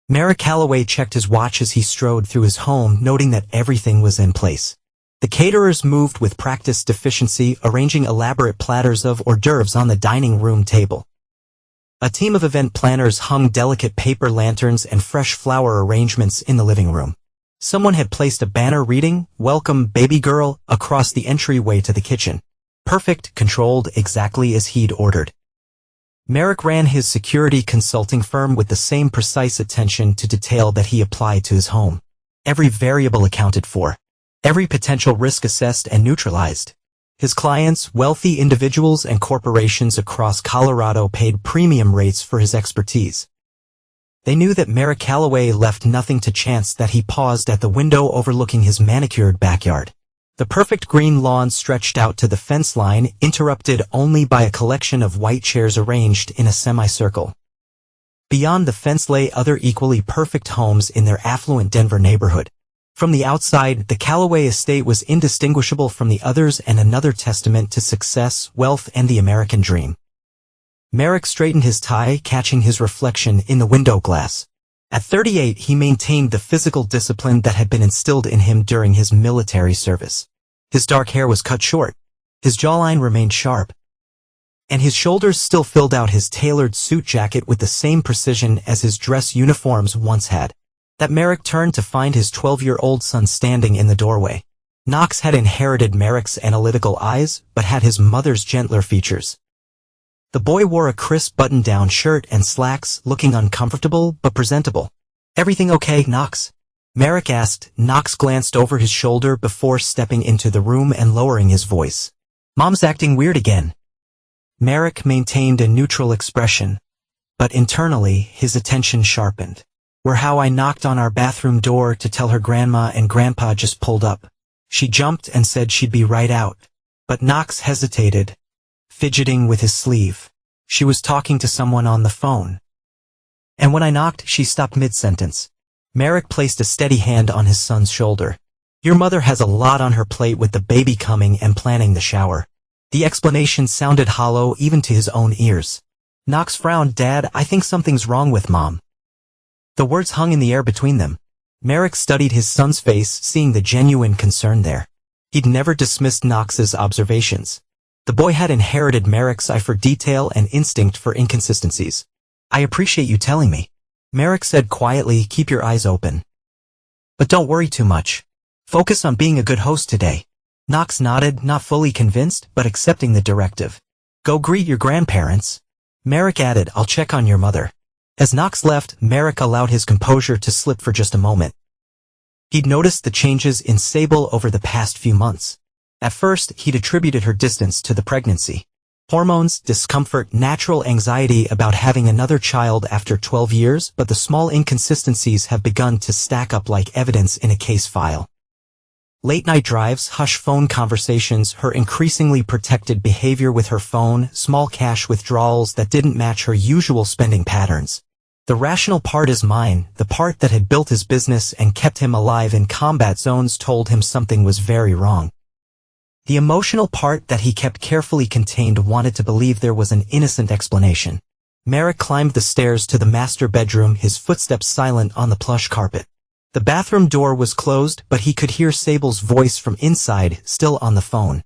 Merrick Calloway checked his watch as he strode through his home, noting that everything was in place. The caterers moved with practiced efficiency, arranging elaborate platters of hors d'oeuvres on the dining room table. A team of event planners hung delicate paper lanterns and fresh flower arrangements in the living room. Someone had placed a banner reading, "Welcome, baby girl," across the entryway to the kitchen. Perfect, controlled, exactly as he'd ordered. Merrick ran his security consulting firm with the same precise attention to detail that he applied to his home. Every variable accounted for. Every potential risk assessed and neutralized. His clients, wealthy individuals and corporations across Colorado, paid premium rates for his expertise. They knew that Merrick Calloway left nothing to chance. That he paused at the window overlooking his manicured backyard. The perfect green lawn stretched out to the fence line, interrupted only by a collection of white chairs arranged in a semicircle. Beyond the fence lay other equally perfect homes in their affluent Denver neighborhood. From the outside, the Calloway estate was indistinguishable from the others and another testament to success, wealth, and the American dream. Merrick straightened his tie, catching his reflection in the window glass. At 38, he maintained the physical discipline that had been instilled in him during his military service. His dark hair was cut short. His jawline remained sharp. And his shoulders still filled out his tailored suit jacket with the same precision as his dress uniforms once had. That Merrick turned to find his 12-year-old son standing in the doorway. Knox had inherited Merrick's analytical eyes, but had his mother's gentler features. The boy wore a crisp button-down shirt and slacks, looking uncomfortable but presentable. "Everything okay, Knox?" Merrick asked. Knox glanced over his shoulder before stepping into the room and lowering his voice. "Mom's acting weird again." Merrick maintained a neutral expression, but internally his attention sharpened. "Were how I knocked on our bathroom door to tell her grandma and grandpa just pulled up. She jumped and said she'd be right out." But Knox hesitated, fidgeting with his sleeve. "She was talking to someone on the phone. And when I knocked, she stopped mid-sentence." Merrick placed a steady hand on his son's shoulder. "Your mother has a lot on her plate with the baby coming and planning the shower." The explanation sounded hollow even to his own ears. Knox frowned. "Dad, I think something's wrong with Mom." The words hung in the air between them. Merrick studied his son's face, seeing the genuine concern there. He'd never dismissed Knox's observations. The boy had inherited Merrick's eye for detail and instinct for inconsistencies. "I appreciate you telling me," Merrick said quietly. "Keep your eyes open. But don't worry too much. Focus on being a good host today." Knox nodded, not fully convinced, but accepting the directive. "Go greet your grandparents." Merrick added, "I'll check on your mother." As Knox left, Merrick allowed his composure to slip for just a moment. He'd noticed the changes in Sable over the past few months. At first, he'd attributed her distance to the pregnancy. Hormones, discomfort, natural anxiety about having another child after 12 years, but the small inconsistencies have begun to stack up like evidence in a case file. Late-night drives, hush phone conversations, her increasingly protected behavior with her phone, small cash withdrawals that didn't match her usual spending patterns. The rational part is mine, the part that had built his business and kept him alive in combat zones, told him something was very wrong. The emotional part that he kept carefully contained wanted to believe there was an innocent explanation. Merrick climbed the stairs to the master bedroom, his footsteps silent on the plush carpet. The bathroom door was closed, but he could hear Sable's voice from inside, still on the phone.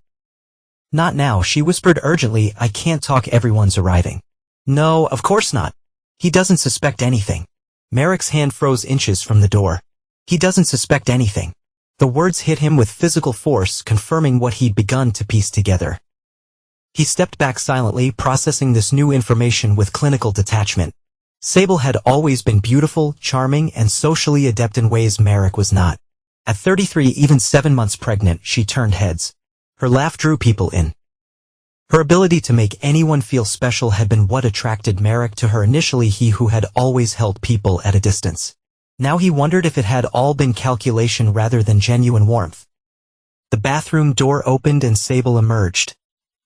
"Not now," she whispered urgently. "I can't talk, everyone's arriving." "No, of course not. He doesn't suspect anything." Merrick's hand froze inches from the door. "He doesn't suspect anything." The words hit him with physical force, confirming what he'd begun to piece together. He stepped back silently, processing this new information with clinical detachment. Sable had always been beautiful, charming, and socially adept in ways Merrick was not. At 33, even 7 months pregnant, she turned heads. Her laugh drew people in. Her ability to make anyone feel special had been what attracted Merrick to her initially, he who had always held people at a distance. Now he wondered if it had all been calculation rather than genuine warmth. The bathroom door opened and Sable emerged,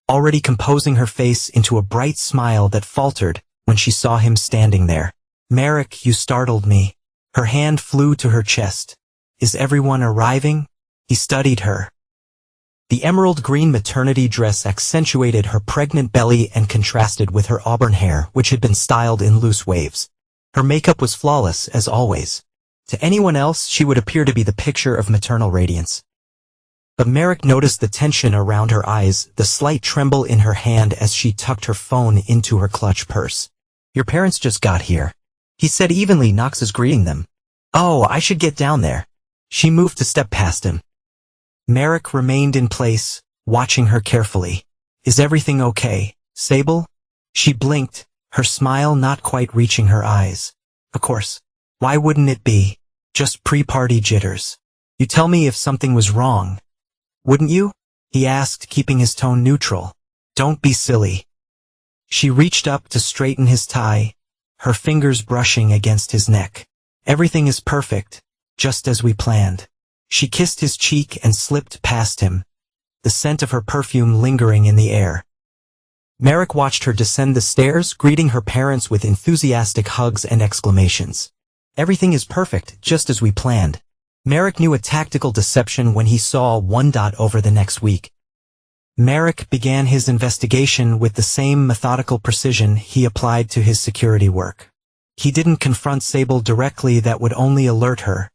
already composing her face into a bright smile that faltered when she saw him standing there. "Merrick, you startled me." Her hand flew to her chest. "Is everyone arriving?" He studied her. The emerald green maternity dress accentuated her pregnant belly and contrasted with her auburn hair, which had been styled in loose waves. Her makeup was flawless, as always. To anyone else, she would appear to be the picture of maternal radiance. But Merrick noticed the tension around her eyes, the slight tremble in her hand as she tucked her phone into her clutch purse. "Your parents just got here," he said evenly, Knox is greeting them. "Oh, I should get down there." She moved to step past him. Merrick remained in place, watching her carefully. "Is everything okay, Sable?" She blinked, her smile not quite reaching her eyes. "Of course. Why wouldn't it be? Just pre-party jitters. You tell me if something was wrong, wouldn't you?" he asked, keeping his tone neutral. "Don't be silly." She reached up to straighten his tie, her fingers brushing against his neck. "Everything is perfect, just as we planned." She kissed his cheek and slipped past him, the scent of her perfume lingering in the air. Merrick watched her descend the stairs, greeting her parents with enthusiastic hugs and exclamations. "Everything is perfect, just as we planned." Merrick knew a tactical deception when he saw one dot over the next week. Merrick began his investigation with the same methodical precision he applied to his security work. He didn't confront Sable directly, that would only alert her,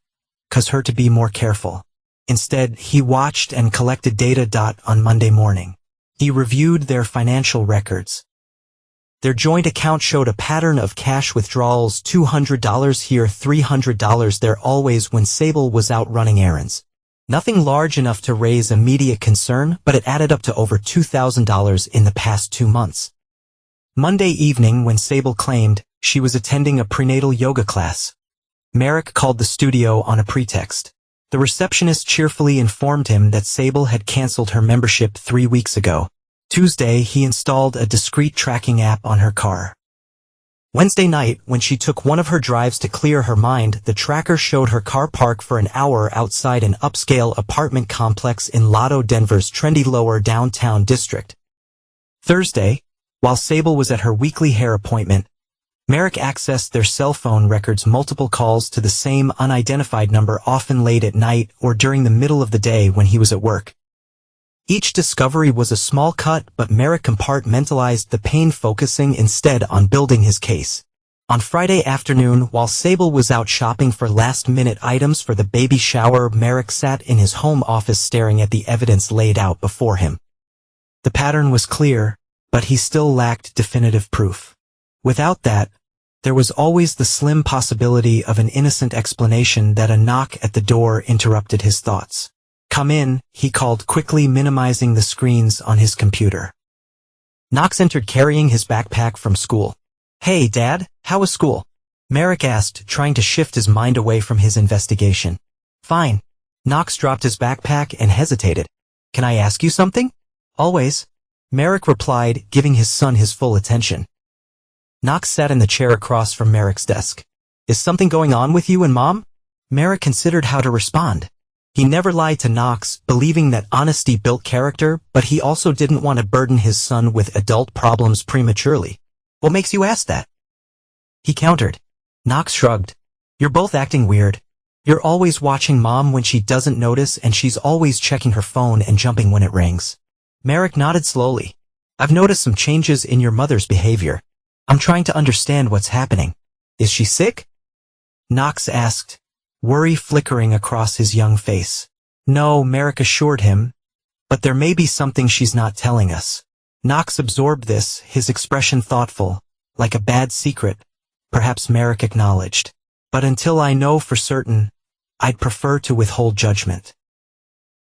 cause her to be more careful. Instead, he watched and collected data. On Monday morning, he reviewed their financial records. Their joint account showed a pattern of cash withdrawals, $200 here, $300 there, always when Sable was out running errands. Nothing large enough to raise immediate concern, but it added up to over $2,000 in the past 2 months. Monday evening, when Sable claimed she was attending a prenatal yoga class, Merrick called the studio on a pretext. The receptionist cheerfully informed him that Sable had canceled her membership 3 weeks ago. Tuesday, he installed a discreet tracking app on her car. Wednesday night, when she took one of her drives to clear her mind, the tracker showed her car parked for an hour outside an upscale apartment complex in Lotto, Denver's trendy lower downtown district. Thursday, while Sable was at her weekly hair appointment, Merrick accessed their cell phone records, multiple calls to the same unidentified number, often late at night or during the middle of the day when he was at work. Each discovery was a small cut, but Merrick compartmentalized the pain, focusing instead on building his case. On Friday afternoon, while Sable was out shopping for last-minute items for the baby shower, Merrick sat in his home office staring at the evidence laid out before him. The pattern was clear, but he still lacked definitive proof. Without that, there was always the slim possibility of an innocent explanation that a knock at the door interrupted his thoughts. "Come in," he called quickly, minimizing the screens on his computer. Knox entered carrying his backpack from school. "Hey, Dad, how was school?" Merrick asked, trying to shift his mind away from his investigation. "Fine." Knox dropped his backpack and hesitated. "Can I ask you something?" "Always," Merrick replied, giving his son his full attention. Knox sat in the chair across from Merrick's desk. "Is something going on with you and Mom?" Merrick considered how to respond. He never lied to Knox, believing that honesty built character, but he also didn't want to burden his son with adult problems prematurely. "What makes you ask that?" he countered. Knox shrugged. "You're both acting weird. You're always watching Mom when she doesn't notice, and she's always checking her phone and jumping when it rings." Merrick nodded slowly. "I've noticed some changes in your mother's behavior. I'm trying to understand what's happening." "Is she sick?" Knox asked, worry flickering across his young face. "No," Merrick assured him, "but there may be something she's not telling us." Knox absorbed this, his expression thoughtful, like a bad secret, perhaps, Merrick acknowledged. "But until I know for certain, I'd prefer to withhold judgment."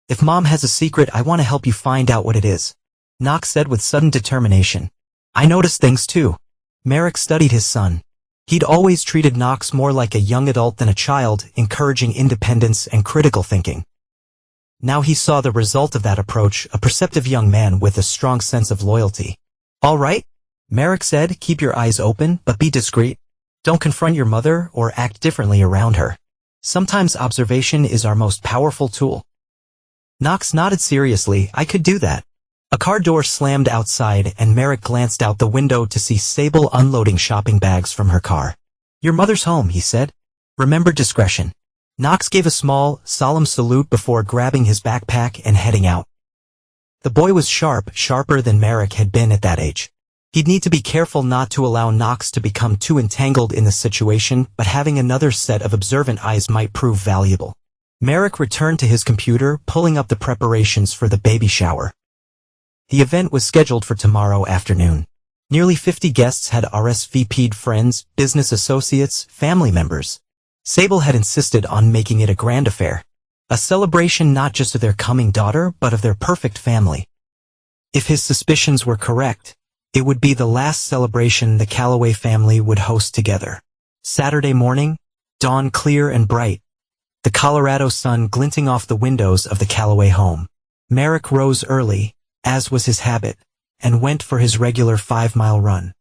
"If Mom has a secret, I want to help you find out what it is," Knox said with sudden determination. "I notice things too." Merrick studied his son. He'd always treated Knox more like a young adult than a child, encouraging independence and critical thinking. Now he saw the result of that approach, a perceptive young man with a strong sense of loyalty. "All right," Merrick said, "keep your eyes open, but be discreet. Don't confront your mother or act differently around her. Sometimes observation is our most powerful tool." Knox nodded seriously. "I could do that." A car door slammed outside, and Merrick glanced out the window to see Sable unloading shopping bags from her car. "Your mother's home," he said. "Remember discretion." Knox gave a small, solemn salute before grabbing his backpack and heading out. The boy was sharp, sharper than Merrick had been at that age. He'd need to be careful not to allow Knox to become too entangled in the situation, but having another set of observant eyes might prove valuable. Merrick returned to his computer, pulling up the preparations for the baby shower. The event was scheduled for tomorrow afternoon. Nearly 50 guests had RSVP'd friends, business associates, family members. Sable had insisted on making it a grand affair. A celebration not just of their coming daughter, but of their perfect family. If his suspicions were correct, it would be the last celebration the Calloway family would host together. Saturday morning, dawn clear and bright, the Colorado sun glinting off the windows of the Calloway home. Merrick rose early, as was his habit, and went for his regular 5-mile run.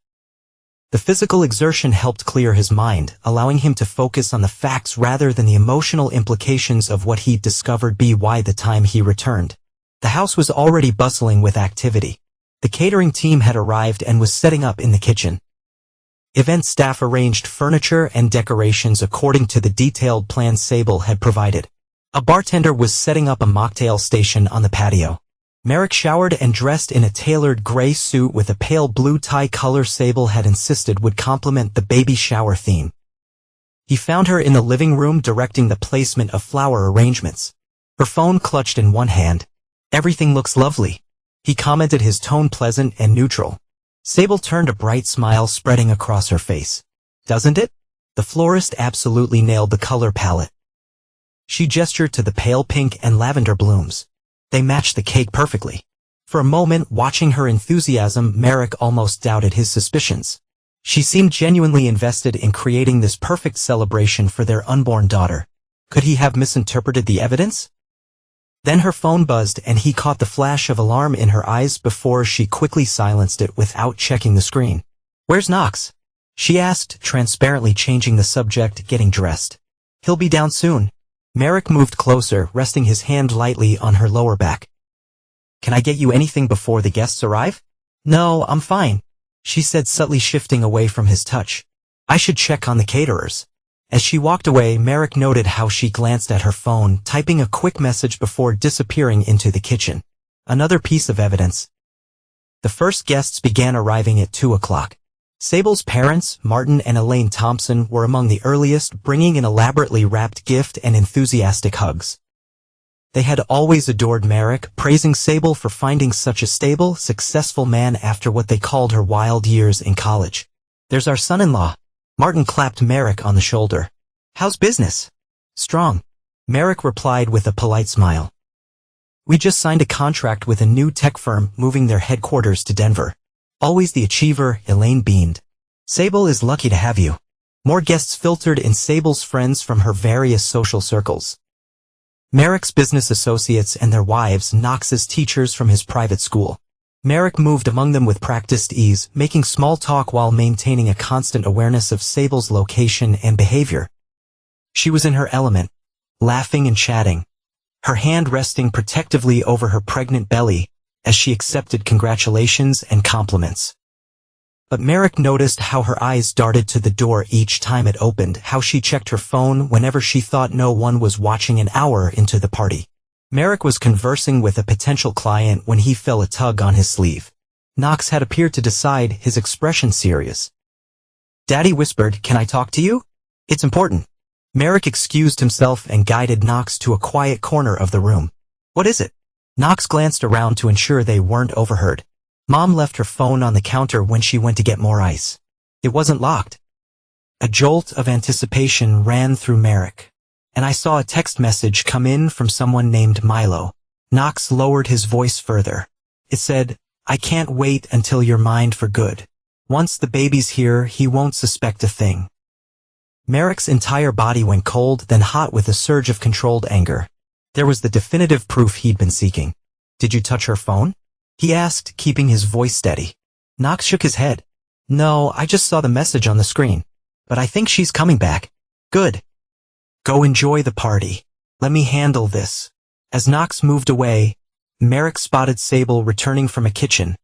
The physical exertion helped clear his mind, allowing him to focus on the facts rather than the emotional implications of what he'd discovered by the time he returned. The house was already bustling with activity. The catering team had arrived and was setting up in the kitchen. Event staff arranged furniture and decorations according to the detailed plan Sable had provided. A bartender was setting up a mocktail station on the patio. Merrick showered and dressed in a tailored gray suit with a pale blue tie color Sable had insisted would complement the baby shower theme. He found her in the living room directing the placement of flower arrangements. Her phone clutched in one hand. "Everything looks lovely," he commented, his tone pleasant and neutral. Sable turned, a bright smile spreading across her face. "Doesn't it?" The florist absolutely nailed the color palette. She gestured to the pale pink and lavender blooms. They matched the cake perfectly. For a moment, watching her enthusiasm, Merrick almost doubted his suspicions. She seemed genuinely invested in creating this perfect celebration for their unborn daughter. Could he have misinterpreted the evidence? Then her phone buzzed and he caught the flash of alarm in her eyes before she quickly silenced it without checking the screen. "Where's Knox?" she asked, transparently changing the subject, getting dressed. "He'll be down soon." Merrick moved closer, resting his hand lightly on her lower back. "Can I get you anything before the guests arrive?" "No, I'm fine," she said, subtly shifting away from his touch. "I should check on the caterers." As she walked away, Merrick noted how she glanced at her phone, typing a quick message before disappearing into the kitchen. Another piece of evidence. The first guests began arriving at 2 o'clock. Sable's parents, Martin and Elaine Thompson, were among the earliest, bringing an elaborately wrapped gift and enthusiastic hugs. They had always adored Merrick, praising Sable for finding such a stable, successful man after what they called her wild years in college. "There's our son-in-law." Martin clapped Merrick on the shoulder. "How's business?" "Strong," Merrick replied with a polite smile. "We just signed a contract with a new tech firm, moving their headquarters to Denver." Always the achiever, Elaine beamed. "Sable is lucky to have you." More guests filtered in, Sable's friends from her various social circles. Merrick's business associates and their wives, Knox's teachers from his private school. Merrick moved among them with practiced ease, making small talk while maintaining a constant awareness of Sable's location and behavior. She was in her element, laughing and chatting, her hand resting protectively over her pregnant belly as she accepted congratulations and compliments. But Merrick noticed how her eyes darted to the door each time it opened, how she checked her phone whenever she thought no one was watching an hour into the party. Merrick was conversing with a potential client when he felt a tug on his sleeve. Knox had appeared to decide, his expression serious. "Daddy whispered, 'Can I talk to you?' It's important." Merrick excused himself and guided Knox to a quiet corner of the room. "What is it?" Knox glanced around to ensure they weren't overheard. Mom left her phone on the counter when she went to get more ice. It wasn't locked. A jolt of anticipation ran through Merrick. "And I saw a text message come in from someone named Milo." Knox lowered his voice further. It said, "I can't wait until you're mine for good. Once the baby's here, he won't suspect a thing." Merrick's entire body went cold, then hot with a surge of controlled anger. There was the definitive proof he'd been seeking. "Did you touch her phone?" he asked, keeping his voice steady. Knox shook his head. "No, I just saw the message on the screen. But I think she's coming back." "Good. Go enjoy the party. Let me handle this." As Knox moved away, Merrick spotted Sable returning from a kitchen,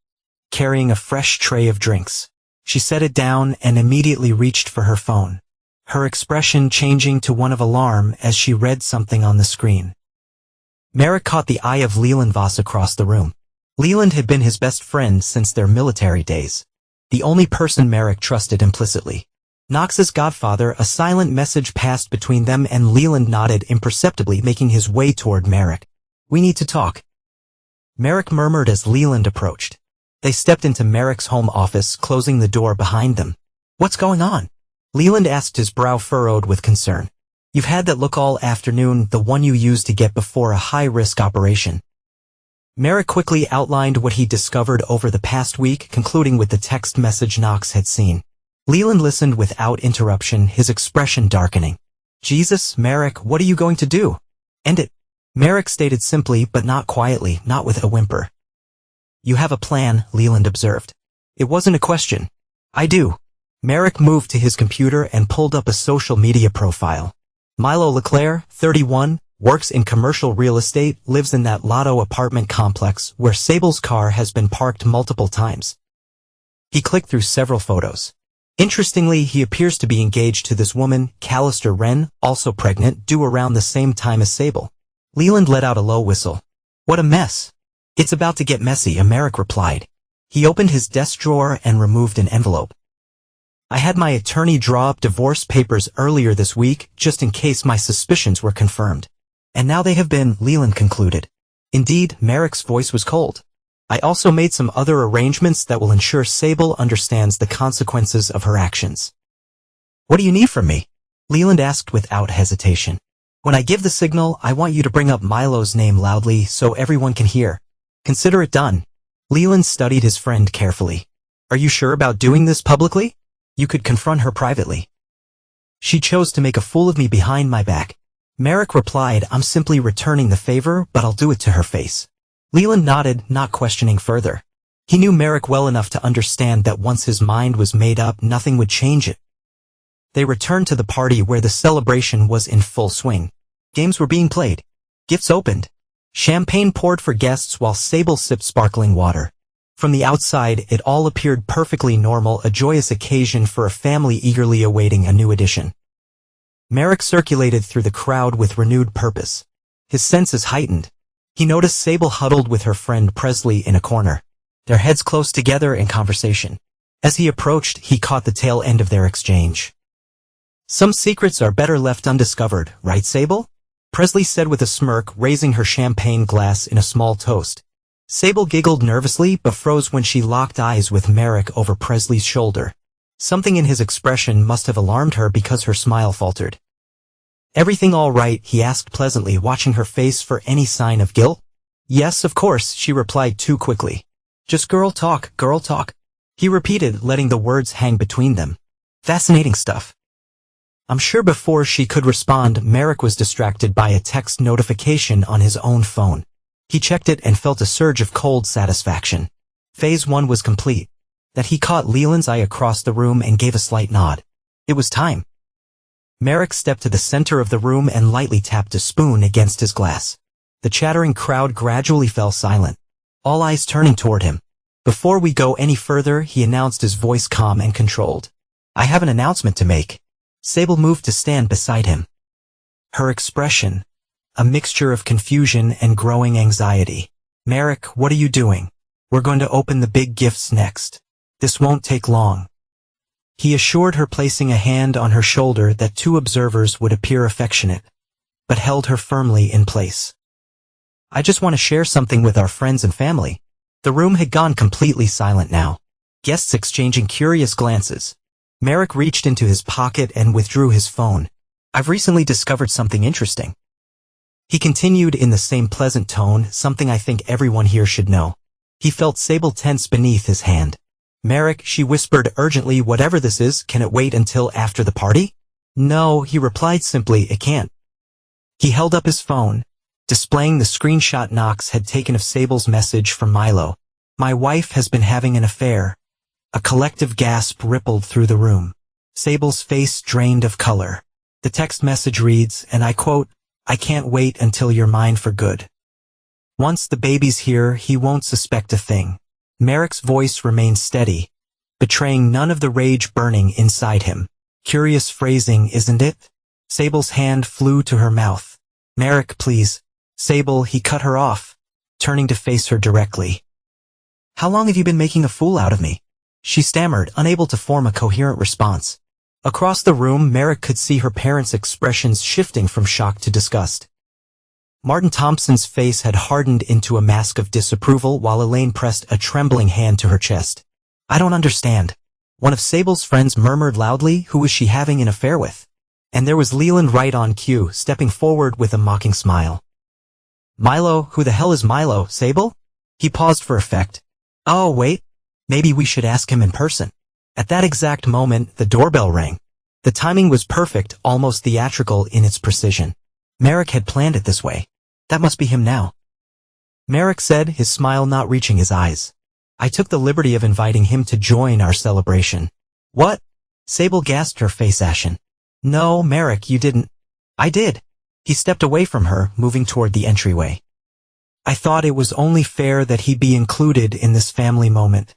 carrying a fresh tray of drinks. She set it down and immediately reached for her phone, her expression changing to one of alarm as she read something on the screen. Merrick caught the eye of Leland Voss across the room. Leland had been his best friend since their military days. the only person Merrick trusted implicitly. Knox's godfather, a silent message passed between them, and Leland nodded imperceptibly, making his way toward Merrick. "We need to talk," Merrick murmured as Leland approached. They stepped into Merrick's home office, closing the door behind them. "What's going on?" Leland asked, his brow furrowed with concern. "You've had that look all afternoon, the one you used to get before a high-risk operation." Merrick quickly outlined what he discovered over the past week, concluding with the text message Knox had seen. Leland listened without interruption, his expression darkening. "Jesus, Merrick, what are you going to do?" "End it," Merrick stated simply, but not quietly, not with a whimper. "You have a plan," Leland observed. It wasn't a question. "I do." Merrick moved to his computer and pulled up a social media profile. Milo Leclerc, 31, works in commercial real estate, lives in that Lotto apartment complex where Sable's car has been parked multiple times. He clicked through several photos. Interestingly, he appears to be engaged to this woman, Callister Wren, also pregnant, due around the same time as Sable. Leland let out a low whistle. "What a mess." "It's about to get messy," Merrick replied. He opened his desk drawer and removed an envelope. "I had my attorney draw up divorce papers earlier this week, just in case my suspicions were confirmed. And now they have been," Leland concluded. Indeed, Merrick's voice was cold. "I also made some other arrangements that will ensure Sable understands the consequences of her actions." "What do you need from me?" Leland asked without hesitation. "When I give the signal, I want you to bring up Milo's name loudly so everyone can hear. Consider it done." Leland studied his friend carefully. "Are you sure about doing this publicly? You could confront her privately." "She chose to make a fool of me behind my back." Merrick replied, "I'm simply returning the favor, but I'll do it to her face." Leland nodded, not questioning further. He knew Merrick well enough to understand that once his mind was made up, nothing would change it. They returned to the party where the celebration was in full swing. Games were being played. Gifts opened. Champagne poured for guests while Sable sipped sparkling water. From the outside, it all appeared perfectly normal, a joyous occasion for a family eagerly awaiting a new addition. Merrick circulated through the crowd with renewed purpose. His senses heightened. He noticed Sable huddled with her friend Presley in a corner, their heads close together in conversation. As he approached, he caught the tail end of their exchange. "Some secrets are better left undiscovered, right, Sable?" Presley said with a smirk, raising her champagne glass in a small toast. Sable giggled nervously but froze when she locked eyes with Merrick over Presley's shoulder. Something in his expression must have alarmed her because her smile faltered. "Everything all right?" he asked pleasantly, watching her face for any sign of guilt. "Yes, of course," she replied too quickly. "Just girl talk," he repeated, letting the words hang between them. "Fascinating stuff." I'm sure before she could respond, Merrick was distracted by a text notification on his own phone. He checked it and felt a surge of cold satisfaction. Phase 1 was complete. That he caught Leland's eye across the room and gave a slight nod. It was time. Merrick stepped to the center of the room and lightly tapped a spoon against his glass. The chattering crowd gradually fell silent, all eyes turning toward him. "Before we go any further," he announced, his voice calm and controlled, "I have an announcement to make." Sable moved to stand beside him. Her expression, a mixture of confusion and growing anxiety. "Merrick, what are you doing?" "We're going to open the big gifts next. This won't take long," he assured her, placing a hand on her shoulder that to observers would appear affectionate, but held her firmly in place. "I just want to share something with our friends and family." The room had gone completely silent now, guests exchanging curious glances. Merrick reached into his pocket and withdrew his phone. "I've recently discovered something interesting," he continued in the same pleasant tone, "something I think everyone here should know." He felt Sable tense beneath his hand. "Merrick," she whispered urgently, "whatever this is, can it wait until after the party?" "No," he replied simply, "it can't." He held up his phone, displaying the screenshot Knox had taken of Sable's message from Milo. "My wife has been having an affair." A collective gasp rippled through the room. Sable's face drained of color. The text message reads, and I quote, "I can't wait until you're mine for good. Once the baby's here, he won't suspect a thing." Merrick's voice remained steady, betraying none of the rage burning inside him. "Curious phrasing, isn't it?" Sable's hand flew to her mouth. "Merrick, please." "Sable," he cut her off, turning to face her directly. "How long have you been making a fool out of me?" She stammered, unable to form a coherent response. Across the room, Merrick could see her parents' expressions shifting from shock to disgust. Martin Thompson's face had hardened into a mask of disapproval while Elaine pressed a trembling hand to her chest. "I don't understand." One of Sable's friends murmured loudly, "Who was she having an affair with?" And there was Leland right on cue, stepping forward with a mocking smile. "Milo? Who the hell is Milo, Sable?" He paused for effect. "Oh, wait. Maybe we should ask him in person." At that exact moment, the doorbell rang. The timing was perfect, almost theatrical in its precision. Merrick had planned it this way. "That must be him now," Merrick said, his smile not reaching his eyes. "I took the liberty of inviting him to join our celebration." "What?" Sable gasped, her face ashen. "No, Merrick, you didn't." "I did." He stepped away from her, moving toward the entryway. "I thought it was only fair that he be included in this family moment,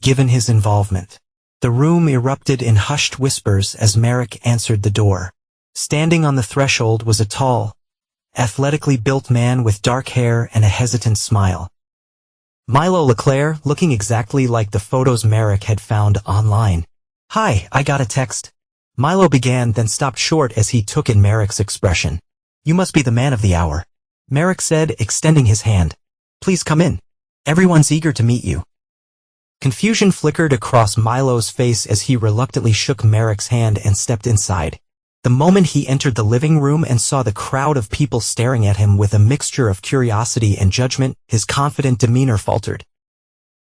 given his involvement." The room erupted in hushed whispers as Merrick answered the door. Standing on the threshold was a tall, athletically built man with dark hair and a hesitant smile. Milo LeClaire, looking exactly like the photos Merrick had found online. "Hi, I got a text." Milo began, then stopped short as he took in Merrick's expression. "You must be the man of the hour," Merrick said, extending his hand. "Please come in. Everyone's eager to meet you." Confusion flickered across Milo's face as he reluctantly shook Merrick's hand and stepped inside. The moment he entered the living room and saw the crowd of people staring at him with a mixture of curiosity and judgment, his confident demeanor faltered.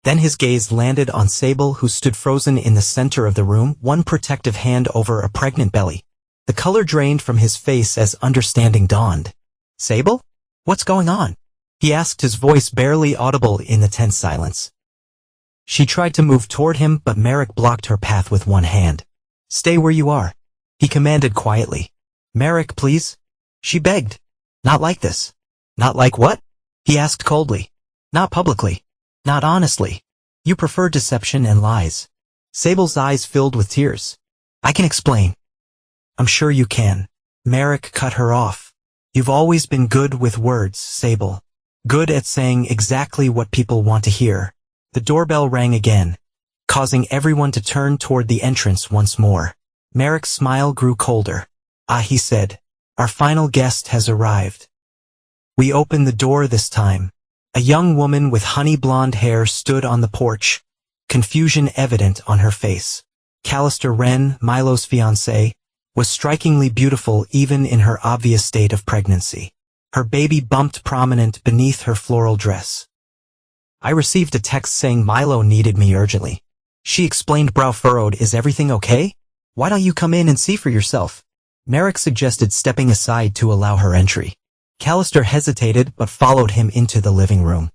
Then his gaze landed on Sable, who stood frozen in the center of the room, one protective hand over a pregnant belly. The color drained from his face as understanding dawned. "Sable? What's going on?" he asked, his voice barely audible in the tense silence. She tried to move toward him, but Merrick blocked her path with one hand. "Stay where you are," he commanded quietly. "Merrick, please," she begged. "Not like this." "Not like what?" he asked coldly. "Not publicly. Not honestly. You prefer deception and lies." Sable's eyes filled with tears. "I can explain." "I'm sure you can." Merrick cut her off. "You've always been good with words, Sable. Good at saying exactly what people want to hear." The doorbell rang again, causing everyone to turn toward the entrance once more. Merrick's smile grew colder. "Ah," he said, "our final guest has arrived." We opened the door this time. A young woman with honey blonde hair stood on the porch, confusion evident on her face. Callister Wren, Milo's fiancée, was strikingly beautiful even in her obvious state of pregnancy. Her baby bumped prominent beneath her floral dress. "I received a text saying Milo needed me urgently," she explained, brow furrowed. "Is everything okay? Why don't you come in and see for yourself?" Merrick suggested, stepping aside to allow her entry. Callister hesitated but followed him into the living room.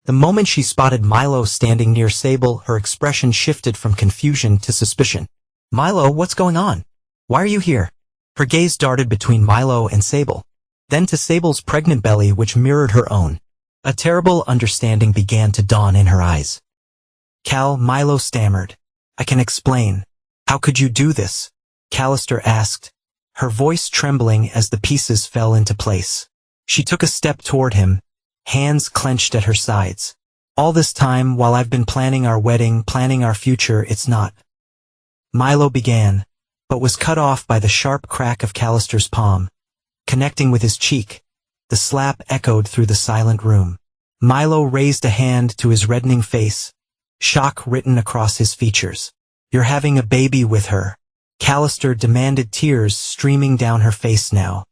The moment she spotted Milo standing near Sable, her expression shifted from confusion to suspicion. "Milo, what's going on? Why are you here?" Her gaze darted between Milo and Sable, then to Sable's pregnant belly, which mirrored her own. A terrible understanding began to dawn in her eyes. Milo stammered. "I can explain." "How could you do this?" Callister asked, her voice trembling as the pieces fell into place. She took a step toward him, hands clenched at her sides. "All this time, while I've been planning our wedding, planning our future, it's not." Milo began, but was cut off by the sharp crack of Callister's palm, connecting with his cheek. The slap echoed through the silent room. Milo raised a hand to his reddening face, shock written across his features. "You're having a baby with her," Callister demanded, tears streaming down her face now.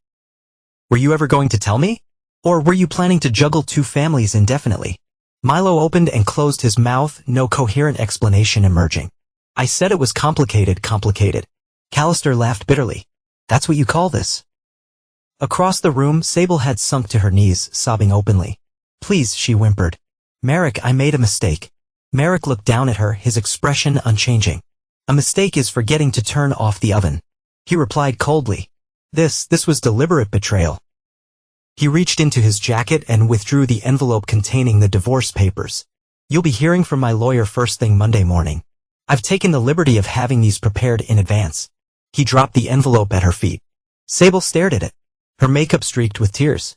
"Were you ever going to tell me? Or were you planning to juggle two families indefinitely?" Milo opened and closed his mouth, no coherent explanation emerging. "I said it was complicated." Callister laughed bitterly. "That's what you call this?" Across the room, Sable had sunk to her knees, sobbing openly. "Please," she whimpered. "Merrick, I made a mistake." Merrick looked down at her, his expression unchanging. "A mistake is forgetting to turn off the oven," he replied coldly. This was deliberate betrayal." He reached into his jacket and withdrew the envelope containing the divorce papers. "You'll be hearing from my lawyer first thing Monday morning. I've taken the liberty of having these prepared in advance." He dropped the envelope at her feet. Sable stared at it, her makeup streaked with tears.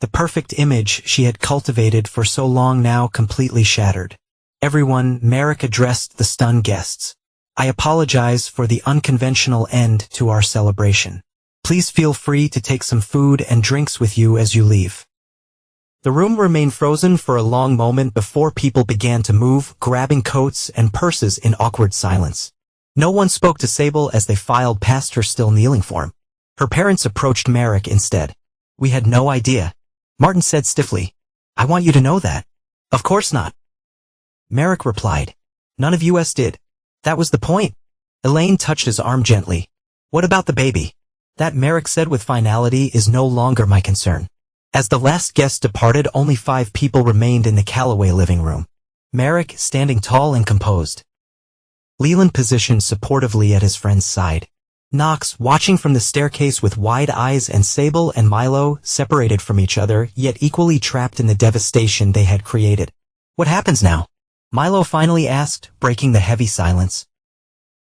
The perfect image she had cultivated for so long now completely shattered. Everyone, Merrick addressed the stunned guests. I apologize for the unconventional end to our celebration. Please feel free to take some food and drinks with you as you leave. The room remained frozen for a long moment before people began to move, grabbing coats and purses in awkward silence. No one spoke to Sable as they filed past her still kneeling form. Her parents approached Merrick instead. We had no idea. Martin said stiffly. I want you to know that. Of course not. Merrick replied. None of us did. That was the point. Elaine touched his arm gently. What about the baby? That, Merrick said with finality, is no longer my concern. As the last guest departed, only 5 people remained in the Calloway living room. Merrick, standing tall and composed. Leland positioned supportively at his friend's side. Knox, watching from the staircase with wide eyes, and Sable and Milo, separated from each other, yet equally trapped in the devastation they had created. What happens now? Milo finally asked, breaking the heavy silence.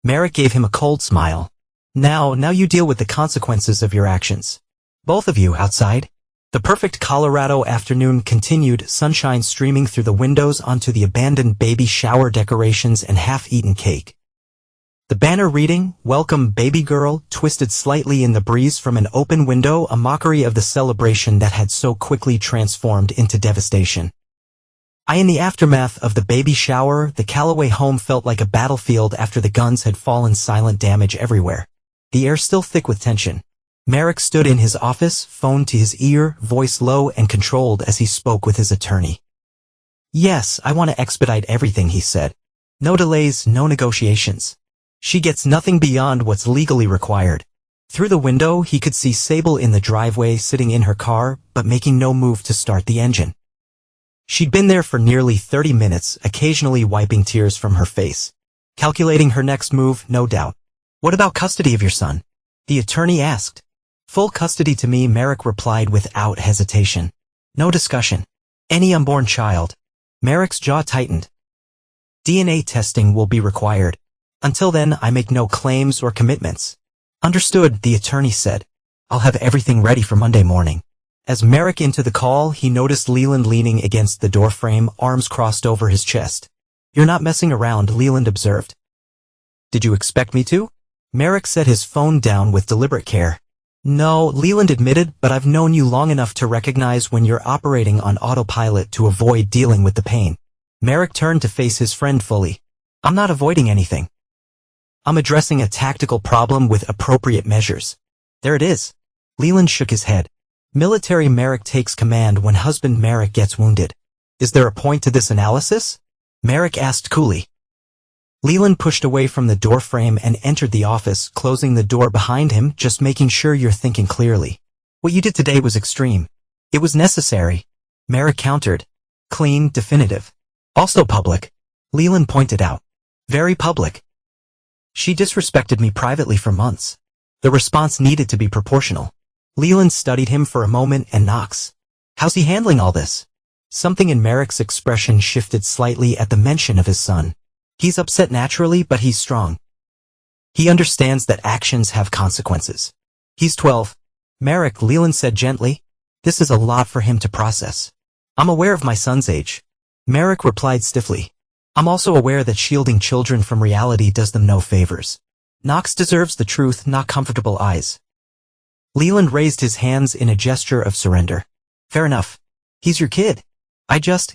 Merrick gave him a cold smile. Now you deal with the consequences of your actions. Both of you, outside. The perfect Colorado afternoon continued, sunshine streaming through the windows onto the abandoned baby shower decorations and half-eaten cake. The banner reading, Welcome Baby Girl, twisted slightly in the breeze from an open window, a mockery of the celebration that had so quickly transformed into devastation. In the aftermath of the baby shower, the Calloway home felt like a battlefield after the guns had fallen, silent damage everywhere. The air still thick with tension. Merrick stood in his office, phone to his ear, voice low and controlled as he spoke with his attorney. Yes, I want to expedite everything, he said. No delays, no negotiations. She gets nothing beyond what's legally required. Through the window, he could see Sable in the driveway, sitting in her car, but making no move to start the engine. She'd been there for nearly 30 minutes, occasionally wiping tears from her face. Calculating her next move, no doubt. What about custody of your son? The attorney asked. Full custody to me, Merrick replied without hesitation. No discussion. Any unborn child. Merrick's jaw tightened. DNA testing will be required. Until then, I make no claims or commitments. Understood, the attorney said. I'll have everything ready for Monday morning. As Merrick into the call, he noticed Leland leaning against the doorframe, arms crossed over his chest. You're not messing around, Leland observed. Did you expect me to? Merrick set his phone down with deliberate care. No, Leland admitted, but I've known you long enough to recognize when you're operating on autopilot to avoid dealing with the pain. Merrick turned to face his friend fully. I'm not avoiding anything. I'm addressing a tactical problem with appropriate measures. There it is. Leland shook his head. Military Merrick takes command when husband Merrick gets wounded. Is there a point to this analysis? Merrick asked coolly. Leland pushed away from the doorframe and entered the office, closing the door behind him, just making sure you're thinking clearly. What you did today was extreme. It was necessary. Merrick countered. Clean, definitive. Also public. Leland pointed out. Very public. She disrespected me privately for months. The response needed to be proportional. Leland studied him for a moment and Knox. How's he handling all this? Something in Merrick's expression shifted slightly at the mention of his son. He's upset naturally, but he's strong. He understands that actions have consequences. He's 12. Merrick, Leland said gently. This is a lot for him to process. I'm aware of my son's age. Merrick replied stiffly. I'm also aware that shielding children from reality does them no favors. Knox deserves the truth, not comfortable eyes. Leland raised his hands in a gesture of surrender. Fair enough. He's your kid.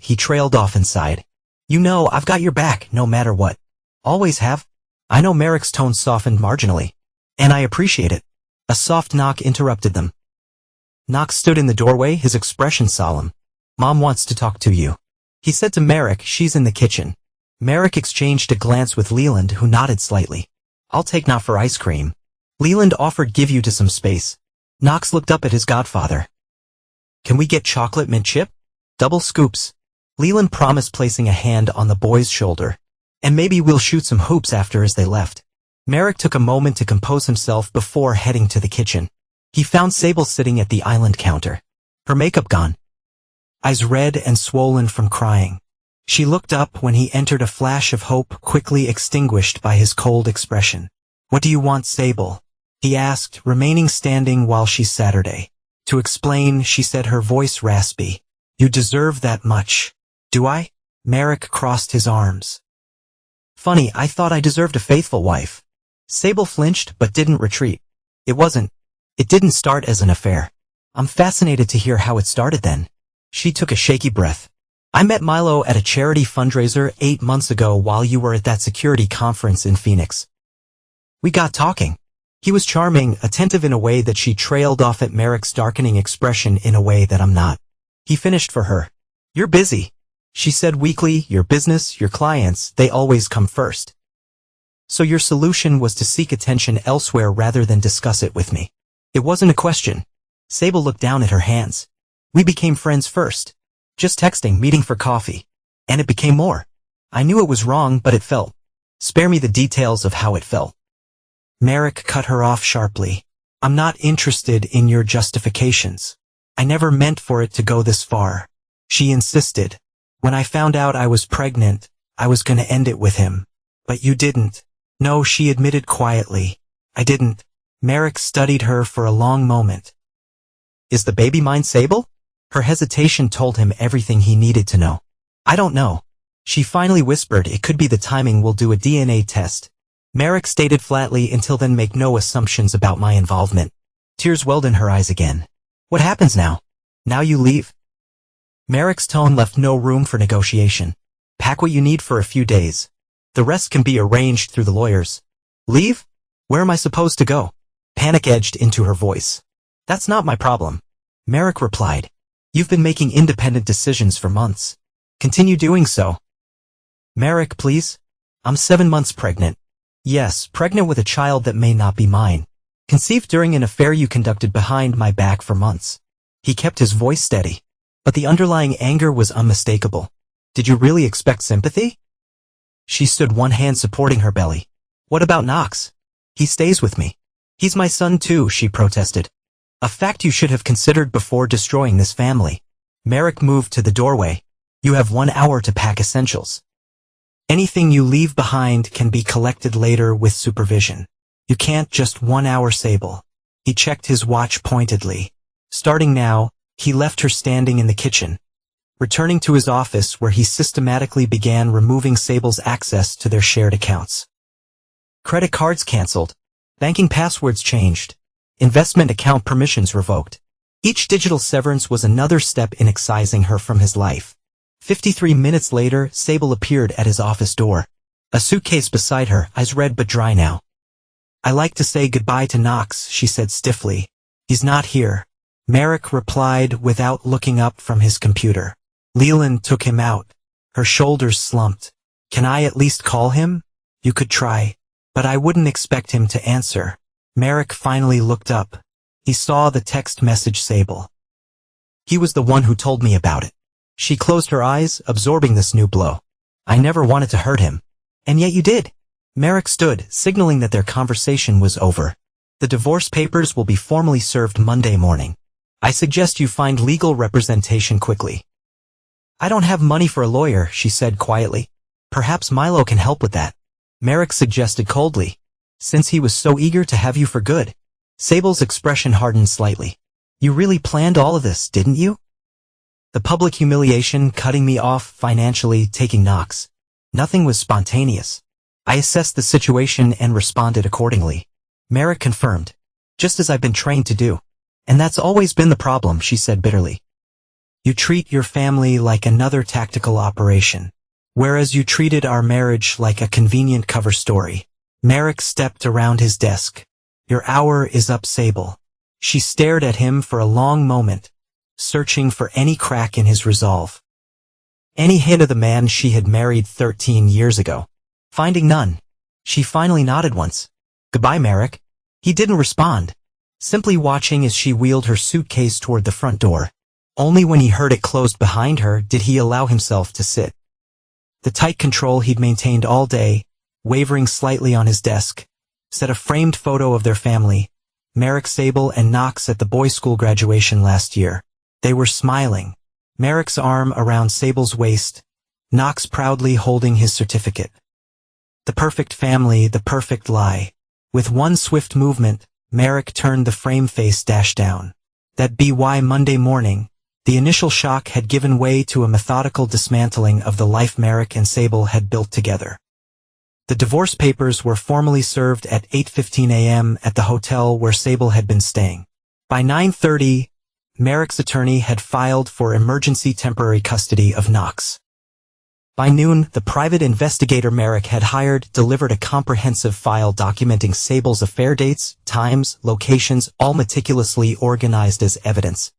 He trailed off inside. You know, I've got your back, no matter what. Always have. I know. Merrick's tone softened marginally. And I appreciate it. A soft knock interrupted them. Knox stood in the doorway, his expression solemn. Mom wants to talk to you. He said to Merrick, she's in the kitchen. Merrick exchanged a glance with Leland, who nodded slightly. I'll take not for ice cream. Leland offered give you to some space. Knox looked up at his godfather. Can we get chocolate mint chip? Double scoops. Leland promised, placing a hand on the boy's shoulder. And maybe we'll shoot some hoops after. As they left, Merrick took a moment to compose himself before heading to the kitchen. He found Sable sitting at the island counter. Her makeup gone. Eyes red and swollen from crying. She looked up when he entered, a flash of hope quickly extinguished by his cold expression. What do you want, Sable? He asked, remaining standing while she Saturday. To explain, she said, her voice raspy. You deserve that much. Do I? Merrick crossed his arms. Funny, I thought I deserved a faithful wife. Sable flinched but didn't retreat. It didn't start as an affair. I'm fascinated to hear how it started then. She took a shaky breath. I met Milo at a charity fundraiser 8 months ago while you were at that security conference in Phoenix. We got talking. He was charming, attentive in a way that she trailed off at Merrick's darkening expression in a way that I'm not. He finished for her. You're busy, she said weakly. Your business, your clients, they always come first. So your solution was to seek attention elsewhere rather than discuss it with me. It wasn't a question. Sable looked down at her hands. We became friends first. Just texting, meeting for coffee. And it became more. I knew it was wrong, but it felt. Spare me the details of how it felt. Merrick cut her off sharply. I'm not interested in your justifications. I never meant for it to go this far. She insisted. When I found out I was pregnant, I was gonna end it with him. But you didn't. No, she admitted quietly. I didn't. Merrick studied her for a long moment. Is the baby mine, Sable? Her hesitation told him everything he needed to know. I don't know. She finally whispered, it could be the timing, we'll do a DNA test. Merrick stated flatly, until then make no assumptions about my involvement. Tears welled in her eyes again. What happens now? Now you leave? Merrick's tone left no room for negotiation. Pack what you need for a few days. The rest can be arranged through the lawyers. Leave? Where am I supposed to go? Panic edged into her voice. That's not my problem. Merrick replied. You've been making independent decisions for months. Continue doing so. Merrick, please. I'm 7 months pregnant. Yes, pregnant with a child that may not be mine. Conceived during an affair you conducted behind my back for months. He kept his voice steady, but the underlying anger was unmistakable. Did you really expect sympathy? She stood, one hand supporting her belly. What about Knox? He stays with me. He's my son too, she protested. A fact you should have considered before destroying this family. Merrick moved to the doorway. You have 1 hour to pack essentials. Anything you leave behind can be collected later with supervision. You can't just 1 hour, Sable. He checked his watch pointedly. Starting now, he left her standing in the kitchen, returning to his office where he systematically began removing Sable's access to their shared accounts. Credit cards canceled. Banking passwords changed. Investment account permissions revoked. Each digital severance was another step in excising her from his life. 53 minutes later, Sable appeared at his office door. A suitcase beside her, eyes red but dry now. I like to say goodbye to Knox, she said stiffly. He's not here. Merrick replied without looking up from his computer. Leland took him out. Her shoulders slumped. Can I at least call him? You could try. But I wouldn't expect him to answer. Merrick finally looked up. He saw the text message, Sable. He was the one who told me about it. She closed her eyes, absorbing this new blow. I never wanted to hurt him. And yet you did. Merrick stood, signaling that their conversation was over. The divorce papers will be formally served Monday morning. I suggest you find legal representation quickly. I don't have money for a lawyer, she said quietly. Perhaps Milo can help with that. Merrick suggested coldly. Since he was so eager to have you for good. Sable's expression hardened slightly. You really planned all of this, didn't you? The public humiliation, cutting me off financially, taking Knox. Nothing was spontaneous. I assessed the situation and responded accordingly. Merrick confirmed. Just as I've been trained to do. And that's always been the problem, she said bitterly. You treat your family like another tactical operation, whereas you treated our marriage like a convenient cover story. Merrick stepped around his desk. Your hour is up, Sable. She stared at him for a long moment, searching for any crack in his resolve. Any hint of the man she had married 13 years ago. Finding none. She finally nodded once. Goodbye, Merrick. He didn't respond, simply watching as she wheeled her suitcase toward the front door. Only when he heard it closed behind her did he allow himself to sit. The tight control he'd maintained all day, wavering slightly on his desk, set a framed photo of their family, Merrick, Sable, and Knox at the boys' school graduation last year. They were smiling, Merrick's arm around Sable's waist, Knox proudly holding his certificate. The perfect family, the perfect lie. With one swift movement, Merrick turned the frame face dash down. That'd be why Monday morning, The initial shock had given way to a methodical dismantling of the life Merrick and Sable had built together. The divorce papers were formally served at 8:15 a.m. at the hotel where Sable had been staying. By 9:30, Merrick's attorney had filed for emergency temporary custody of Knox. By noon, the private investigator Merrick had hired delivered a comprehensive file documenting Sable's affair dates, times, locations, all meticulously organized as evidence.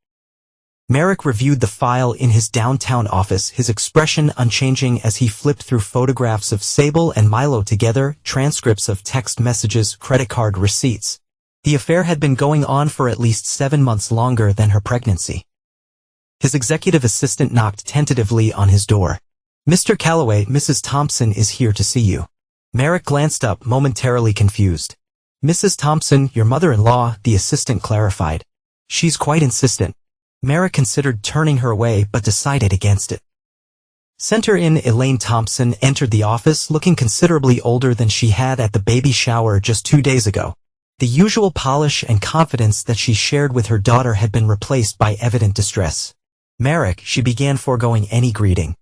Merrick reviewed the file in his downtown office, his expression unchanging as he flipped through photographs of Sable and Milo together, transcripts of text messages, credit card receipts. The affair had been going on for at least 7 months longer than her pregnancy. His executive assistant knocked tentatively on his door. "Mr. Calloway, Mrs. Thompson is here to see you." Merrick glanced up, momentarily confused. "Mrs. Thompson, your mother-in-law," the assistant clarified. "She's quite insistent." Merrick considered turning her away but decided against it. Sent her in. Elaine Thompson entered the office looking considerably older than she had at the baby shower just 2 days ago. The usual polish and confidence that she shared with her daughter had been replaced by evident distress. "Merrick," she began, foregoing any greeting.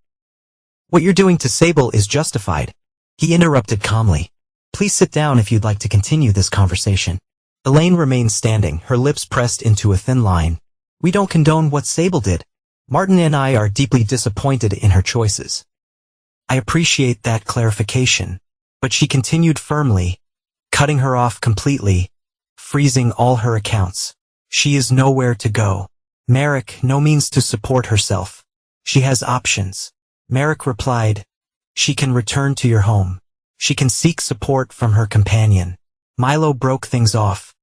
"What you're doing to Sable is justified," he interrupted calmly. "Please sit down if you'd like to continue this conversation." Elaine remained standing, her lips pressed into a thin line. "We don't condone what Sable did. Martin and I are deeply disappointed in her choices." "I appreciate that clarification." But she continued firmly, cutting her off completely, freezing all her accounts. "She is nowhere to go. Merrick, no means to support herself. She has options." Merrick replied, "She can return to your home. She can seek support from her companion." Milo broke things off.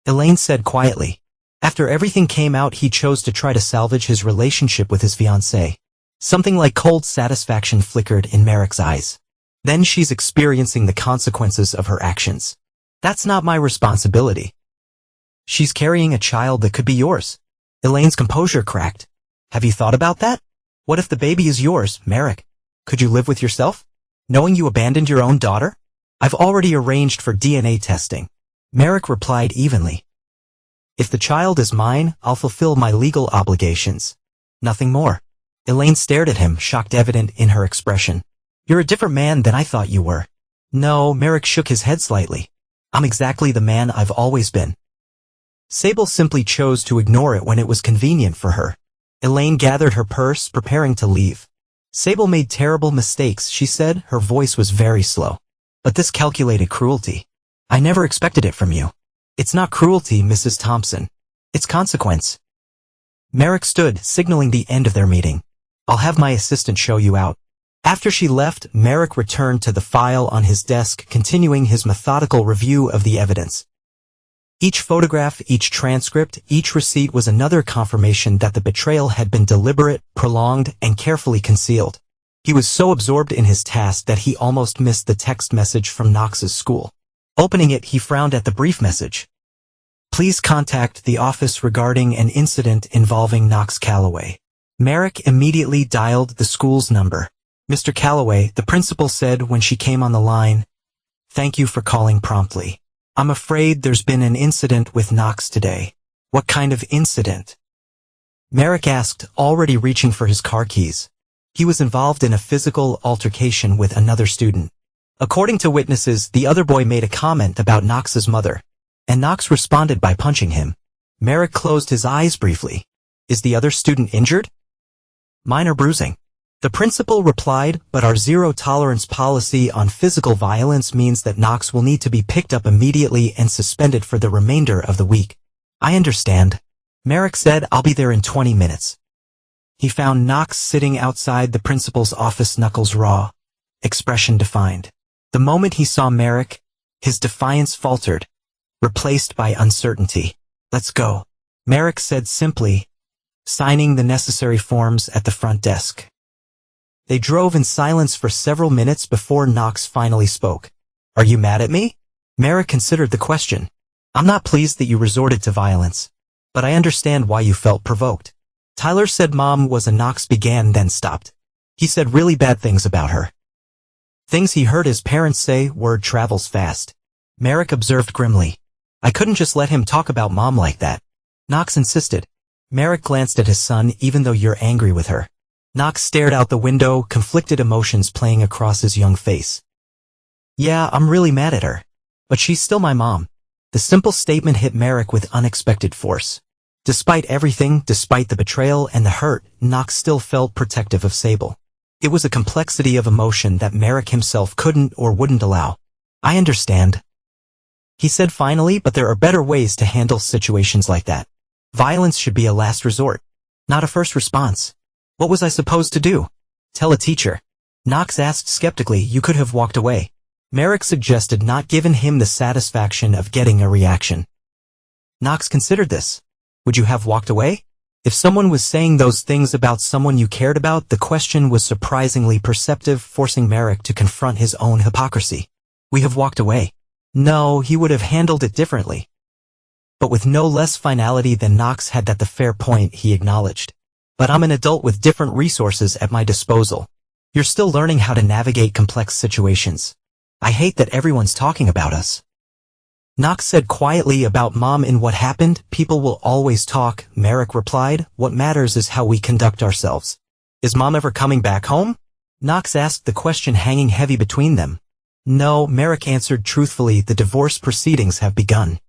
Elaine said quietly, "After everything came out, he chose to try to salvage his relationship with his fiancée." Something like cold satisfaction flickered in Merrick's eyes. "Then she's experiencing the consequences of her actions. That's not my responsibility." "She's carrying a child that could be yours." Elaine's composure cracked. "Have you thought about that? What if the baby is yours, Merrick? Could you live with yourself, knowing you abandoned your own daughter?" "I've already arranged for DNA testing," Merrick replied evenly. "If the child is mine, I'll fulfill my legal obligations. Nothing more." Elaine stared at him, shock evident in her expression. "You're a different man than I thought you were." "No," Merrick shook his head slightly. "I'm exactly the man I've always been." Sable simply chose to ignore it when it was convenient for her. Elaine gathered her purse, preparing to leave. "Sable made terrible mistakes," she said, her voice was very slow. "But this calculated cruelty. I never expected it from you." "It's not cruelty, Mrs. Thompson. It's consequence." Merrick stood, signaling the end of their meeting. "I'll have my assistant show you out." After she left, Merrick returned to the file on his desk, continuing his methodical review of the evidence. Each photograph, each transcript, each receipt was another confirmation that the betrayal had been deliberate, prolonged, and carefully concealed. He was so absorbed in his task that he almost missed the text message from Knox's school. Opening it, he frowned at the brief message. "Please contact the office regarding an incident involving Knox Calloway." Merrick immediately dialed the school's number. "Mr. Calloway," the principal said when she came on the line, "thank you for calling promptly. I'm afraid there's been an incident with Knox today." "What kind of incident?" Merrick asked, already reaching for his car keys. "He was involved in a physical altercation with another student. According to witnesses, the other boy made a comment about Knox's mother, and Knox responded by punching him." Merrick closed his eyes briefly. "Is the other student injured?" "Minor bruising," the principal replied, "but our zero-tolerance policy on physical violence means that Knox will need to be picked up immediately and suspended for the remainder of the week." "I understand," Merrick said. "I'll be there in 20 minutes." He found Knox sitting outside the principal's office, knuckles raw, expression defined. The moment he saw Merrick, his defiance faltered, replaced by uncertainty. "Let's go," Merrick said simply, signing the necessary forms at the front desk. They drove in silence for several minutes before Knox finally spoke. "Are you mad at me?" Merrick considered the question. "I'm not pleased that you resorted to violence, but I understand why you felt provoked." "Tyler said Mom was a Knox," began, then stopped. "He said really bad things about her. Things he heard his parents say." "Word travels fast," Merrick observed grimly. "I couldn't just let him talk about Mom like that." Knox insisted. Merrick glanced at his son. Even though you're angry with her. Knox stared out the window, conflicted emotions playing across his young face. Yeah, I'm really mad at her. But she's still my mom. The simple statement hit Merrick with unexpected force. Despite everything, despite the betrayal and the hurt, Knox still felt protective of Sable. It was a complexity of emotion that Merrick himself couldn't or wouldn't allow. I understand, he said finally, but there are better ways to handle situations like that. Violence should be a last resort, not a first response. What was I supposed to do? Tell a teacher? Knox asked skeptically. You could have walked away. Merrick suggested, not giving him the satisfaction of getting a reaction. Knox considered this. Would you have walked away? If someone was saying those things about someone you cared about, the question was surprisingly perceptive, forcing Merrick to confront his own hypocrisy. We have walked away. No, he would have handled it differently. But with no less finality than Knox had. At the fair point, he acknowledged. But I'm an adult with different resources at my disposal. You're still learning how to navigate complex situations. I hate that everyone's talking about us. Knox said quietly. About Mom and what happened? People will always talk, Merrick replied. What matters is how we conduct ourselves. Is Mom ever coming back home? Knox asked, the question hanging heavy between them. No, Merrick answered truthfully. The divorce proceedings have begun.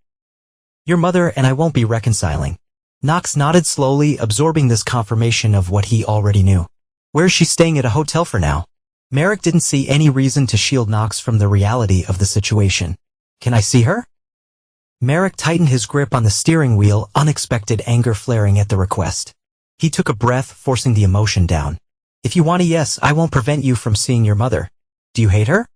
Your mother and I won't be reconciling. Knox nodded slowly, absorbing this confirmation of what he already knew. Where's she staying? At a hotel for now. Merrick didn't see any reason to shield Knox from the reality of the situation. Can I see her? Merrick tightened his grip on the steering wheel, unexpected anger flaring at the request. He took a breath, forcing the emotion down. If you want a yes, I won't prevent you from seeing your mother. Do you hate her?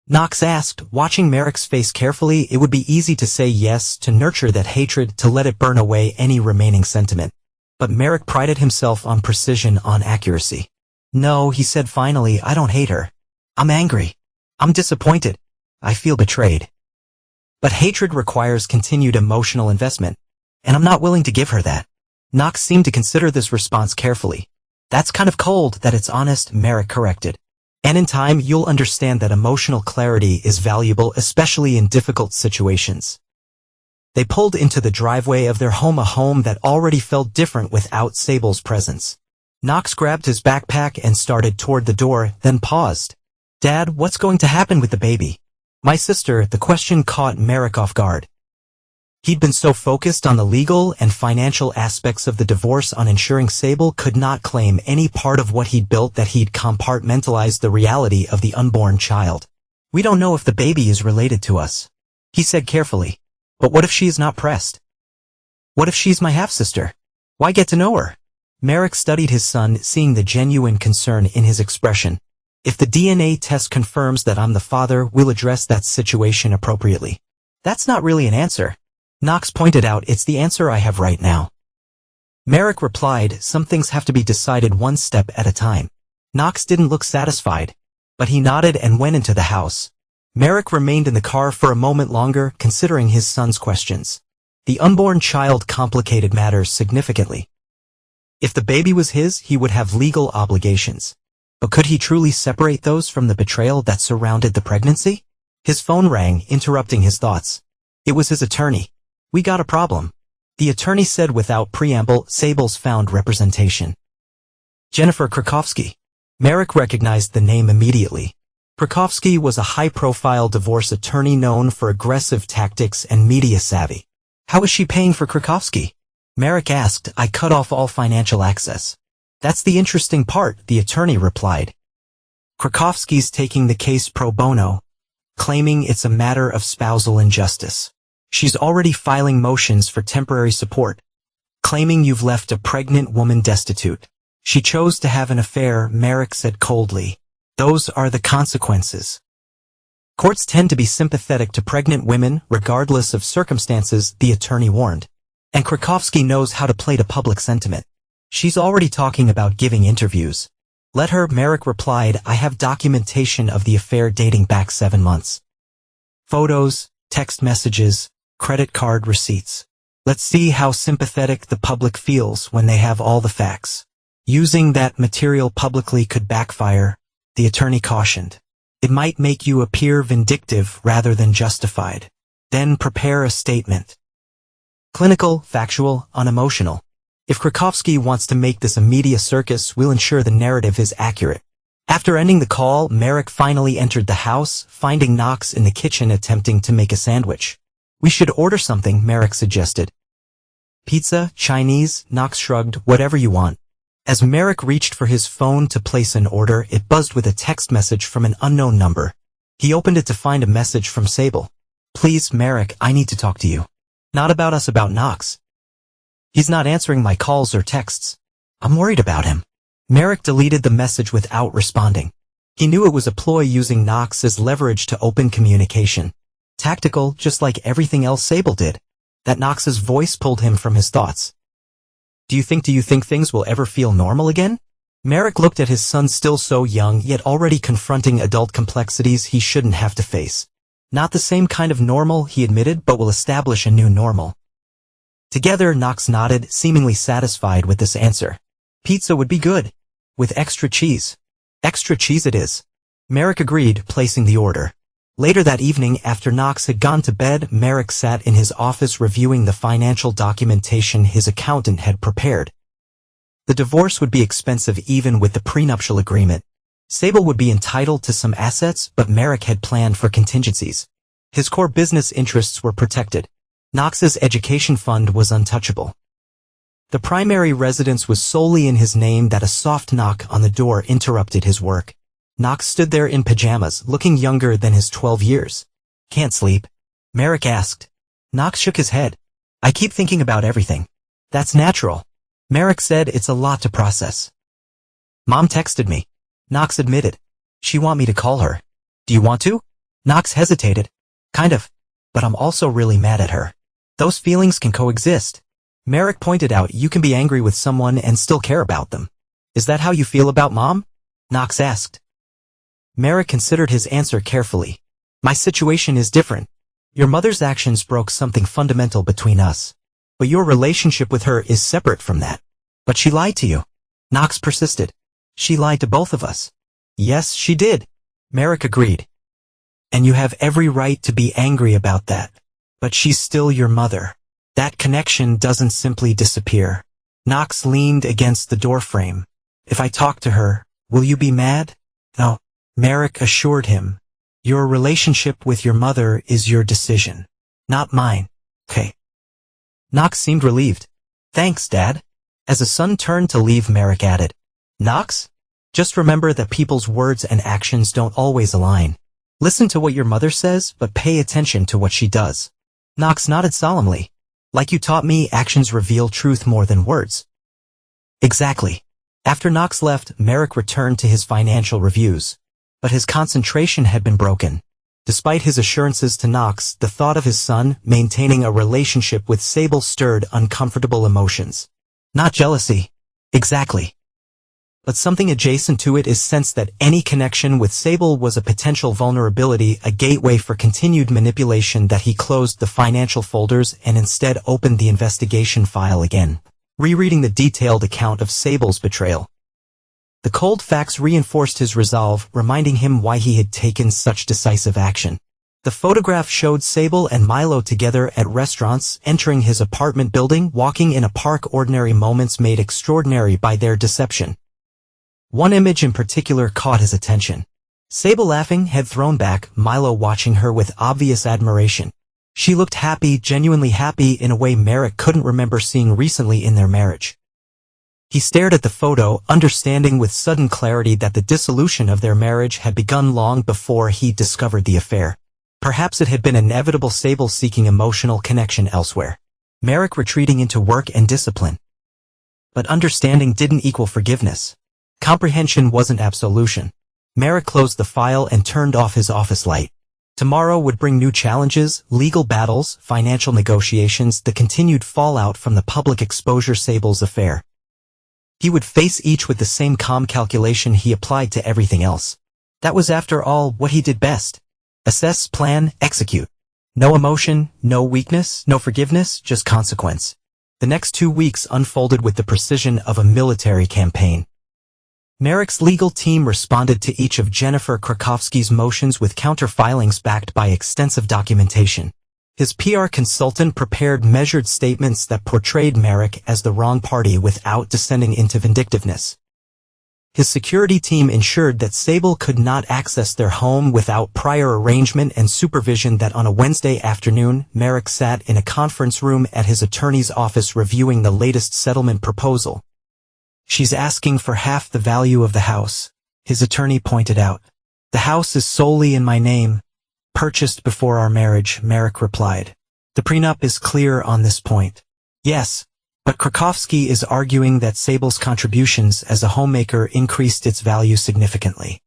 Knox asked, watching Merrick's face carefully. It would be easy to say yes, to nurture that hatred, to let it burn away any remaining sentiment. But Merrick prided himself on precision, on accuracy. No, he said finally, I don't hate her. I'm angry. I'm disappointed. I feel betrayed. But hatred requires continued emotional investment, and I'm not willing to give her that. Knox seemed to consider this response carefully. That's kind of cold. That it's honest, Merrick corrected. And in time, you'll understand that emotional clarity is valuable, especially in difficult situations. They pulled into the driveway of their home, a home that already felt different without Sable's presence. Knox grabbed his backpack and started toward the door, then paused. Dad, what's going to happen with the baby? My sister. The question caught Merrick off guard. He'd been so focused on the legal and financial aspects of the divorce, on ensuring Sable could not claim any part of what he'd built, that he'd compartmentalized the reality of the unborn child. We don't know if the baby is related to us, he said carefully. But what if she is not pressed? What if she's my half-sister? Why get to know her? Merrick studied his son, seeing the genuine concern in his expression. If the DNA test confirms that I'm the father, we'll address that situation appropriately. That's not really an answer, Knox pointed out. It's the answer I have right now. Merrick replied, some things have to be decided one step at a time. Knox didn't look satisfied, but he nodded and went into the house. Merrick remained in the car for a moment longer, considering his son's questions. The unborn child complicated matters significantly. If the baby was his, he would have legal obligations. But could he truly separate those from the betrayal that surrounded the pregnancy? His phone rang, interrupting his thoughts. It was his attorney. We got a problem, the attorney said without preamble. Sable's found representation. Jennifer Krakowski. Merrick recognized the name immediately. Krakowski was a high-profile divorce attorney known for aggressive tactics and media savvy. How is she paying for Krakowski? Merrick asked. I cut off all financial access. That's the interesting part, the attorney replied. Krakowski's taking the case pro bono, claiming it's a matter of spousal injustice. She's already filing motions for temporary support, claiming you've left a pregnant woman destitute. She chose to have an affair, Merrick said coldly. Those are the consequences. Courts tend to be sympathetic to pregnant women, regardless of circumstances, the attorney warned. And Krakowski knows how to play to public sentiment. She's already talking about giving interviews. Let her, Merrick replied. I have documentation of the affair dating back 7 months. Photos, text messages, credit card receipts. Let's see how sympathetic the public feels when they have all the facts. Using that material publicly could backfire, the attorney cautioned. It might make you appear vindictive rather than justified. Then prepare a statement. Clinical, factual, unemotional. If Krakowski wants to make this a media circus, we'll ensure the narrative is accurate. After ending the call, Merrick finally entered the house, finding Knox in the kitchen attempting to make a sandwich. We should order something, Merrick suggested. Pizza, Chinese, Knox shrugged, whatever you want. As Merrick reached for his phone to place an order, it buzzed with a text message from an unknown number. He opened it to find a message from Sable. Please, Merrick, I need to talk to you. Not about us, about Knox. He's not answering my calls or texts. I'm worried about him. Merrick deleted the message without responding. He knew it was a ploy using Knox as leverage to open communication. Tactical, just like everything else Sable did. That Knox's voice pulled him from his thoughts. Do you think things will ever feel normal again? Merrick looked at his son, still so young, yet already confronting adult complexities he shouldn't have to face. Not the same kind of normal, he admitted, but will establish a new normal. Together, Knox nodded, seemingly satisfied with this answer. Pizza would be good. With extra cheese. Extra cheese it is. Merrick agreed, placing the order. Later that evening, after Knox had gone to bed, Merrick sat in his office reviewing the financial documentation his accountant had prepared. The divorce would be expensive even with the prenuptial agreement. Sable would be entitled to some assets, but Merrick had planned for contingencies. His core business interests were protected. Knox's education fund was untouchable. The primary residence was solely in his name. That a soft knock on the door interrupted his work. Knox stood there in pajamas, looking younger than his 12 years. Can't sleep? Merrick asked. Knox shook his head. I keep thinking about everything. That's natural. Merrick said, it's a lot to process. Mom texted me. Knox admitted. She want me to call her. Do you want to? Knox hesitated. Kind of. But I'm also really mad at her. Those feelings can coexist. Merrick pointed out, you can be angry with someone and still care about them. Is that how you feel about Mom? Knox asked. Merrick considered his answer carefully. My situation is different. Your mother's actions broke something fundamental between us. But your relationship with her is separate from that. But she lied to you. Knox persisted. She lied to both of us. Yes, she did. Merrick agreed. And you have every right to be angry about that. But she's still your mother. That connection doesn't simply disappear. Knox leaned against the doorframe. If I talk to her, will you be mad? No. Merrick assured him. Your relationship with your mother is your decision. Not mine. Okay. Knox seemed relieved. Thanks, Dad. As his son turned to leave, Merrick added. Knox? Just remember that people's words and actions don't always align. Listen to what your mother says, but pay attention to what she does. Knox nodded solemnly. Like you taught me, actions reveal truth more than words. Exactly. After Knox left, Merrick returned to his financial reviews. But his concentration had been broken. Despite his assurances to Knox, the thought of his son maintaining a relationship with Sable stirred uncomfortable emotions. Not jealousy. Exactly. But something adjacent to it is sense that any connection with Sable was a potential vulnerability, a gateway for continued manipulation. That he closed the financial folders and instead opened the investigation file again, rereading the detailed account of Sable's betrayal. The cold facts reinforced his resolve, reminding him why he had taken such decisive action. The photograph showed Sable and Milo together at restaurants, entering his apartment building, walking in a park. Ordinary moments made extraordinary by their deception. One image in particular caught his attention. Sable laughing, head thrown back, Milo watching her with obvious admiration. She looked happy, genuinely happy, in a way Merrick couldn't remember seeing recently in their marriage. He stared at the photo, understanding with sudden clarity that the dissolution of their marriage had begun long before he discovered the affair. Perhaps it had been inevitable, Sable seeking emotional connection elsewhere. Merrick retreating into work and discipline. But understanding didn't equal forgiveness. Comprehension wasn't absolution. Merrick closed the file and turned off his office light. Tomorrow would bring new challenges, legal battles, financial negotiations, the continued fallout from the public exposure. Sable's affair. He would face each with the same calm calculation he applied to everything else. That was, after all, what he did best. Assess, plan, execute. No emotion, no weakness, no forgiveness, just consequence. The next 2 weeks unfolded with the precision of a military campaign. Merrick's legal team responded to each of Jennifer Krakowski's motions with counter-filings backed by extensive documentation. His PR consultant prepared measured statements that portrayed Merrick as the wrong party without descending into vindictiveness. His security team ensured that Sable could not access their home without prior arrangement and supervision. That on a Wednesday afternoon, Merrick sat in a conference room at his attorney's office reviewing the latest settlement proposal. "She's asking for half the value of the house," his attorney pointed out. "The house is solely in my name, purchased before our marriage," Merrick replied. "The prenup is clear on this point." "Yes, but Krakowski is arguing that Sable's contributions as a homemaker increased its value significantly."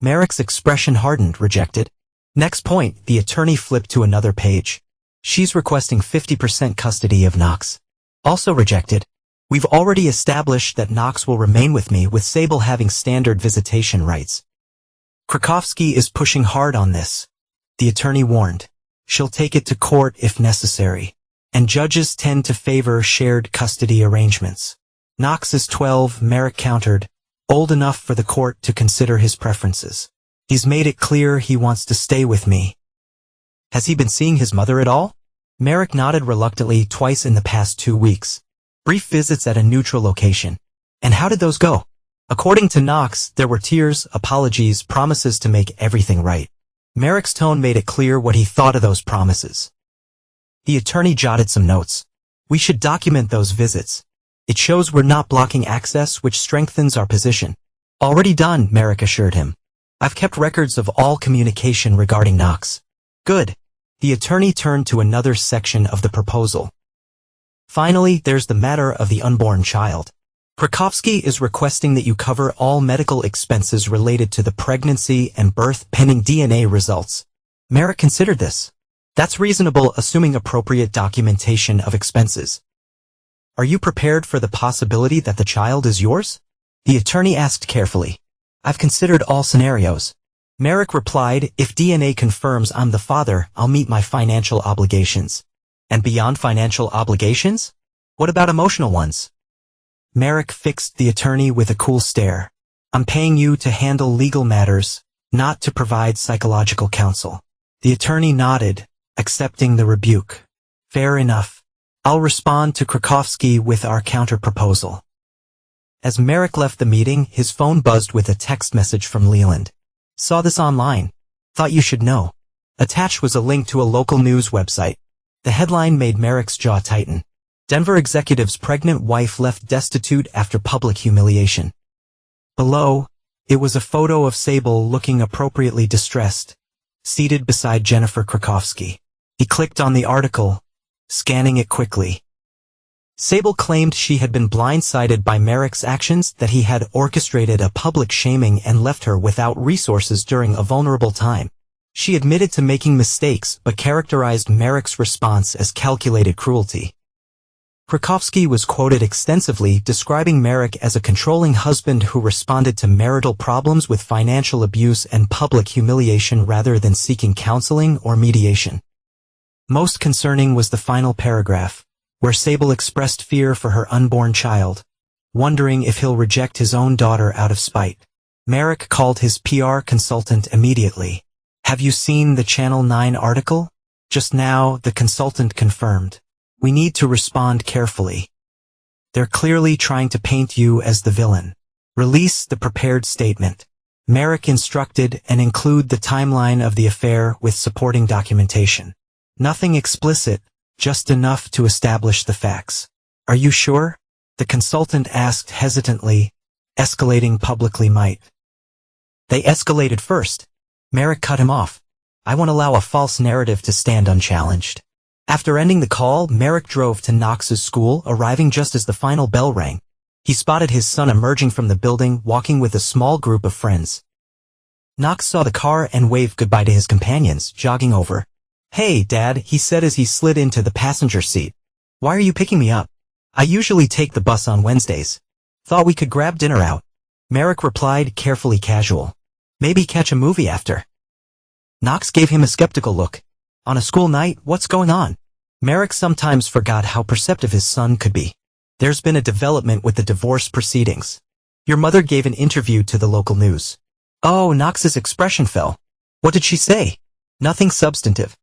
Merrick's expression hardened. "Rejected." Next point, the attorney flipped to another page. "She's requesting 50% custody of Knox." "Also rejected. We've already established that Knox will remain with me, with Sable having standard visitation rights." "Krakowski is pushing hard on this," the attorney warned. "She'll take it to court if necessary. And judges tend to favor shared custody arrangements." "Knox is 12, Merrick countered, "old enough for the court to consider his preferences. He's made it clear he wants to stay with me." "Has he been seeing his mother at all?" Merrick nodded reluctantly. "Twice in the past 2 weeks. Brief visits at a neutral location." "And how did those go?" According to Knox, there were tears, apologies, promises to make everything right. Merrick's tone made it clear what he thought of those promises. The attorney jotted some notes. "We should document those visits. It shows we're not blocking access, which strengthens our position." "Already done," Merrick assured him. "I've kept records of all communication regarding Knox." "Good." The attorney turned to another section of the proposal. "Finally, there's the matter of the unborn child. Krakowski is requesting that you cover all medical expenses related to the pregnancy and birth pending DNA results." Merrick considered this. "That's reasonable, assuming appropriate documentation of expenses." "Are you prepared for the possibility that the child is yours?" the attorney asked carefully. "I've considered all scenarios." Merrick replied, "If DNA confirms I'm the father, I'll meet my financial obligations." "And beyond financial obligations? What about emotional ones?" Merrick fixed the attorney with a cool stare. "I'm paying you to handle legal matters, not to provide psychological counsel." The attorney nodded, accepting the rebuke. "Fair enough. I'll respond to Krakowski with our counter-proposal." As Merrick left the meeting, his phone buzzed with a text message from Leland. "Saw this online. Thought you should know." Attached was a link to a local news website. The headline made Merrick's jaw tighten. "Denver executive's pregnant wife left destitute after public humiliation." Below, it was a photo of Sable looking appropriately distressed, seated beside Jennifer Krakowski. He clicked on the article, scanning it quickly. Sable claimed she had been blindsided by Merrick's actions, that he had orchestrated a public shaming and left her without resources during a vulnerable time. She admitted to making mistakes but characterized Merrick's response as calculated cruelty. Krakowski was quoted extensively describing Merrick as a controlling husband who responded to marital problems with financial abuse and public humiliation rather than seeking counseling or mediation. Most concerning was the final paragraph, where Sable expressed fear for her unborn child, wondering if he'll reject his own daughter out of spite. Merrick called his PR consultant immediately. "Have you seen the Channel 9 article?" "Just now," the consultant confirmed. "We need to respond carefully. They're clearly trying to paint you as the villain. Release the prepared statement." Merrick instructed, and include the timeline of the affair with supporting documentation. "Nothing explicit, just enough to establish the facts." "Are you sure?" the consultant asked hesitantly. "Escalating publicly might." "They escalated first." Merrick cut him off. "I won't allow a false narrative to stand unchallenged." After ending the call, Merrick drove to Knox's school, arriving just as the final bell rang. He spotted his son emerging from the building, walking with a small group of friends. Knox saw the car and waved goodbye to his companions, jogging over. "Hey, Dad," he said as he slid into the passenger seat. "Why are you picking me up?" "I usually take the bus on Wednesdays. Thought we could grab dinner out." Merrick replied, carefully casual. "Maybe catch a movie after." Knox gave him a skeptical look. "On a school night, what's going on?" Merrick sometimes forgot how perceptive his son could be. "There's been a development with the divorce proceedings. Your mother gave an interview to the local news." "Oh," Knox's expression fell. "What did she say?" "Nothing substantive."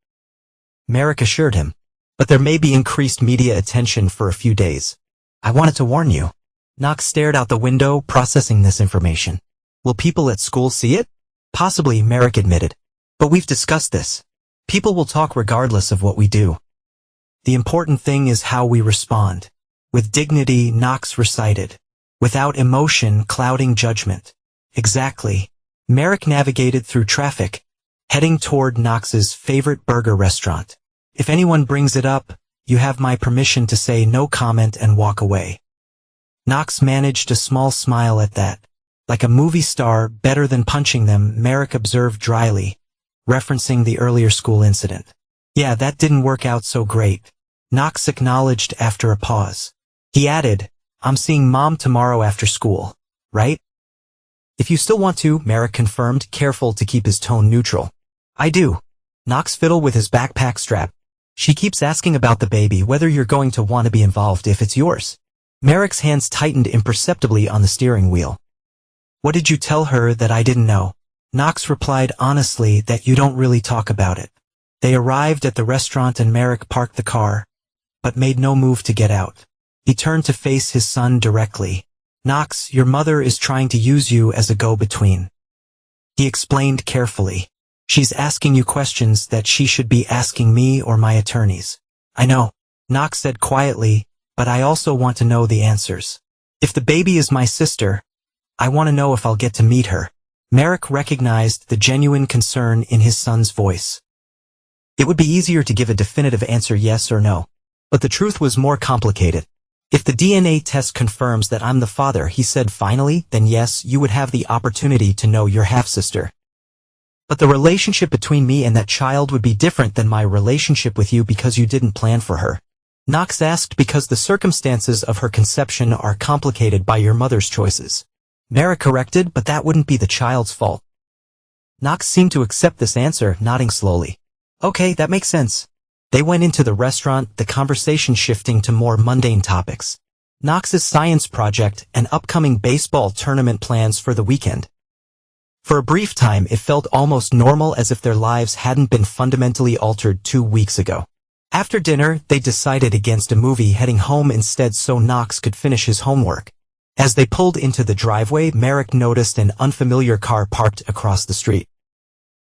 Merrick assured him. But there may be increased media attention for a few days. I wanted to warn you. Knox stared out the window, processing this information. Will people at school see it? Possibly, Merrick admitted. But we've discussed this. People will talk regardless of what we do. The important thing is how we respond. With dignity, Knox recited. Without emotion clouding judgment. Exactly. Merrick navigated through traffic, heading toward Knox's favorite burger restaurant. If anyone brings it up, you have my permission to say no comment and walk away. Knox managed a small smile at that. Like a movie star, better than punching them, Merrick observed dryly, referencing the earlier school incident. Yeah, that didn't work out so great. Knox acknowledged after a pause. He added, I'm seeing Mom tomorrow after school, right? If you still want to, Merrick confirmed, careful to keep his tone neutral. I do. Knox fiddled with his backpack strap. She keeps asking about the baby, whether you're going to want to be involved if it's yours. Merrick's hands tightened imperceptibly on the steering wheel. What did you tell her that I didn't know? Knox replied honestly that you don't really talk about it. They arrived at the restaurant and Merrick parked the car, but made no move to get out. He turned to face his son directly. Knox, your mother is trying to use you as a go-between. He explained carefully. She's asking you questions that she should be asking me or my attorneys. I know, Knox said quietly, but I also want to know the answers. If the baby is my sister, I want to know if I'll get to meet her. Merrick recognized the genuine concern in his son's voice. It would be easier to give a definitive answer yes or no. But the truth was more complicated. If the DNA test confirms that I'm the father, he said finally, then yes, you would have the opportunity to know your half-sister. But the relationship between me and that child would be different than my relationship with you because you didn't plan for her. Knox asked because the circumstances of her conception are complicated by your mother's choices. Merrick corrected, but that wouldn't be the child's fault. Knox seemed to accept this answer, nodding slowly. Okay, that makes sense. They went into the restaurant, the conversation shifting to more mundane topics. Knox's science project and upcoming baseball tournament plans for the weekend. For a brief time, it felt almost normal, as if their lives hadn't been fundamentally altered 2 weeks ago. After dinner, they decided against a movie, heading home instead so Knox could finish his homework. As they pulled into the driveway, Merrick noticed an unfamiliar car parked across the street.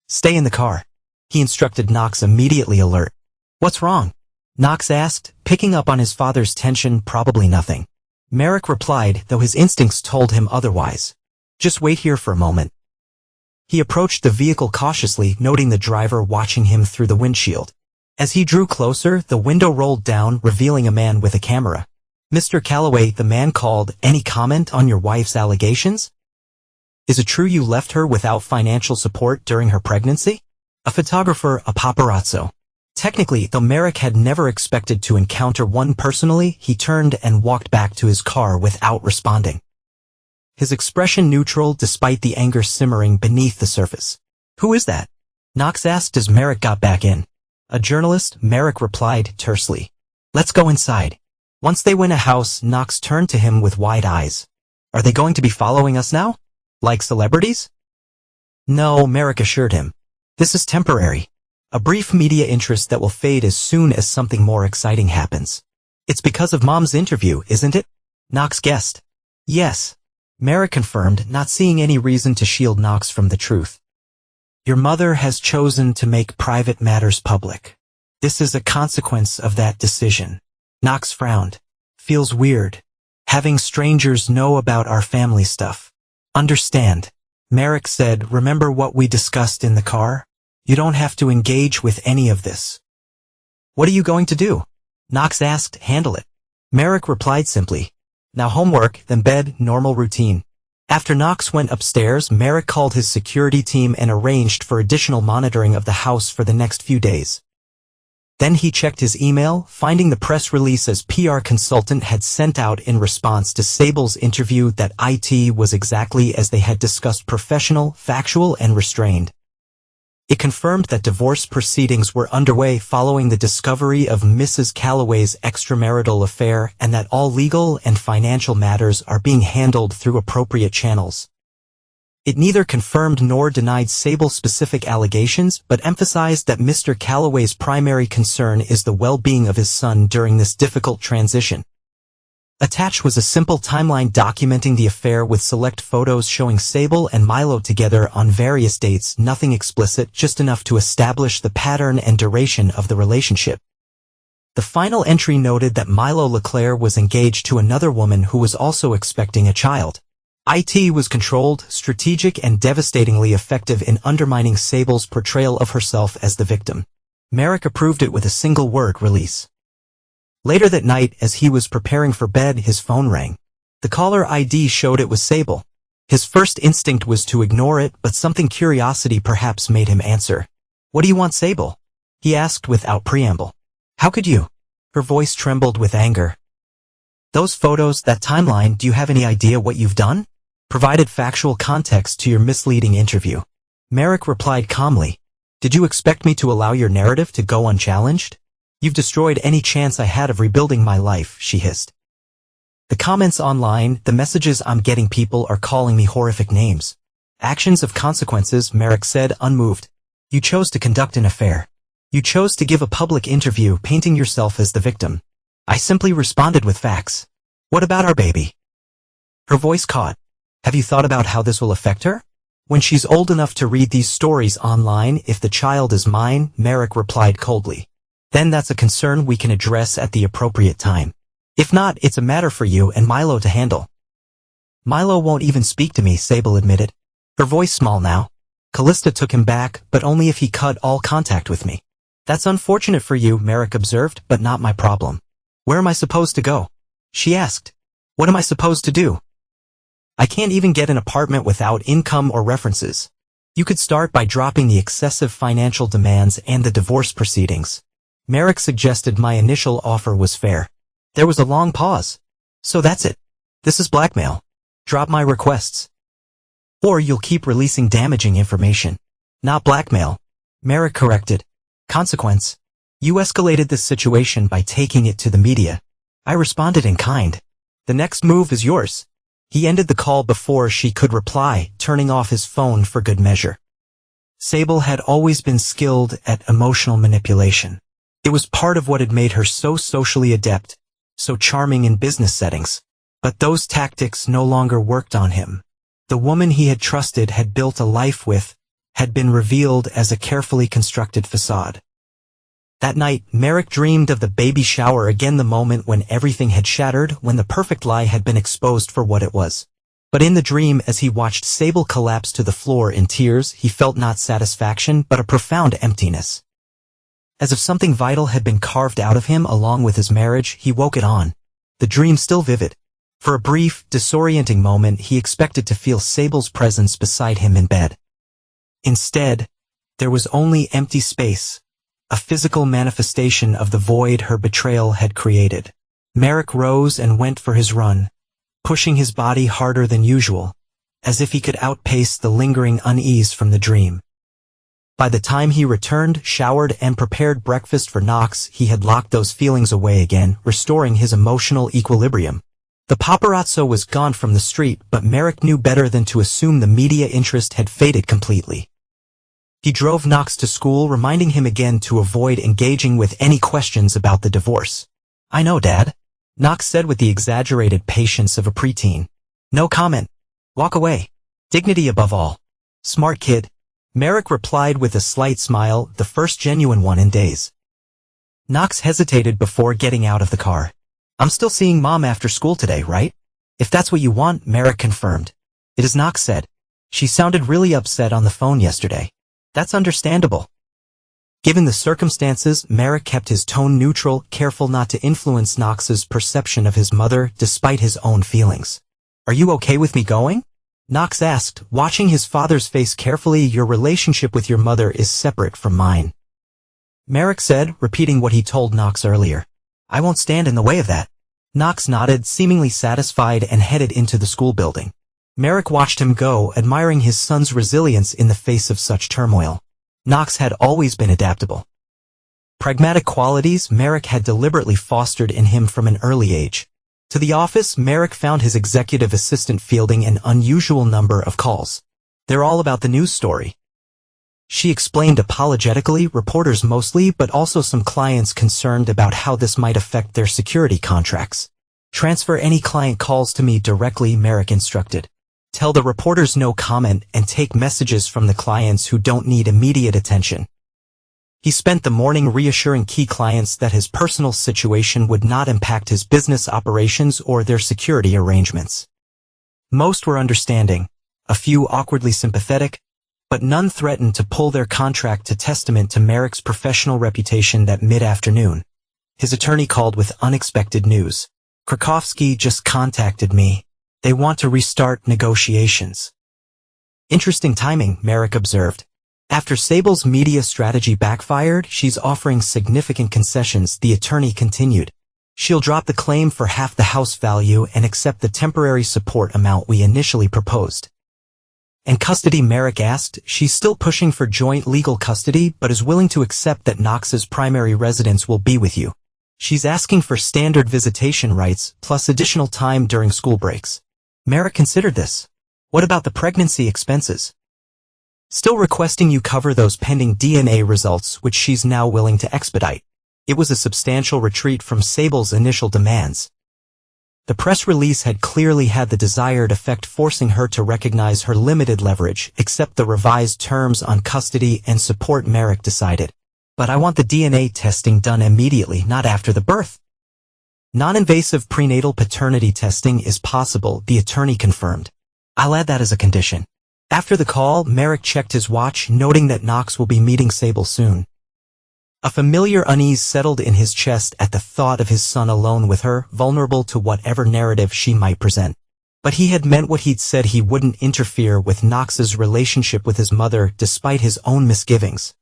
Stay in the car, he instructed Knox, immediately alert. What's wrong? Knox asked, picking up on his father's tension. Probably nothing. Merrick replied, though his instincts told him otherwise. Just wait here for a moment. He approached the vehicle cautiously, noting the driver watching him through the windshield. As he drew closer, the window rolled down, revealing a man with a camera. Mr. Calloway, the man called, any comment on your wife's allegations? Is it true you left her without financial support during her pregnancy? A photographer, a paparazzo. Technically, though Merrick had never expected to encounter one personally, he turned and walked back to his car without responding. His expression neutral despite the anger simmering beneath the surface. Who is that? Knox asked as Merrick got back in. A journalist, Merrick replied tersely. Let's go inside. Once they went in a house, Knox turned to him with wide eyes. Are they going to be following us now? Like celebrities? No, Merrick assured him. This is temporary. A brief media interest that will fade as soon as something more exciting happens. It's because of Mom's interview, isn't it? Knox guessed. Yes. Merrick confirmed, not seeing any reason to shield Knox from the truth. Your mother has chosen to make private matters public. This is a consequence of that decision. Knox frowned. Feels weird. Having strangers know about our family stuff. Understand. Merrick said, remember what we discussed in the car? You don't have to engage with any of this. What are you going to do? Knox asked, handle it. Merrick replied simply. Now homework, then bed, normal routine. After Knox went upstairs, Merrick called his security team and arranged for additional monitoring of the house for the next few days. Then he checked his email, finding the press release as PR consultant had sent out in response to Sable's interview that it was exactly as they had discussed: professional, factual, and restrained. It confirmed that divorce proceedings were underway following the discovery of Mrs. Calloway's extramarital affair, and that all legal and financial matters are being handled through appropriate channels. It neither confirmed nor denied Sable's specific allegations, but emphasized that Mr. Calloway's primary concern is the well-being of his son during this difficult transition. Attached was a simple timeline documenting the affair with select photos showing Sable and Milo together on various dates, nothing explicit, just enough to establish the pattern and duration of the relationship. The final entry noted that Milo LeClaire was engaged to another woman who was also expecting a child. It was controlled, strategic, and devastatingly effective in undermining Sable's portrayal of herself as the victim. Merrick approved it with a single word: release. Later that night, as he was preparing for bed, his phone rang. The caller ID showed it was Sable. His first instinct was to ignore it, but something curiosity perhaps made him answer. "What do you want, Sable?" he asked without preamble. "How could you?" Her voice trembled with anger. "Those photos, that timeline, do you have any idea what you've done?" Provided factual context to your misleading interview. Merrick replied calmly. "Did you expect me to allow your narrative to go unchallenged? You've destroyed any chance I had of rebuilding my life," she hissed. "The comments online, the messages I'm getting, people are calling me horrific names. Actions of consequences," Merrick said, unmoved. "You chose to conduct an affair. You chose to give a public interview painting yourself as the victim. I simply responded with facts. What about our baby?" Her voice caught. "Have you thought about how this will affect her? When she's old enough to read these stories online, if the child is mine," Merrick replied coldly. "Then that's a concern we can address at the appropriate time. If not, it's a matter for you and Milo to handle." "Milo won't even speak to me," Sable admitted. Her voice small now. "Callista took him back, but only if he cut all contact with me." "That's unfortunate for you," Merrick observed, "but not my problem." "Where am I supposed to go?" she asked. "What am I supposed to do? I can't even get an apartment without income or references. You could start by dropping the excessive financial demands and the divorce proceedings." Merrick suggested my initial offer was fair. There was a long pause. "So that's it. This is blackmail. Drop my requests. Or you'll keep releasing damaging information." "Not blackmail," Merrick corrected. "Consequence. You escalated this situation by taking it to the media. I responded in kind. The next move is yours." He ended the call before she could reply, turning off his phone for good measure. Sable had always been skilled at emotional manipulation. It was part of what had made her so socially adept, so charming in business settings. But those tactics no longer worked on him. The woman he had trusted, had built a life with, had been revealed as a carefully constructed facade. That night, Merrick dreamed of the baby shower again, the moment when everything had shattered, when the perfect lie had been exposed for what it was. But in the dream, as he watched Sable collapse to the floor in tears, he felt not satisfaction, but a profound emptiness. As if something vital had been carved out of him along with his marriage, he woke it on. The dream still vivid. For a brief, disorienting moment, he expected to feel Sable's presence beside him in bed. Instead, there was only empty space, a physical manifestation of the void her betrayal had created. Merrick rose and went for his run, pushing his body harder than usual, as if he could outpace the lingering unease from the dream. By the time he returned, showered, and prepared breakfast for Knox, he had locked those feelings away again, restoring his emotional equilibrium. The paparazzo was gone from the street, but Merrick knew better than to assume the media interest had faded completely. He drove Knox to school, reminding him again to avoid engaging with any questions about the divorce. "I know, Dad," Knox said with the exaggerated patience of a preteen. "No comment. Walk away. Dignity above all." "Smart kid," Merrick replied with a slight smile, the first genuine one in days. Knox hesitated before getting out of the car. "I'm still seeing Mom after school today, right?" "If that's what you want," Merrick confirmed. "It is," Knox said. "She sounded really upset on the phone yesterday." "That's understandable." Given the circumstances, Merrick kept his tone neutral, careful not to influence Knox's perception of his mother despite his own feelings. "Are you okay with me going?" Knox asked, watching his father's face carefully. "Your relationship with your mother is separate from mine," Merrick said, repeating what he told Knox earlier. "I won't stand in the way of that." Knox nodded, seemingly satisfied, and headed into the school building. Merrick watched him go, admiring his son's resilience in the face of such turmoil. Knox had always been adaptable. Pragmatic qualities Merrick had deliberately fostered in him from an early age. To the office, Merrick found his executive assistant fielding an unusual number of calls. They're all about the news story. She explained apologetically, reporters mostly, but also some clients concerned about how this might affect their security contracts. Transfer any client calls to me directly, Merrick instructed. Tell the reporters no comment and take messages from the clients who don't need immediate attention. He spent the morning reassuring key clients that his personal situation would not impact his business operations or their security arrangements. Most were understanding, a few awkwardly sympathetic, but none threatened to pull their contract to testament to Merrick's professional reputation. That mid-afternoon, his attorney called with unexpected news. Krakowski just contacted me. They want to restart negotiations. Interesting timing, Merrick observed. After Sable's media strategy backfired, she's offering significant concessions, the attorney continued. She'll drop the claim for half the house value and accept the temporary support amount we initially proposed. And custody, Merrick asked. She's still pushing for joint legal custody, but is willing to accept that Knox's primary residence will be with you. She's asking for standard visitation rights, plus additional time during school breaks. Merrick considered this. What about the pregnancy expenses? Still requesting you cover those pending DNA results, which she's now willing to expedite. It was a substantial retreat from Sable's initial demands. The press release had clearly had the desired effect, forcing her to recognize her limited leverage, accept the revised terms on custody and support. Merrick decided. But I want the DNA testing done immediately, not after the birth. Non-invasive prenatal paternity testing is possible, the attorney confirmed. I'll add that as a condition. After the call, Merrick checked his watch, noting that Knox will be meeting Sable soon. A familiar unease settled in his chest at the thought of his son alone with her, vulnerable to whatever narrative she might present. But he had meant what he'd said. He wouldn't interfere with Knox's relationship with his mother, despite his own misgivings.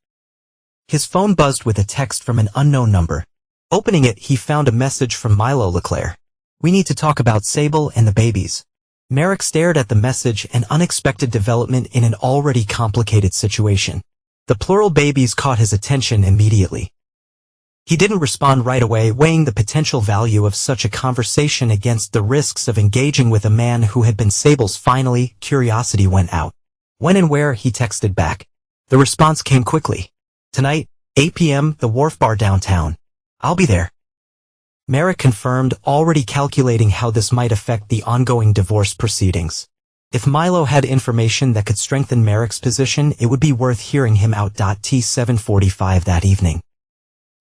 His phone buzzed with a text from an unknown number. Opening it, he found a message from Milo Leclerc. We need to talk about Sable and the babies. Merrick stared at the message, an unexpected development in an already complicated situation. The plural babies caught his attention immediately. He didn't respond right away, weighing the potential value of such a conversation against the risks of engaging with a man who had been Sable's. Finally, curiosity went out. When and where, he texted back. The response came quickly. Tonight, 8 p.m., the Wharf Bar downtown. I'll be there. Merrick confirmed, already calculating how this might affect the ongoing divorce proceedings. If Milo had information that could strengthen Merrick's position, it would be worth hearing him out. T 7:45 that evening.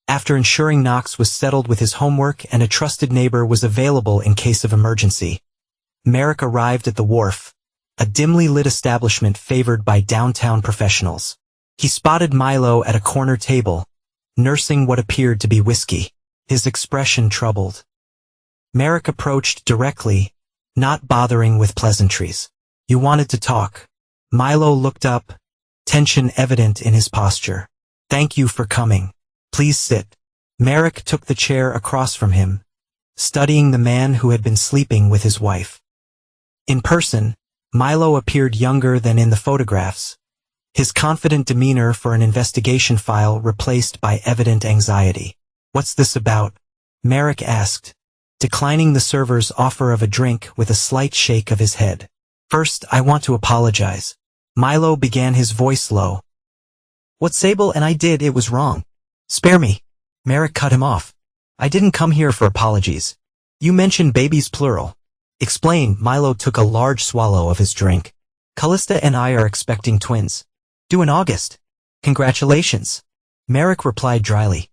After ensuring Knox was settled with his homework and a trusted neighbor was available in case of emergency, Merrick arrived at the Wharf, a dimly lit establishment favored by downtown professionals. He spotted Milo at a corner table, nursing what appeared to be whiskey, his expression troubled. Merrick approached directly, not bothering with pleasantries. You wanted to talk. Milo looked up, tension evident in his posture. Thank you for coming. Please sit. Merrick took the chair across from him, studying the man who had been sleeping with his wife. In person, Milo appeared younger than in the photographs, his confident demeanor for an investigation file replaced by evident anxiety. What's this about? Merrick asked, declining the server's offer of a drink with a slight shake of his head. First, I want to apologize. Milo began, his voice low. What Sable and I did, it was wrong. Spare me. Merrick cut him off. I didn't come here for apologies. You mentioned babies plural. Explain. Milo took a large swallow of his drink. Callista and I are expecting twins. Due in August. Congratulations. Merrick replied dryly.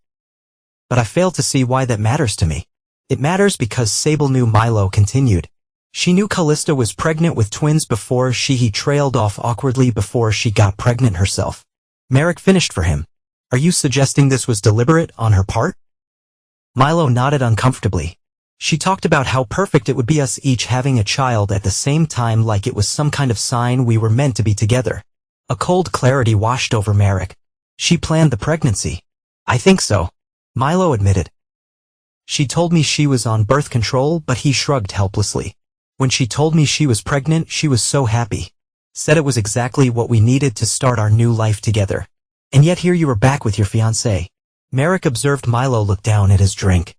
But I fail to see why that matters to me. It matters because Sable knew. Milo continued. She knew Callista was pregnant with twins before he trailed off awkwardly before she got pregnant herself. Merrick finished for him. Are you suggesting this was deliberate on her part? Milo nodded uncomfortably. She talked about how perfect it would be us each having a child at the same time, like it was some kind of sign we were meant to be together. A cold clarity washed over Merrick. She planned the pregnancy. I think so. Milo admitted. She told me she was on birth control, but he shrugged helplessly. When she told me she was pregnant, she was so happy. Said it was exactly what we needed to start our new life together. And yet here you are back with your fiancé. Merrick observed. Milo looked down at his drink.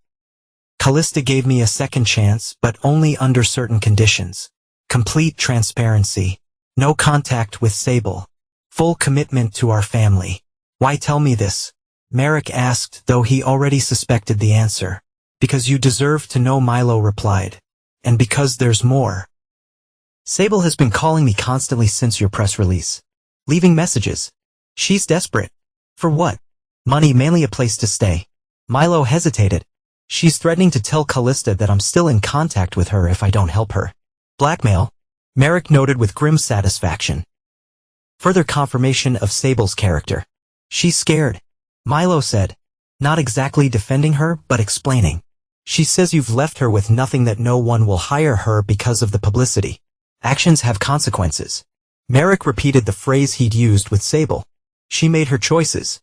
Callista gave me a second chance, but only under certain conditions. Complete transparency. No contact with Sable. Full commitment to our family. Why tell me this? Merrick asked, though he already suspected the answer. Because you deserve to know, Milo replied. And because there's more. Sable has been calling me constantly since your press release. Leaving messages. She's desperate. For what? Money, mainly a place to stay. Milo hesitated. She's threatening to tell Callista that I'm still in contact with her if I don't help her. Blackmail? Merrick noted with grim satisfaction. Further confirmation of Sable's character. She's scared. Milo said. Not exactly defending her, but explaining. She says you've left her with nothing, that no one will hire her because of the publicity. Actions have consequences. Merrick repeated the phrase he'd used with Sable. She made her choices.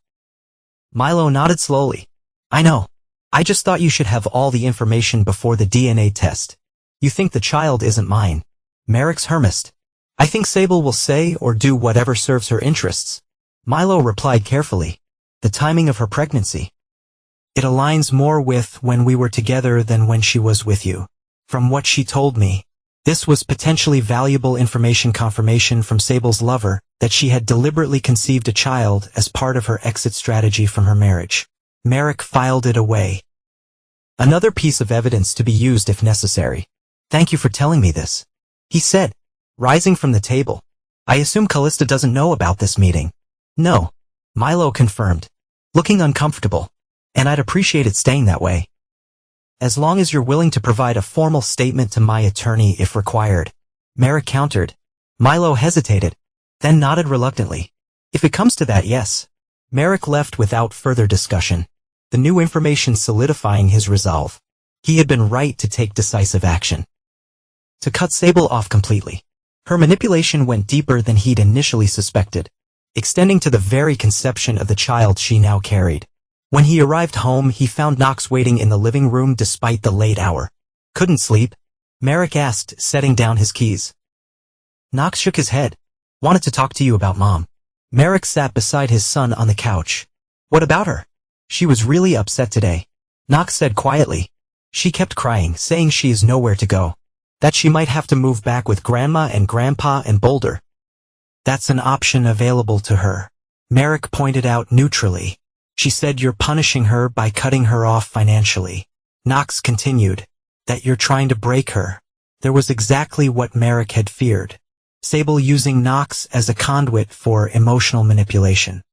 Milo nodded slowly. I know. I just thought you should have all the information before the DNA test. You think the child isn't mine. Merrick's hermist. I think Sable will say or do whatever serves her interests. Milo replied carefully. The timing of her pregnancy. It aligns more with when we were together than when she was with you. From what she told me, this was potentially valuable information, confirmation from Sable's lover that she had deliberately conceived a child as part of her exit strategy from her marriage. Merrick filed it away. Another piece of evidence to be used if necessary. Thank you for telling me this, he said, rising from the table. I assume Callista doesn't know about this meeting. No, Milo confirmed, looking uncomfortable. And I'd appreciate it staying that way. As long as you're willing to provide a formal statement to my attorney if required. Merrick countered. Milo hesitated, then nodded reluctantly. If it comes to that, yes. Merrick left without further discussion, the new information solidifying his resolve. He had been right to take decisive action. To cut Sable off completely. Her manipulation went deeper than he'd initially suspected, extending to the very conception of the child she now carried. When he arrived home, he found Knox waiting in the living room despite the late hour. Couldn't sleep? Merrick asked, setting down his keys. Knox shook his head. Wanted to talk to you about Mom. Merrick sat beside his son on the couch. What about her? She was really upset today. Knox said quietly. She kept crying, saying she is nowhere to go. That she might have to move back with Grandma and Grandpa in Boulder. That's an option available to her. Merrick pointed out neutrally. She said you're punishing her by cutting her off financially. Knox continued. That you're trying to break her. There was exactly what Merrick had feared. Sable using Knox as a conduit for emotional manipulation.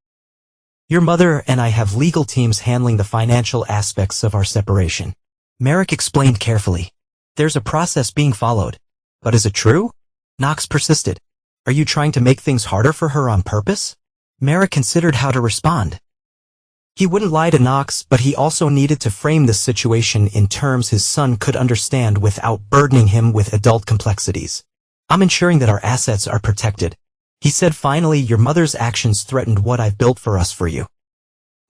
Your mother and I have legal teams handling the financial aspects of our separation. Merrick explained carefully. There's a process being followed. But is it true? Knox persisted. Are you trying to make things harder for her on purpose? Merrick considered how to respond. He wouldn't lie to Knox, but he also needed to frame this situation in terms his son could understand without burdening him with adult complexities. I'm ensuring that our assets are protected. He said finally, your mother's actions threatened what I've built for us for you.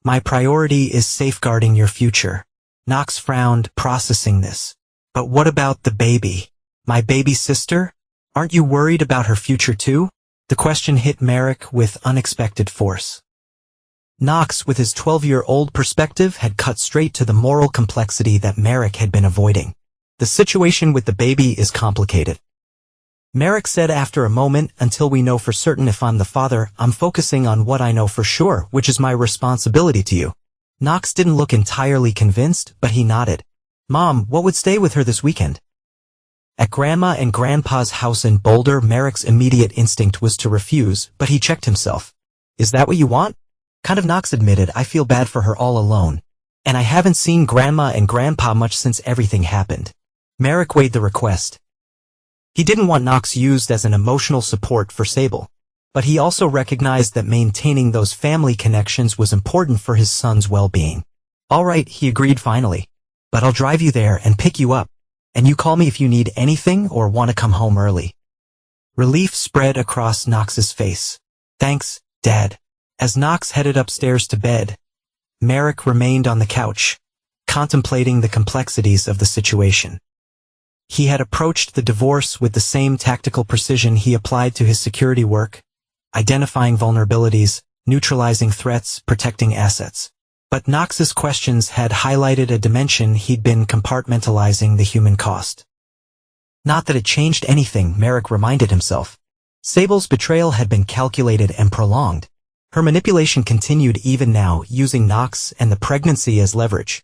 My priority is safeguarding your future. Knox frowned, processing this. But what about the baby? My baby sister? Aren't you worried about her future too? The question hit Merrick with unexpected force. Knox, with his 12-year-old perspective, had cut straight to the moral complexity that Merrick had been avoiding. The situation with the baby is complicated. Merrick said after a moment, until we know for certain if I'm the father, I'm focusing on what I know for sure, which is my responsibility to you. Knox didn't look entirely convinced, but he nodded. Mom, what would stay with her this weekend? At Grandma and Grandpa's house in Boulder, Merrick's immediate instinct was to refuse, but he checked himself. Is that what you want? Kind of. Knox admitted. I feel bad for her all alone. And I haven't seen Grandma and Grandpa much since everything happened. Merrick weighed the request. He didn't want Knox used as an emotional support for Sable. But he also recognized that maintaining those family connections was important for his son's well-being. All right, he agreed finally. But I'll drive you there and pick you up. And you call me if you need anything or want to come home early. Relief spread across Knox's face. Thanks, Dad. As Knox headed upstairs to bed, Merrick remained on the couch, contemplating the complexities of the situation. He had approached the divorce with the same tactical precision he applied to his security work, identifying vulnerabilities, neutralizing threats, protecting assets. But Knox's questions had highlighted a dimension he'd been compartmentalizing: the human cost. Not that it changed anything, Merrick reminded himself. Sable's betrayal had been calculated and prolonged. Her manipulation continued even now, using Knox and the pregnancy as leverage.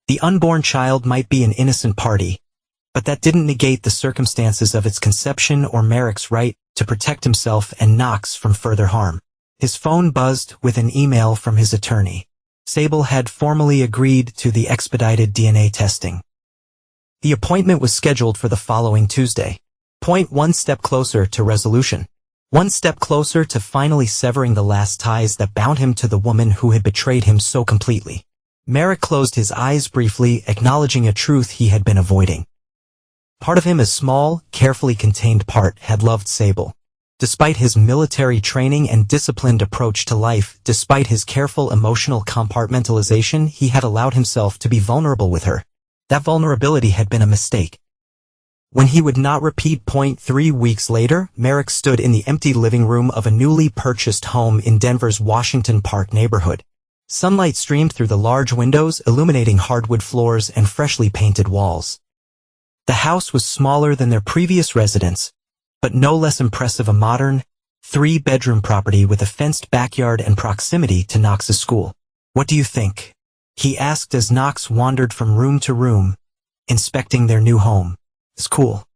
The unborn child might be an innocent party, but that didn't negate the circumstances of its conception or Merrick's right to protect himself and Knox from further harm. His phone buzzed with an email from his attorney. Sable had formally agreed to the expedited DNA testing. The appointment was scheduled for the following Tuesday. One step closer to resolution. One step closer to finally severing the last ties that bound him to the woman who had betrayed him so completely. Merrick closed his eyes briefly, acknowledging a truth he had been avoiding. Part of him, a small, carefully contained part, had loved Sable. Despite his military training and disciplined approach to life, despite his careful emotional compartmentalization, he had allowed himself to be vulnerable with her. That vulnerability had been a mistake. When he would not repeat. 3 weeks later, Merrick stood in the empty living room of a newly purchased home in Denver's Washington Park neighborhood. Sunlight streamed through the large windows, illuminating hardwood floors and freshly painted walls. The house was smaller than their previous residence, but no less impressive, a modern, 3-bedroom property with a fenced backyard and proximity to Knox's school. "What do you think?" he asked as Knox wandered from room to room, inspecting their new home. "It's cool,"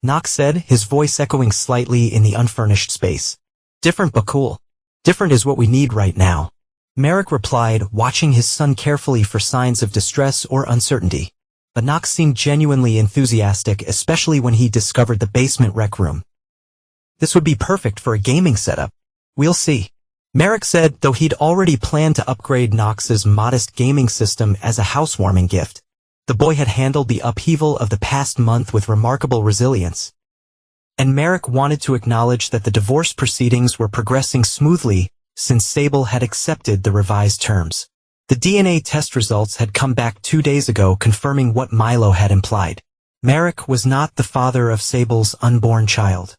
Knox said, his voice echoing slightly in the unfurnished space. "Different but cool. Different is what we need right now," Merrick replied, watching his son carefully for signs of distress or uncertainty. But Knox seemed genuinely enthusiastic, especially when he discovered the basement rec room. "This would be perfect for a gaming setup." "We'll see," Merrick said, though he'd already planned to upgrade Knox's modest gaming system as a housewarming gift. The boy had handled the upheaval of the past month with remarkable resilience. And Merrick wanted to acknowledge that the divorce proceedings were progressing smoothly since Sable had accepted the revised terms. The DNA test results had come back 2 days ago, confirming what Milo had implied. Merrick was not the father of Sable's unborn child.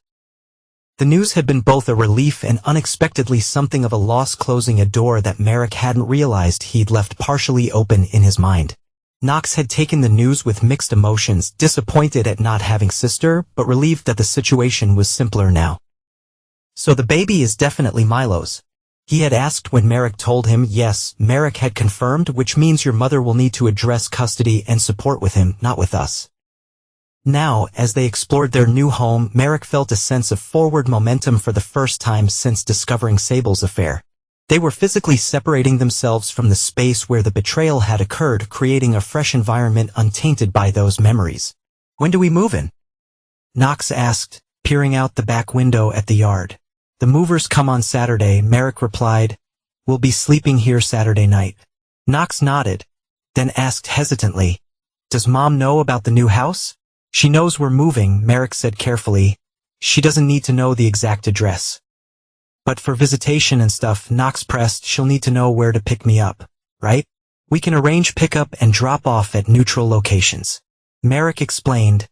The news had been both a relief and unexpectedly something of a loss, closing a door that Merrick hadn't realized he'd left partially open in his mind. Knox had taken the news with mixed emotions, disappointed at not having sister, but relieved that the situation was simpler now. "So the baby is definitely Milo's?" he had asked when Merrick told him yes. Merrick had confirmed, "which means your mother will need to address custody and support with him, not with us." Now, as they explored their new home, Merrick felt a sense of forward momentum for the first time since discovering Sable's affair. They were physically separating themselves from the space where the betrayal had occurred, creating a fresh environment untainted by those memories. "When do we move in?" Knox asked, peering out the back window at the yard. "The movers come on Saturday," Merrick replied. "We'll be sleeping here Saturday night." Knox nodded, then asked hesitantly, "Does Mom know about the new house?" "She knows we're moving," Merrick said carefully. "She doesn't need to know the exact address. But for visitation and stuff," Knox pressed, "she'll need to know where to pick me up, right? We can arrange pickup and drop off at neutral locations." Merrick explained,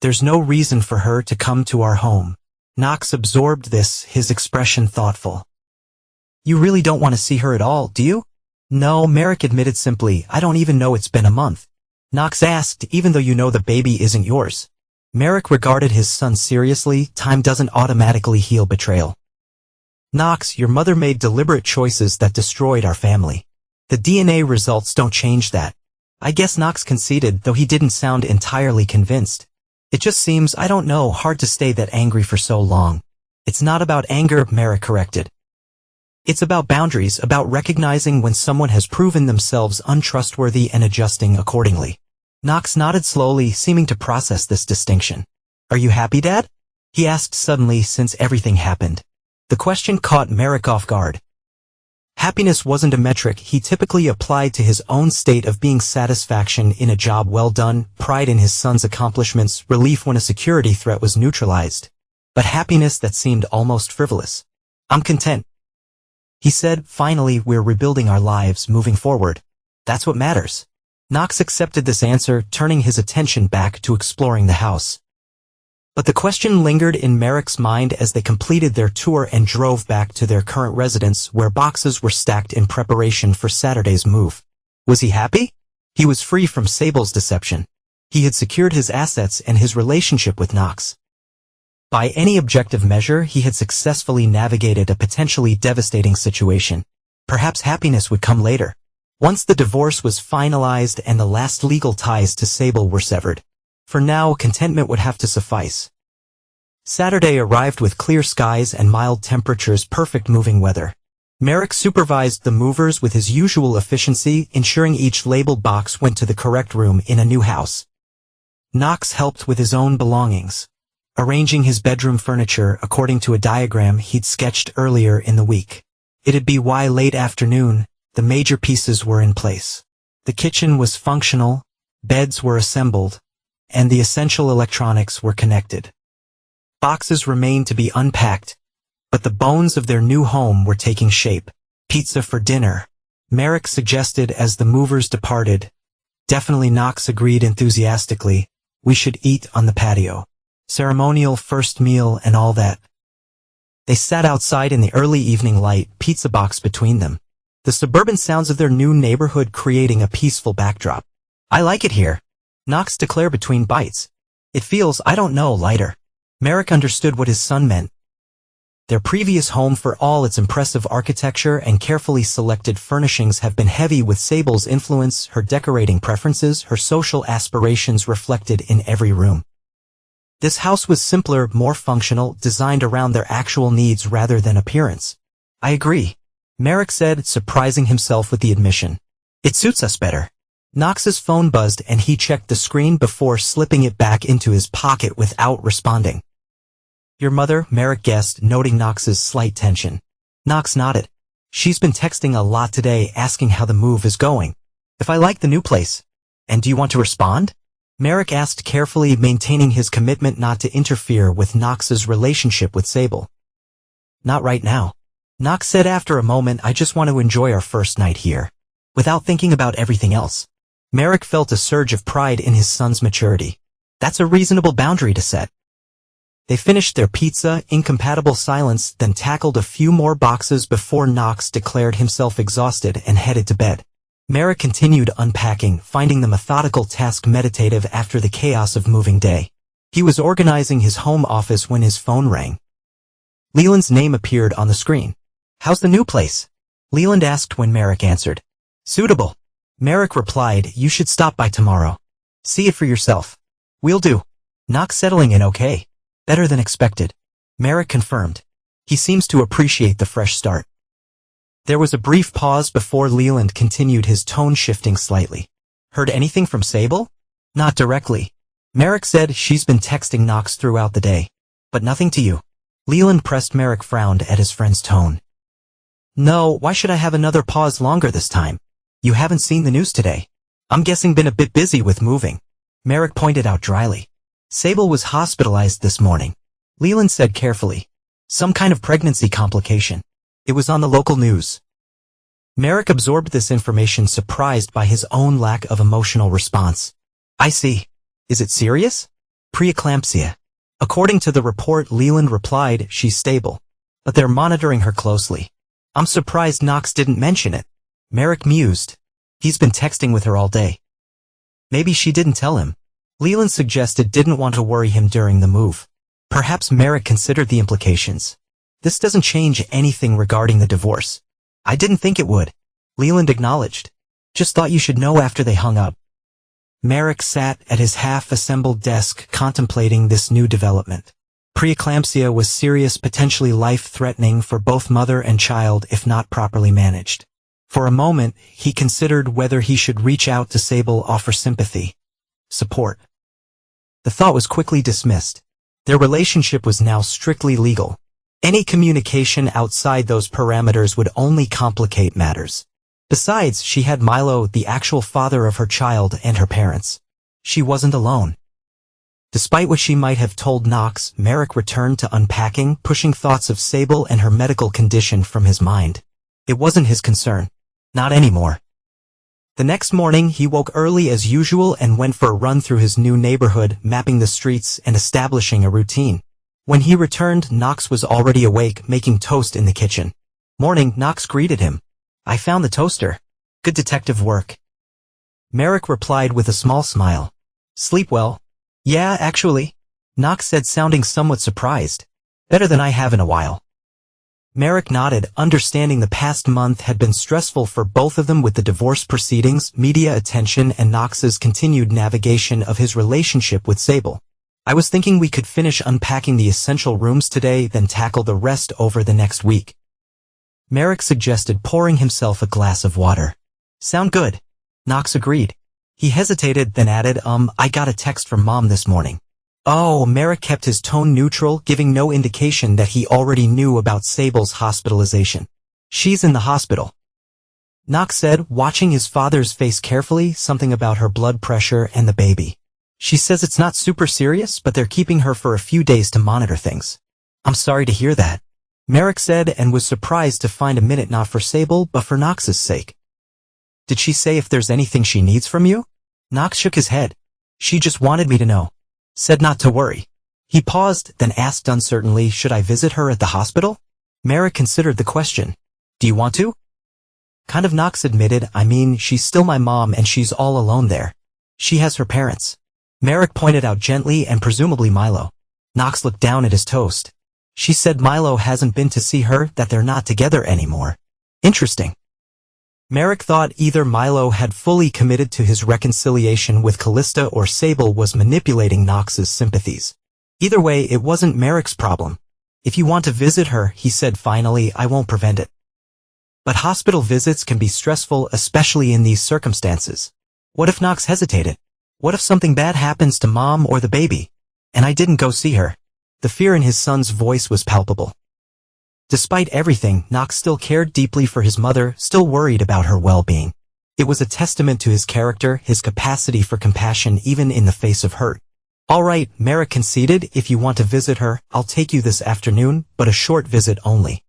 "There's no reason for her to come to our home." Knox absorbed this, his expression thoughtful. "You really don't want to see her at all, do you?" "No," Merrick admitted simply. "I don't even know it's been a month." Knox asked, "Even though you know the baby isn't yours?" Merrick regarded his son seriously. "Time doesn't automatically heal betrayal. Knox, your mother made deliberate choices that destroyed our family. The DNA results don't change that." "I guess," Knox conceded, though he didn't sound entirely convinced. "It just seems, I don't know, hard to stay that angry for so long." "It's not about anger," Merrick corrected. "It's about boundaries, about recognizing when someone has proven themselves untrustworthy and adjusting accordingly." Knox nodded slowly, seeming to process this distinction. "Are you happy, Dad?" he asked suddenly, since everything happened. The question caught Merrick off guard. Happiness wasn't a metric he typically applied to his own state of being: satisfaction in a job well done, pride in his son's accomplishments, relief when a security threat was neutralized. But happiness that seemed almost frivolous. "I'm content," he said. "Finally, we're rebuilding our lives, moving forward. That's what matters." Knox accepted this answer, turning his attention back to exploring the house. But the question lingered in Merrick's mind as they completed their tour and drove back to their current residence, where boxes were stacked in preparation for Saturday's move. Was he happy? He was free from Sable's deception. He had secured his assets and his relationship with Knox. By any objective measure, he had successfully navigated a potentially devastating situation. Perhaps happiness would come later, once the divorce was finalized and the last legal ties to Sable were severed. For now, contentment would have to suffice. Saturday arrived with clear skies and mild temperatures, perfect moving weather. Merrick supervised the movers with his usual efficiency, ensuring each labeled box went to the correct room in a new house. Knox helped with his own belongings, arranging his bedroom furniture according to a diagram he'd sketched earlier in the week. It'd be by late afternoon, the major pieces were in place. The kitchen was functional, beds were assembled, and the essential electronics were connected. Boxes remained to be unpacked, but the bones of their new home were taking shape. Pizza for dinner, Merrick suggested as the movers departed. Definitely, Knox agreed enthusiastically. We should eat on the patio. Ceremonial first meal and all that. They sat outside in the early evening light, pizza box between them. The suburban sounds of their new neighborhood creating a peaceful backdrop. I like it here, Knox declared between bites. It feels, I don't know, lighter. Merrick understood what his son meant. Their previous home, for all its impressive architecture and carefully selected furnishings, have been heavy with Sable's influence, her decorating preferences, her social aspirations reflected in every room. This house was simpler, more functional, designed around their actual needs rather than appearance. I agree, Merrick said, surprising himself with the admission. It suits us better. Knox's phone buzzed and he checked the screen before slipping it back into his pocket without responding. Your mother, Merrick guessed, noting Knox's slight tension. Knox nodded. She's been texting a lot today asking how the move is going. If I like the new place. And do you want to respond? Merrick asked, carefully maintaining his commitment not to interfere with Knox's relationship with Sable. Not right now. Knox said after a moment. I just want to enjoy our first night here, without thinking about everything else. Merrick felt a surge of pride in his son's maturity. That's a reasonable boundary to set. They finished their pizza, incompatible silence, then tackled a few more boxes before Knox declared himself exhausted and headed to bed. Merrick continued unpacking, finding the methodical task meditative after the chaos of moving day. He was organizing his home office when his phone rang. Leland's name appeared on the screen. How's the new place? Leland asked when Merrick answered. Suitable. Merrick replied, you should stop by tomorrow. See it for yourself. We'll do. Knox settling in okay. Better than expected. Merrick confirmed. He seems to appreciate the fresh start. There was a brief pause before Leland continued, his tone shifting slightly. Heard anything from Sable? Not directly. Merrick said. She's been texting Knox throughout the day. But nothing to you. Leland pressed. Merrick frowned at his friend's tone. No, why should I have another pause longer this time? You haven't seen the news today. I'm guessing been a bit busy with moving. Merrick pointed out dryly. Sable was hospitalized this morning. Leland said carefully. Some kind of pregnancy complication. It was on the local news. Merrick absorbed this information, surprised by his own lack of emotional response. I see. Is it serious? Preeclampsia. According to the report, Leland replied, she's stable. But they're monitoring her closely. I'm surprised Knox didn't mention it. Merrick mused. He's been texting with her all day. Maybe she didn't tell him. Leland suggested, didn't want to worry him during the move. Perhaps Merrick considered the implications. This doesn't change anything regarding the divorce. I didn't think it would. Leland acknowledged. Just thought you should know after they hung up. Merrick sat at his half-assembled desk contemplating this new development. Preeclampsia was serious, potentially life-threatening for both mother and child if not properly managed. For a moment, he considered whether he should reach out to Sable, offer sympathy, support. The thought was quickly dismissed. Their relationship was now strictly legal. Any communication outside those parameters would only complicate matters. Besides, she had Milo, the actual father of her child, and her parents. She wasn't alone. Despite what she might have told Knox, Merrick returned to unpacking, pushing thoughts of Sable and her medical condition from his mind. It wasn't his concern. Not anymore. The next morning, he woke early as usual and went for a run through his new neighborhood, mapping the streets and establishing a routine. When he returned, Knox was already awake, making toast in the kitchen. Morning, Knox greeted him. I found the toaster. Good detective work. Merrick replied with a small smile. Sleep well? Yeah, actually. Knox said, sounding somewhat surprised. Better than I have in a while. Merrick nodded, understanding the past month had been stressful for both of them with the divorce proceedings, media attention, and Knox's continued navigation of his relationship with Sable. I was thinking we could finish unpacking the essential rooms today, then tackle the rest over the next week. Merrick suggested, pouring himself a glass of water. Sound good. Knox agreed. He hesitated, then added, I got a text from Mom this morning. Oh, Merrick kept his tone neutral, giving no indication that he already knew about Sable's hospitalization. She's in the hospital. Knox said, watching his father's face carefully, something about her blood pressure and the baby. She says it's not super serious, but they're keeping her for a few days to monitor things. I'm sorry to hear that, Merrick said, and was surprised to find a minute not for Sable, but for Knox's sake. Did she say if there's anything she needs from you? Knox shook his head. She just wanted me to know. Said not to worry. He paused, then asked uncertainly, should I visit her at the hospital? Merrick considered the question. Do you want to? Kind of, Knox admitted. I mean, she's still my mom and she's all alone there. She has her parents. Merrick pointed out gently, and presumably Milo. Knox looked down at his toast. She said Milo hasn't been to see her, that they're not together anymore. Interesting. Merrick thought either Milo had fully committed to his reconciliation with Callista or Sable was manipulating Knox's sympathies. Either way, it wasn't Merrick's problem. If you want to visit her, he said finally, I won't prevent it. But hospital visits can be stressful, especially in these circumstances. What if Knox hesitated? What if something bad happens to Mom or the baby? And I didn't go see her. The fear in his son's voice was palpable. Despite everything, Knox still cared deeply for his mother, still worried about her well-being. It was a testament to his character, his capacity for compassion even in the face of hurt. All right, Merrick conceded, if you want to visit her, I'll take you this afternoon, but a short visit only.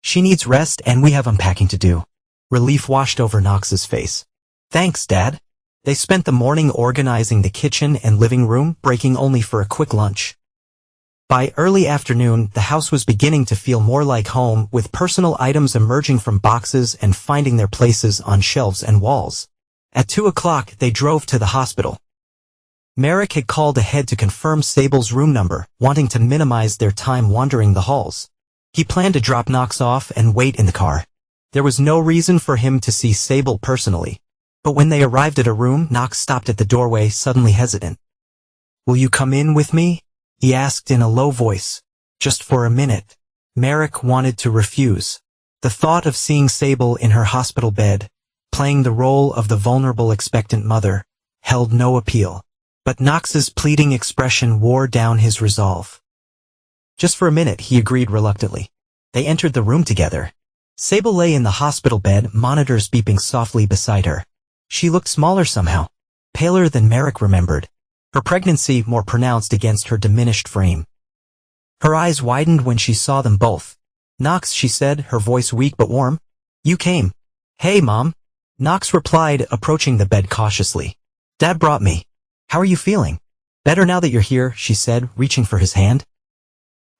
She needs rest and we have unpacking to do. Relief washed over Knox's face. Thanks, Dad. They spent the morning organizing the kitchen and living room, breaking only for a quick lunch. By early afternoon, the house was beginning to feel more like home, with personal items emerging from boxes and finding their places on shelves and walls. At 2 o'clock, they drove to the hospital. Merrick had called ahead to confirm Sable's room number, wanting to minimize their time wandering the halls. He planned to drop Knox off and wait in the car. There was no reason for him to see Sable personally. But when they arrived at a room, Knox stopped at the doorway, suddenly hesitant. Will you come in with me? He asked in a low voice. Just for a minute. Merrick wanted to refuse. The thought of seeing Sable in her hospital bed, playing the role of the vulnerable expectant mother, held no appeal. But Knox's pleading expression wore down his resolve. Just for a minute, he agreed reluctantly. They entered the room together. Sable lay in the hospital bed, monitors beeping softly beside her. She looked smaller somehow, paler than Merrick remembered. Her pregnancy more pronounced against her diminished frame. Her eyes widened when she saw them both. Knox, she said, her voice weak but warm. You came. Hey, Mom. Knox replied, approaching the bed cautiously. Dad brought me. How are you feeling? Better now that you're here, she said, reaching for his hand.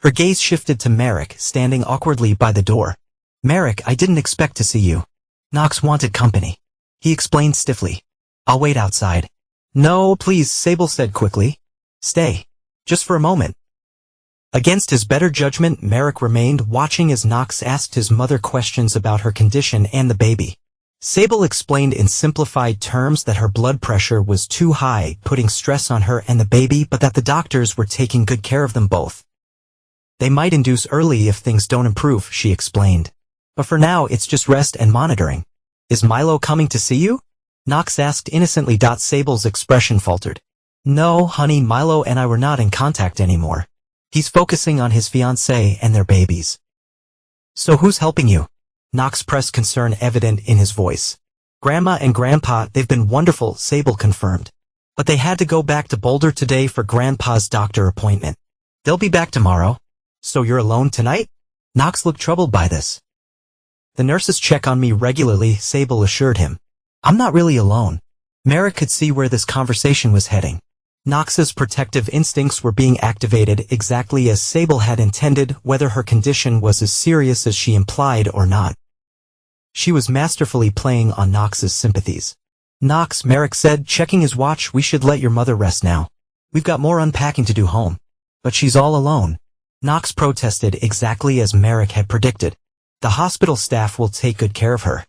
Her gaze shifted to Merrick, standing awkwardly by the door. Merrick, I didn't expect to see you. Knox wanted company. He explained stiffly. I'll wait outside. No, please, Sable said quickly. Stay. Just for a moment. Against his better judgment, Merrick remained, watching as Knox asked his mother questions about her condition and the baby. Sable explained in simplified terms that her blood pressure was too high, putting stress on her and the baby, but that the doctors were taking good care of them both. They might induce early if things don't improve, she explained. But for now, it's just rest and monitoring. Is Milo coming to see you? Knox asked innocently. Sable's expression faltered. No, honey, Milo and I were not in contact anymore. He's focusing on his fiancée and their babies. So who's helping you? Knox pressed, concern evident in his voice. Grandma and Grandpa, they've been wonderful, Sable confirmed. But they had to go back to Boulder today for Grandpa's doctor appointment. They'll be back tomorrow. So you're alone tonight? Knox looked troubled by this. The nurses check on me regularly, Sable assured him. I'm not really alone. Merrick could see where this conversation was heading. Knox's protective instincts were being activated exactly as Sable had intended, whether her condition was as serious as she implied or not. She was masterfully playing on Knox's sympathies. Knox, Merrick said, checking his watch, we should let your mother rest now. We've got more unpacking to do home. But she's all alone. Knox protested exactly as Merrick had predicted. The hospital staff will take good care of her.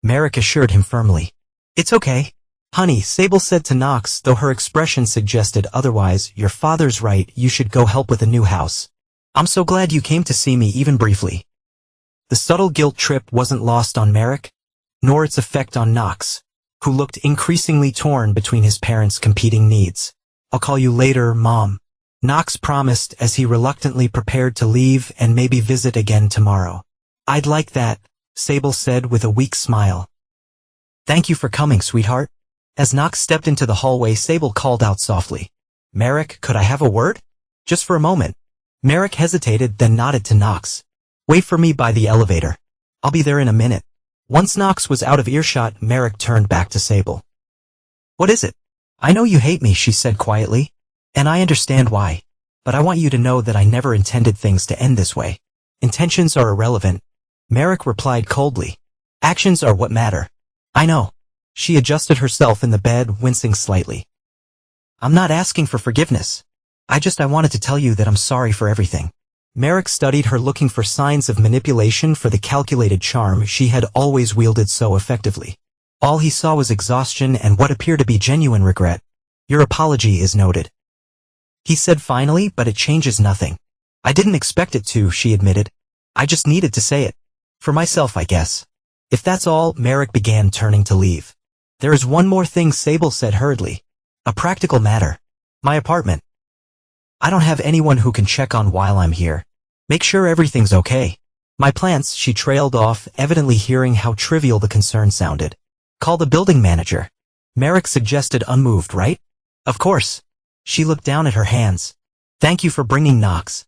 Merrick assured him firmly. It's okay. Honey, Sable said to Knox, though her expression suggested otherwise. Your father's right, you should go help with the new house. I'm so glad you came to see me even briefly. The subtle guilt trip wasn't lost on Merrick, nor its effect on Knox, who looked increasingly torn between his parents' competing needs. I'll call you later, Mom. Knox promised as he reluctantly prepared to leave and maybe visit again tomorrow. I'd like that, Sable said with a weak smile. Thank you for coming, sweetheart. As Knox stepped into the hallway, Sable called out softly. Merrick, could I have a word? Just for a moment. Merrick hesitated, then nodded to Knox. Wait for me by the elevator. I'll be there in a minute. Once Knox was out of earshot, Merrick turned back to Sable. What is it? I know you hate me, she said quietly. And I understand why. But I want you to know that I never intended things to end this way. Intentions are irrelevant. Merrick replied coldly. Actions are what matter. I know. She adjusted herself in the bed, wincing slightly. I'm not asking for forgiveness. I wanted to tell you that I'm sorry for everything. Merrick studied her, looking for signs of manipulation for the calculated charm she had always wielded so effectively. All he saw was exhaustion and what appeared to be genuine regret. Your apology is noted, he said finally, but it changes nothing. I didn't expect it to, she admitted. I just needed to say it. For myself, I guess. If that's all, Merrick began, turning to leave. There is one more thing, Sable said hurriedly. A practical matter. My apartment. I don't have anyone who can check on while I'm here. Make sure everything's okay. My plants, she trailed off, evidently hearing how trivial the concern sounded. Call the building manager. Merrick suggested, unmoved, right? Of course. She looked down at her hands. Thank you for bringing Knox.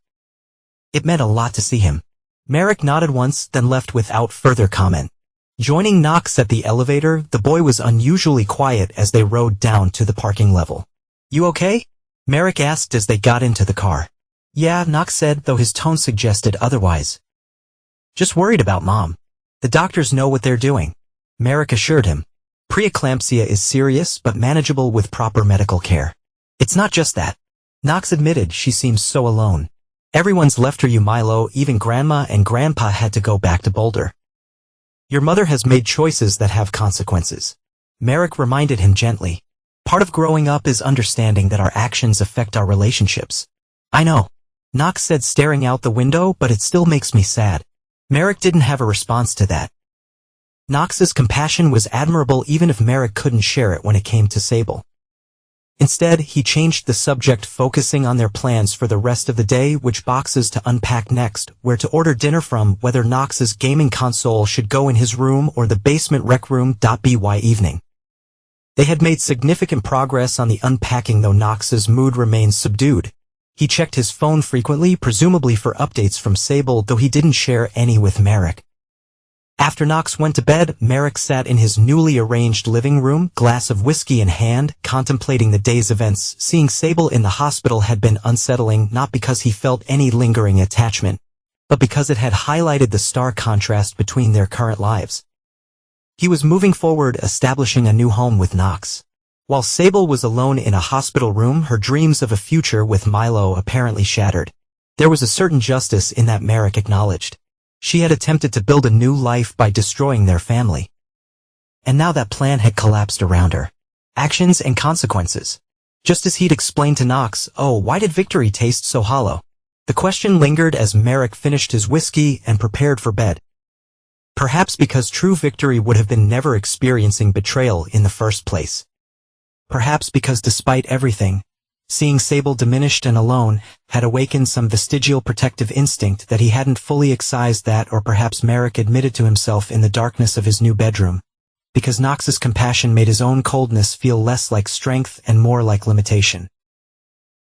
It meant a lot to see him. Merrick nodded once, then left without further comment. Joining Knox at the elevator, the boy was unusually quiet as they rode down to the parking level. You okay? Merrick asked as they got into the car. Yeah, Knox said, though his tone suggested otherwise. Just worried about Mom. The doctors know what they're doing, Merrick assured him. Preeclampsia is serious but manageable with proper medical care. It's not just that. Knox admitted, she seems so alone. Everyone's left her, you Milo, even Grandma and Grandpa had to go back to Boulder. Your mother has made choices that have consequences. Merrick reminded him gently. Part of growing up is understanding that our actions affect our relationships. I know, Knox said, staring out the window, but it still makes me sad. Merrick didn't have a response to that. Knox's compassion was admirable even if Merrick couldn't share it when it came to Sable. Instead, he changed the subject, focusing on their plans for the rest of the day, which boxes to unpack next, where to order dinner from, whether Knox's gaming console should go in his room or the basement rec room. By evening, they had made significant progress on the unpacking, though Knox's mood remained subdued. He checked his phone frequently, presumably for updates from Sable, though he didn't share any with Merrick. After Knox went to bed, Merrick sat in his newly arranged living room, glass of whiskey in hand, contemplating the day's events. Seeing Sable in the hospital had been unsettling, not because he felt any lingering attachment, but because it had highlighted the stark contrast between their current lives. He was moving forward, establishing a new home with Knox. While Sable was alone in a hospital room, her dreams of a future with Milo apparently shattered. There was a certain justice in that, Merrick acknowledged. She had attempted to build a new life by destroying their family. And now that plan had collapsed around her. Actions and consequences. Just as he'd explained to Knox, oh, why did victory taste so hollow? The question lingered as Merrick finished his whiskey and prepared for bed. Perhaps because true victory would have been never experiencing betrayal in the first place. Perhaps because despite everything, seeing Sable diminished and alone had awakened some vestigial protective instinct that he hadn't fully excised. That, or perhaps Merrick admitted to himself in the darkness of his new bedroom, because Knox's compassion made his own coldness feel less like strength and more like limitation.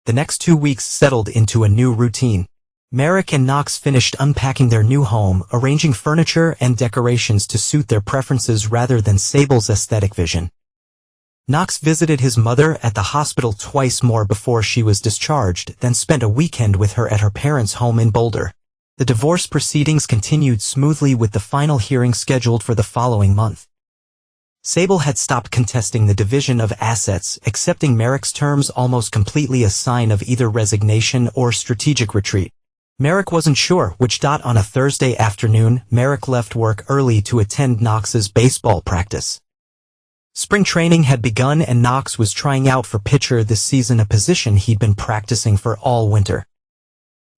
The next 2 weeks settled into a new routine. Merrick and Knox finished unpacking their new home, arranging furniture and decorations to suit their preferences rather than Sable's aesthetic vision. Knox visited his mother at the hospital twice more before she was discharged, then spent a weekend with her at her parents' home in Boulder. The divorce proceedings continued smoothly, with the final hearing scheduled for the following month. Sable had stopped contesting the division of assets, accepting Merrick's terms almost completely a sign of either resignation or strategic retreat. Merrick wasn't sure which. On a Thursday afternoon, Merrick left work early to attend Knox's baseball practice. Spring training had begun and Knox was trying out for pitcher this season, a position he'd been practicing for all winter.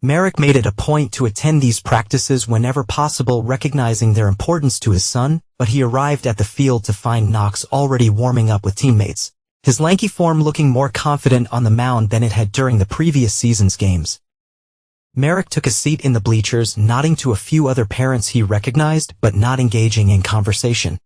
Merrick made it a point to attend these practices whenever possible, recognizing their importance to his son, but he arrived at the field to find Knox already warming up with teammates, his lanky form looking more confident on the mound than it had during the previous season's games. Merrick took a seat in the bleachers, nodding to a few other parents he recognized, but not engaging in conversation.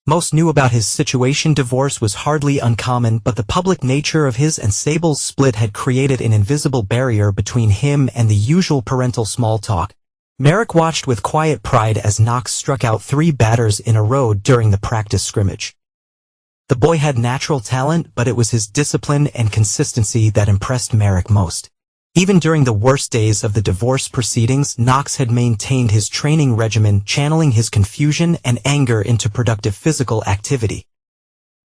Most knew about his situation. Divorce was hardly uncommon, but the public nature of his and Sable's split had created an invisible barrier between him and the usual parental small talk. Merrick watched with quiet pride as Knox struck out 3 batters in a row during the practice scrimmage. The boy had natural talent, but it was his discipline and consistency that impressed Merrick most. Even during the worst days of the divorce proceedings, Knox had maintained his training regimen, channeling his confusion and anger into productive physical activity.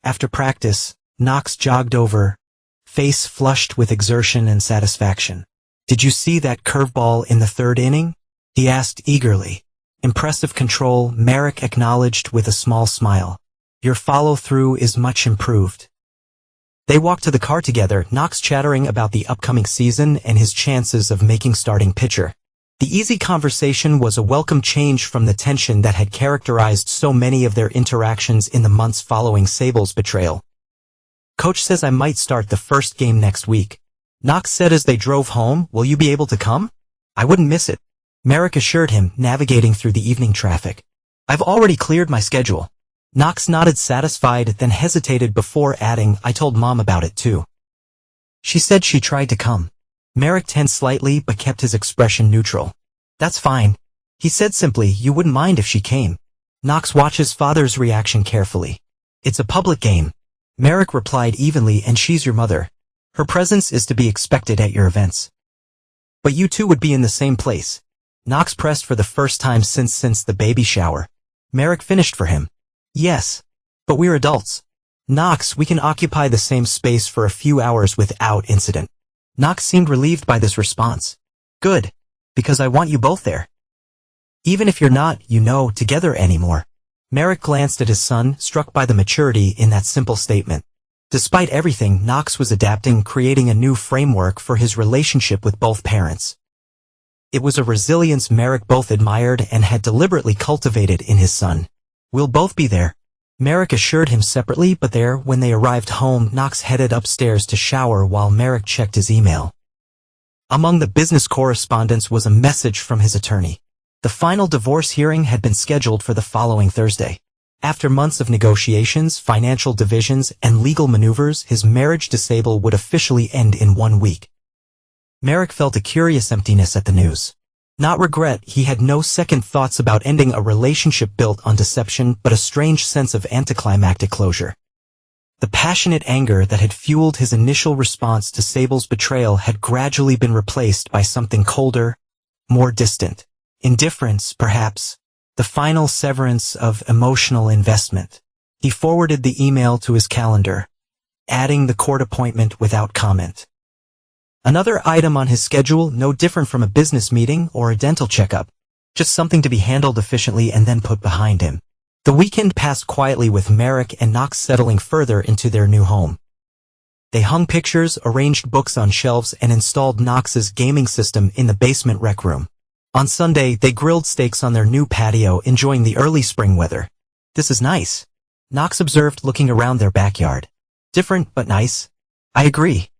After practice, Knox jogged over, face flushed with exertion and satisfaction. "Did you see that curveball in the 3rd inning?" he asked eagerly. "Impressive control," Merrick acknowledged with a small smile. "Your follow-through is much improved." They walked to the car together, Knox chattering about the upcoming season and his chances of making starting pitcher. The easy conversation was a welcome change from the tension that had characterized so many of their interactions in the months following Sable's betrayal. "Coach says I might start the first game next week," Knox said as they drove home. "Will you be able to come?" "I wouldn't miss it," Merrick assured him, navigating through the evening traffic. "I've already cleared my schedule." Knox nodded, satisfied, then hesitated before adding, "I told Mom about it too. She said she tried to come." Merrick tensed slightly but kept his expression neutral. "That's fine," he said simply. "You wouldn't mind if she came?" Knox watched his father's reaction carefully. "It's a public game," Merrick replied evenly, "and she's your mother. Her presence is to be expected at your events." "But you two would be in the same place." Knox pressed for the first time since the baby shower. Merrick finished for him. "Yes, but we're adults. Knox, we can occupy the same space for a few hours without incident." Knox seemed relieved by this response. "Good, because I want you both there. Even if you're not, together anymore." Merrick glanced at his son, struck by the maturity in that simple statement. Despite everything, Knox was adapting, creating a new framework for his relationship with both parents. It was a resilience Merrick both admired and had deliberately cultivated in his son. "We'll both be there," Merrick assured him separately, but when they arrived home, Knox headed upstairs to shower while Merrick checked his email. Among the business correspondence was a message from his attorney. The final divorce hearing had been scheduled for the following Thursday. After months of negotiations, financial divisions, and legal maneuvers, his marriage to Sable would officially end in 1 week. Merrick felt a curious emptiness at the news. Not regret, he had no second thoughts about ending a relationship built on deception, but a strange sense of anticlimactic closure. The passionate anger that had fueled his initial response to Sable's betrayal had gradually been replaced by something colder, more distant. Indifference, perhaps. The final severance of emotional investment. He forwarded the email to his calendar, adding the court appointment without comment. Another item on his schedule, no different from a business meeting or a dental checkup. Just something to be handled efficiently and then put behind him. The weekend passed quietly with Merrick and Knox settling further into their new home. They hung pictures, arranged books on shelves, and installed Knox's gaming system in the basement rec room. On Sunday, they grilled steaks on their new patio, enjoying the early spring weather. "This is nice," Knox observed, looking around their backyard. "Different, but nice." "I agree,"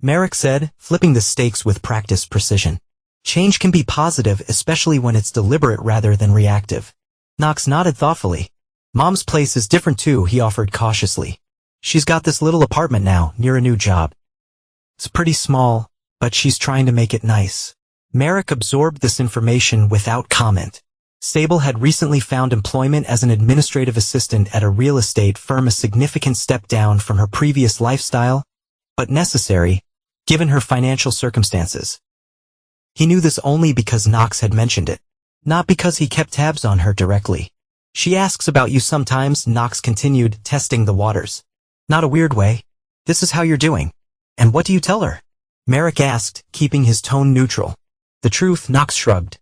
Merrick said, flipping the steaks with practiced precision. "Change can be positive, especially when it's deliberate rather than reactive." Knox nodded thoughtfully. "Mom's place is different too," he offered cautiously. "She's got this little apartment now, near a new job. It's pretty small, but she's trying to make it nice." Merrick absorbed this information without comment. Sable had recently found employment as an administrative assistant at a real estate firm, a significant step down from her previous lifestyle, but necessary, given her financial circumstances. He knew this only because Knox had mentioned it, not because he kept tabs on her directly. She asks about you sometimes, Knox continued, testing the waters. Not a weird way. This is how you're doing. And what do you tell her? Merrick asked, keeping his tone neutral. The truth, Knox shrugged.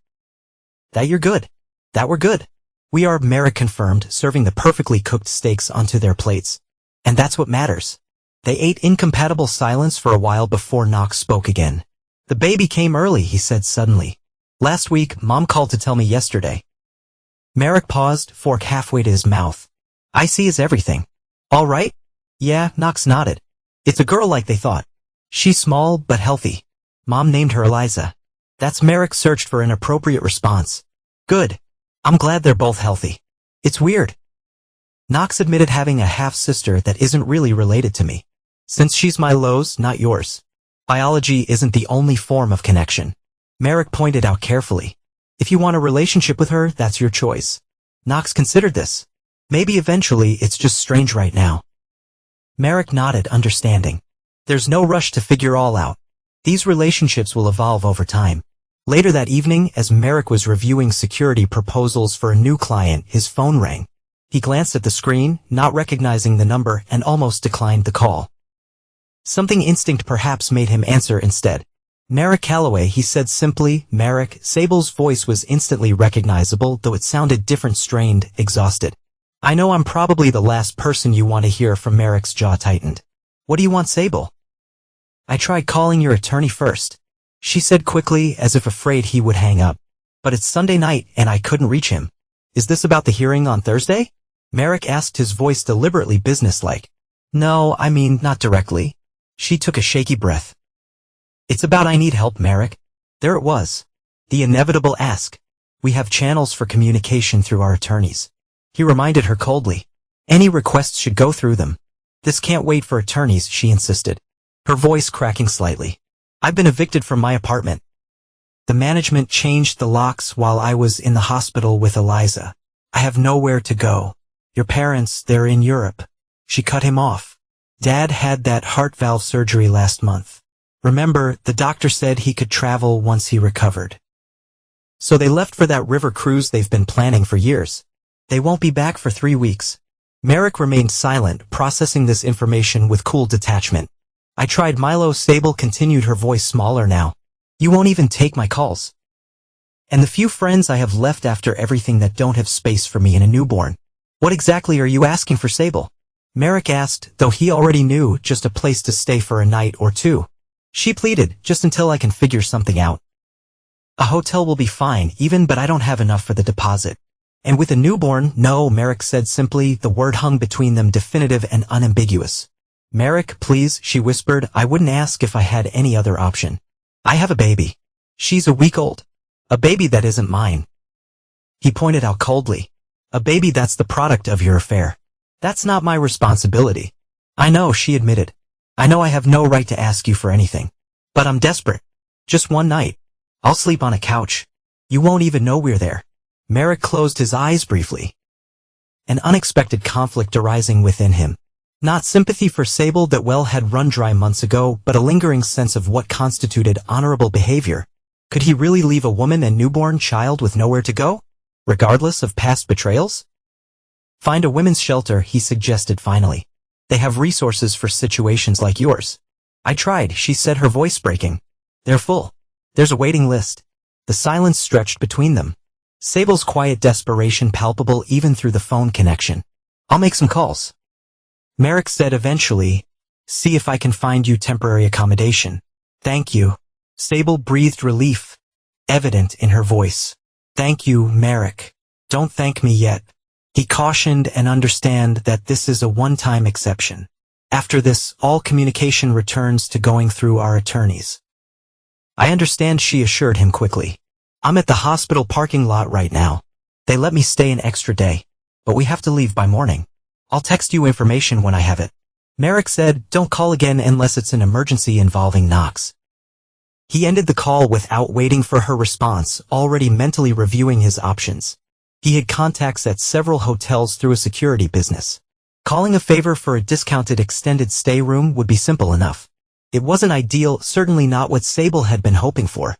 That you're good. That we're good. We are, Merrick confirmed, serving the perfectly cooked steaks onto their plates. And that's what matters. They ate incompatible silence for a while before Knox spoke again. The baby came early, he said suddenly. Last week, Mom called to tell me yesterday. Merrick paused, fork halfway to his mouth. Icy is everything. All right? Yeah, Knox nodded. It's a girl like they thought. She's small, but healthy. Mom named her Eliza. That's Merrick searched for an appropriate response. Good. I'm glad they're both healthy. It's weird. Knox admitted having a half-sister that isn't really related to me. Since she's my Lowe's, not yours. Biology isn't the only form of connection. Merrick pointed out carefully. If you want a relationship with her, that's your choice. Knox considered this. Maybe eventually, it's just strange right now. Merrick nodded, understanding. There's no rush to figure all out. These relationships will evolve over time. Later that evening, as Merrick was reviewing security proposals for a new client, his phone rang. He glanced at the screen, not recognizing the number, and almost declined the call. Something instinct perhaps made him answer instead. Merrick Calloway, he said simply. Merrick. Sable's voice was instantly recognizable, though it sounded different, strained, exhausted. I know I'm probably the last person you want to hear from. Merrick's jaw tightened. What do you want, Sable? I tried calling your attorney first. She said quickly, as if afraid he would hang up. But it's Sunday night, and I couldn't reach him. Is this about the hearing on Thursday? Merrick asked, his voice deliberately businesslike. No, I mean, not directly. She took a shaky breath. It's about I need help, Merrick. There it was. The inevitable ask. We have channels for communication through our attorneys. He reminded her coldly. Any requests should go through them. This can't wait for attorneys, she insisted. Her voice cracking slightly. I've been evicted from my apartment. The management changed the locks while I was in the hospital with Eliza. I have nowhere to go. Your parents, they're in Europe. She cut him off. Dad had that heart valve surgery last month. Remember, the doctor said he could travel once he recovered. So they left for that river cruise they've been planning for years. They won't be back for 3 weeks. Merrick remained silent, processing this information with cool detachment. I tried. Milo. Sable continued, her voice smaller now. You won't even take my calls. And the few friends I have left after everything that don't have space for me and a newborn. What exactly are you asking for, Sable? Merrick asked, though he already knew, just a place to stay for a night or two. She pleaded, just until I can figure something out. A hotel will be fine, even, but I don't have enough for the deposit. And with a newborn, no, Merrick said simply, the word hung between them, definitive and unambiguous. Merrick, please, she whispered, I wouldn't ask if I had any other option. I have a baby. She's a week old. A baby that isn't mine. He pointed out coldly. A baby that's the product of your affair. That's not my responsibility. I know, she admitted. I know I have no right to ask you for anything. But I'm desperate. Just one night. I'll sleep on a couch. You won't even know we're there. Merrick closed his eyes briefly. An unexpected conflict arising within him. Not sympathy for Sable that well had run dry months ago, but a lingering sense of what constituted honorable behavior. Could he really leave a woman and newborn child with nowhere to go? Regardless of past betrayals? Find a women's shelter, he suggested finally. They have resources for situations like yours. I tried, she said, her voice breaking. They're full. There's a waiting list. The silence stretched between them. Sable's quiet desperation palpable even through the phone connection. I'll make some calls. Merrick said eventually, see if I can find you temporary accommodation. Thank you. Sable breathed relief, evident in her voice. Thank you, Merrick. Don't thank me yet. He cautioned, and understand that this is a one-time exception. After this, all communication returns to going through our attorneys. I understand, she assured him quickly. I'm at the hospital parking lot right now. They let me stay an extra day, but we have to leave by morning. I'll text you information when I have it. Merrick said, don't call again unless it's an emergency involving Knox. He ended the call without waiting for her response, already mentally reviewing his options. He had contacts at several hotels through a security business. Calling a favor for a discounted extended stay room would be simple enough. It wasn't ideal, certainly not what Sable had been hoping for.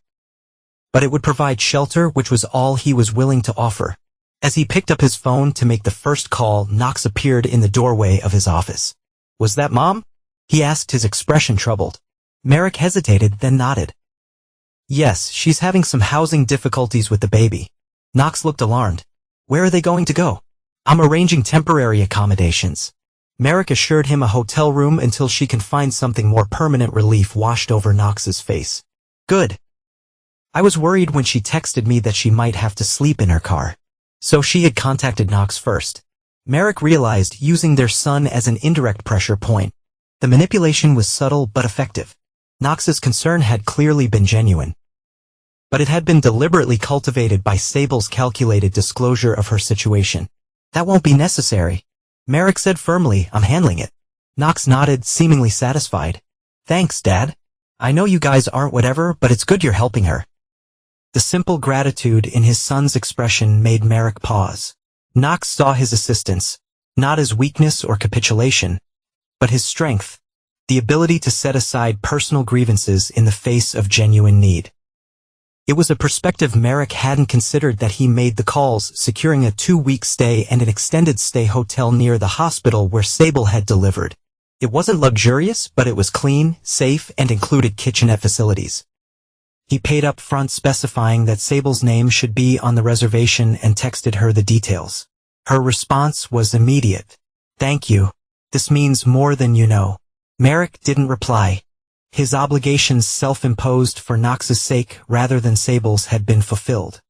But it would provide shelter, which was all he was willing to offer. As he picked up his phone to make the first call, Knox appeared in the doorway of his office. "Was that Mom?" he asked, his expression troubled. Merrick hesitated, then nodded. "Yes, she's having some housing difficulties with the baby." Knox looked alarmed. "Where are they going to go?" "I'm arranging temporary accommodations." Merrick assured him a hotel room until she can find something more permanent. Relief washed over Knox's face. "Good. I was worried when she texted me that she might have to sleep in her car." So she had contacted Knox first. Merrick realized, using their son as an indirect pressure point. The manipulation was subtle but effective. Knox's concern had clearly been genuine. But it had been deliberately cultivated by Sable's calculated disclosure of her situation. "That won't be necessary," Merrick said firmly. "I'm handling it." Knox nodded, seemingly satisfied. "Thanks, Dad. I know you guys aren't whatever, but it's good you're helping her." The simple gratitude in his son's expression made Merrick pause. Knox saw his assistance, not as weakness or capitulation, but his strength, the ability to set aside personal grievances in the face of genuine need. It was a perspective Merrick hadn't considered that he made the calls, securing a 2-week stay and an extended stay hotel near the hospital where Sable had delivered. It wasn't luxurious, but it was clean, safe, and included kitchenette facilities. He paid up front, specifying that Sable's name should be on the reservation, and texted her the details. Her response was immediate. "Thank you. This means more than you know." Merrick didn't reply. His obligations, self-imposed for Knox's sake rather than Sable's, had been fulfilled.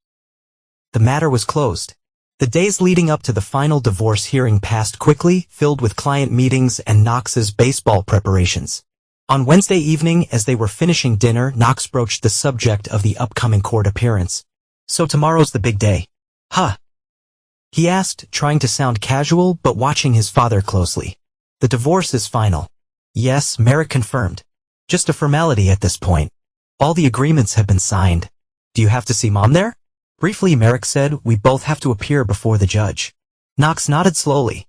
The matter was closed. The days leading up to the final divorce hearing passed quickly, filled with client meetings and Knox's baseball preparations. On Wednesday evening, as they were finishing dinner, Knox broached the subject of the upcoming court appearance. "So tomorrow's the big day, huh?" he asked, trying to sound casual but watching his father closely. "The divorce is final." "Yes," Merrick confirmed. "Just a formality at this point. All the agreements have been signed." "Do you have to see Mom there?" Briefly, Merrick said. "We both have to appear before the judge." Knox nodded slowly.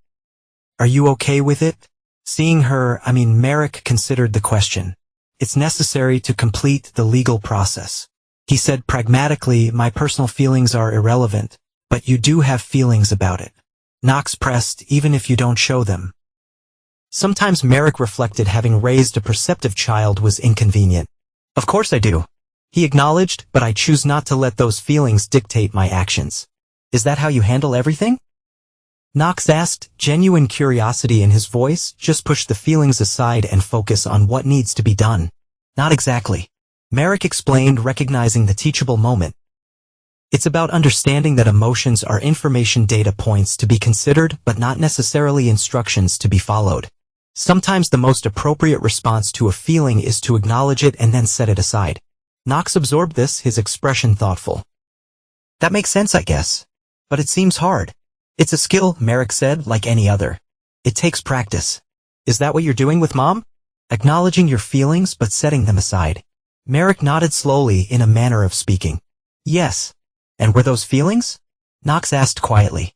"Are you okay with it? Seeing her, Merrick considered the question. "It's necessary to complete the legal process," he said pragmatically. "My personal feelings are irrelevant, but you do have feelings about it." Knox pressed. "Even if you don't show them?" Sometimes, Merrick reflected, having raised a perceptive child was inconvenient. "Of course I do," he acknowledged, "but I choose not to let those feelings dictate my actions." "Is that how you handle everything?" Knox asked, genuine curiosity in his voice. "Just push the feelings aside and focus on what needs to be done." "Not exactly," Merrick explained, recognizing the teachable moment. "It's about understanding that emotions are information, data points to be considered, but not necessarily instructions to be followed. Sometimes the most appropriate response to a feeling is to acknowledge it and then set it aside." Knox absorbed this, his expression thoughtful. "That makes sense, I guess. But it seems hard." "It's a skill," Merrick said, "like any other. It takes practice." "Is that what you're doing with Mom? Acknowledging your feelings but setting them aside?" Merrick nodded slowly, in a manner of speaking. "Yes." "And were those feelings?" Knox asked quietly.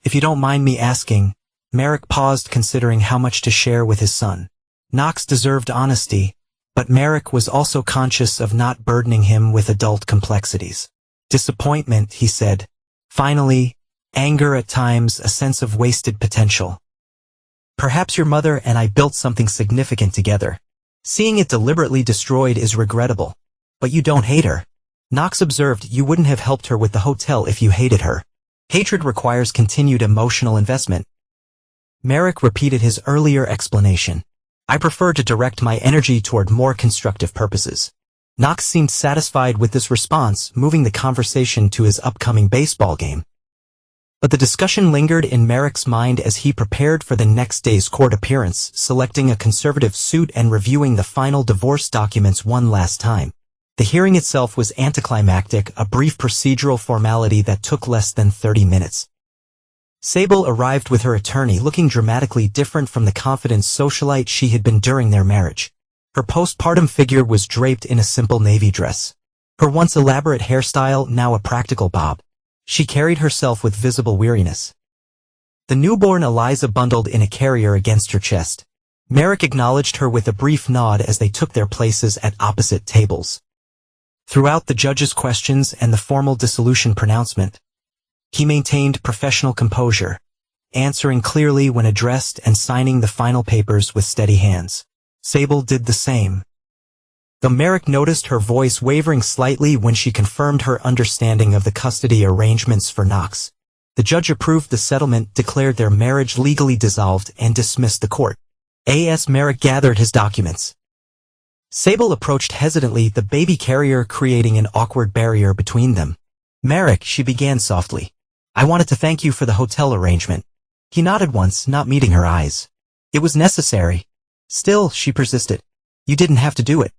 "If you don't mind me asking." Merrick paused, considering how much to share with his son. Knox deserved honesty, but Merrick was also conscious of not burdening him with adult complexities. "Disappointment," he said. "Finally, anger at times, a sense of wasted potential. Perhaps your mother and I built something significant together. Seeing it deliberately destroyed is regrettable. But you don't hate her." Knox observed. "You wouldn't have helped her with the hotel if you hated her. Hatred requires continued emotional investment." Merrick repeated his earlier explanation. "I prefer to direct my energy toward more constructive purposes." Knox seemed satisfied with this response, moving the conversation to his upcoming baseball game. But the discussion lingered in Merrick's mind as he prepared for the next day's court appearance, selecting a conservative suit and reviewing the final divorce documents one last time. The hearing itself was anticlimactic, a brief procedural formality that took less than 30 minutes. Sable arrived with her attorney, looking dramatically different from the confident socialite she had been during their marriage. Her postpartum figure was draped in a simple navy dress. Her once elaborate hairstyle, now a practical bob. She carried herself with visible weariness. The newborn Eliza bundled in a carrier against her chest. Merrick acknowledged her with a brief nod as they took their places at opposite tables. Throughout the judge's questions and the formal dissolution pronouncement, He maintained professional composure, answering clearly when addressed and signing the final papers with steady hands. Sable did the same. Though Merrick noticed her voice wavering slightly when she confirmed her understanding of the custody arrangements for Knox. The judge approved the settlement, declared their marriage legally dissolved, and dismissed the court. As Merrick gathered his documents, Sable approached hesitantly, the baby carrier creating an awkward barrier between them. "Merrick," she began softly, "I wanted to thank you for the hotel arrangement." He nodded once, not meeting her eyes. "It was necessary." "Still," she persisted, "you didn't have to do it."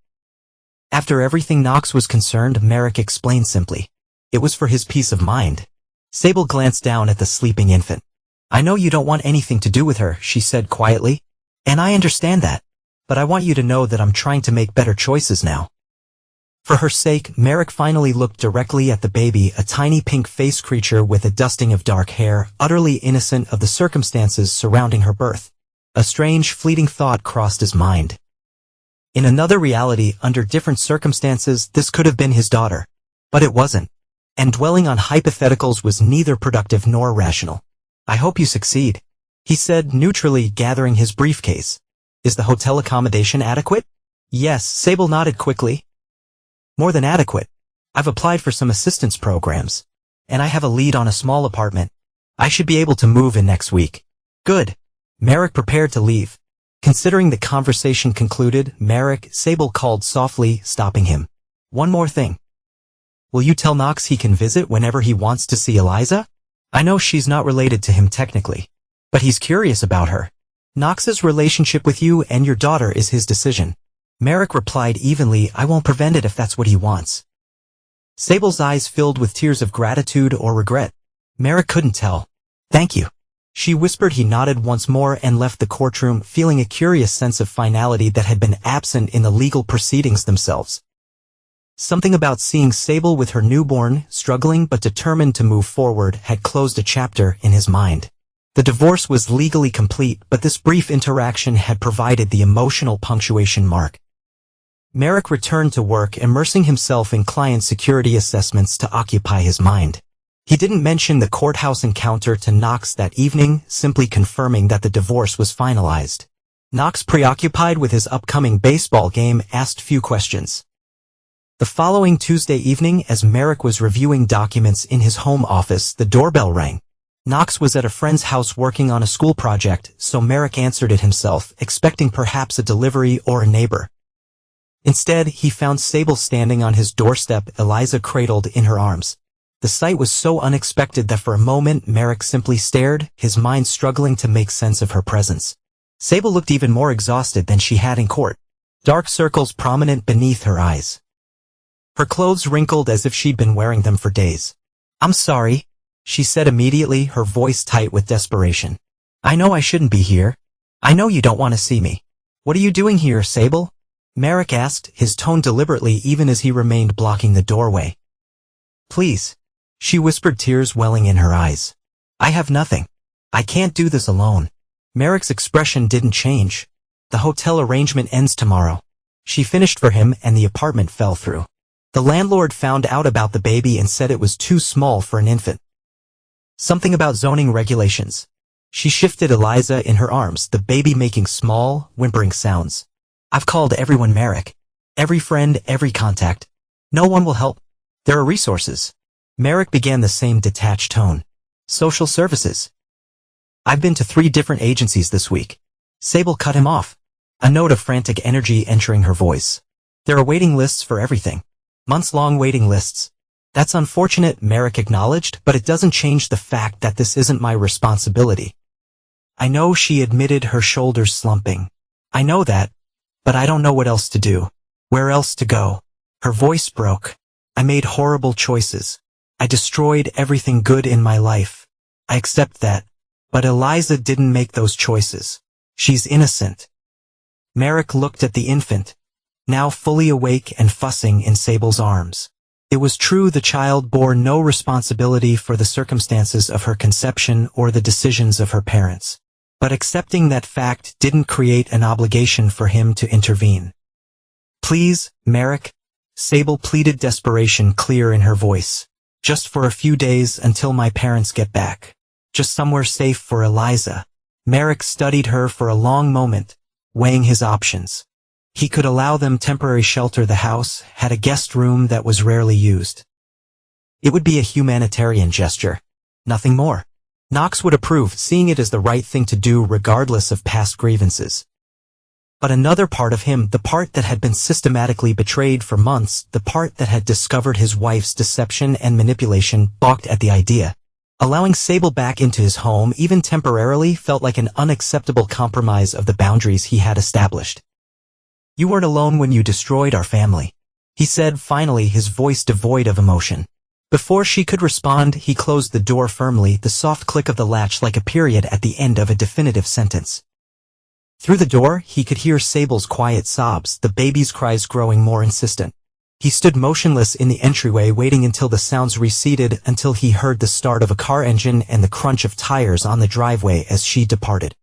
After everything Knox was concerned, Merrick explained simply, "It was for his peace of mind." Sable glanced down at the sleeping infant. "I know you don't want anything to do with her," she said quietly, "and I understand that. But I want you to know that I'm trying to make better choices now." For her sake, Merrick finally looked directly at the baby, a tiny pink face creature with a dusting of dark hair, utterly innocent of the circumstances surrounding her birth. A strange, fleeting thought crossed his mind. In another reality, under different circumstances, this could have been his daughter. But it wasn't. And dwelling on hypotheticals was neither productive nor rational. "I hope you succeed," he said neutrally, gathering his briefcase. "Is the hotel accommodation adequate?" "Yes," Sable nodded quickly. "More than adequate. I've applied for some assistance programs. And I have a lead on a small apartment. I should be able to move in next week." "Good." Merrick prepared to leave. Considering the conversation concluded, Sable called softly, stopping him. "One more thing. Will you tell Knox he can visit whenever he wants to see Eliza? I know she's not related to him technically, but he's curious about her. Knox's relationship with you and your daughter is his decision." Merrick replied evenly, "I won't prevent it if that's what he wants." Sable's eyes filled with tears of gratitude or regret. Merrick couldn't tell. "Thank you," she whispered. He nodded once more and left the courtroom, feeling a curious sense of finality that had been absent in the legal proceedings themselves. Something about seeing Sable with her newborn, struggling but determined to move forward, had closed a chapter in his mind. The divorce was legally complete, but this brief interaction had provided the emotional punctuation mark. Merrick returned to work, immersing himself in client security assessments to occupy his mind. He didn't mention the courthouse encounter to Knox that evening, simply confirming that the divorce was finalized. Knox, preoccupied with his upcoming baseball game, asked few questions. The following Tuesday evening, as Merrick was reviewing documents in his home office, the doorbell rang. Knox was at a friend's house working on a school project, so Merrick answered it himself, expecting perhaps a delivery or a neighbor. Instead, he found Sable standing on his doorstep, Eliza cradled in her arms. The sight was so unexpected that for a moment Merrick simply stared, his mind struggling to make sense of her presence. Sable looked even more exhausted than she had in court, dark circles prominent beneath her eyes. Her clothes wrinkled as if she'd been wearing them for days. "I'm sorry," she said immediately, her voice tight with desperation. "I know I shouldn't be here. I know you don't want to see me." "What are you doing here, Sable?" Merrick asked, his tone deliberately even as he remained blocking the doorway. "Please," she whispered, tears welling in her eyes. "I have nothing. I can't do this alone." Merrick's expression didn't change. "The hotel arrangement ends tomorrow." She finished for him and the apartment fell through. The landlord found out about the baby and said it was too small for an infant. Something about zoning regulations. She shifted Eliza in her arms, the baby making small, whimpering sounds. "I've called everyone, Merrick. Every friend, every contact. No one will help. There are resources." Merrick began the same detached tone. "Social services. I've been to 3 different agencies this week." Sable cut him off, a note of frantic energy entering her voice. "There are waiting lists for everything. Months-long waiting lists." "That's unfortunate," Merrick acknowledged, "but it doesn't change the fact that this isn't my responsibility." "I know," she admitted, her shoulders slumping. "I know that, but I don't know what else to do. Where else to go?" Her voice broke. "I made horrible choices. I destroyed everything good in my life. I accept that. But Eliza didn't make those choices. She's innocent." Merrick looked at the infant, now fully awake and fussing in Sable's arms. It was true the child bore no responsibility for the circumstances of her conception or the decisions of her parents. But accepting that fact didn't create an obligation for him to intervene. "Please, Merrick," Sable pleaded, desperation clear in her voice. Just for a few days until my parents get back. Just somewhere safe for Eliza. Merrick studied her for a long moment, weighing his options. He could allow them temporary shelter. The house had a guest room that was rarely used. It would be a humanitarian gesture. Nothing more. Knox would approve, seeing it as the right thing to do regardless of past grievances. But another part of him, the part that had been systematically betrayed for months, the part that had discovered his wife's deception and manipulation, balked at the idea. Allowing Sable back into his home, even temporarily, felt like an unacceptable compromise of the boundaries he had established. "You weren't alone when you destroyed our family," he said finally, his voice devoid of emotion. Before she could respond, he closed the door firmly, the soft click of the latch like a period at the end of a definitive sentence. Through the door, he could hear Sable's quiet sobs, the baby's cries growing more insistent. He stood motionless in the entryway, waiting until the sounds receded, until he heard the start of a car engine and the crunch of tires on the driveway as she departed.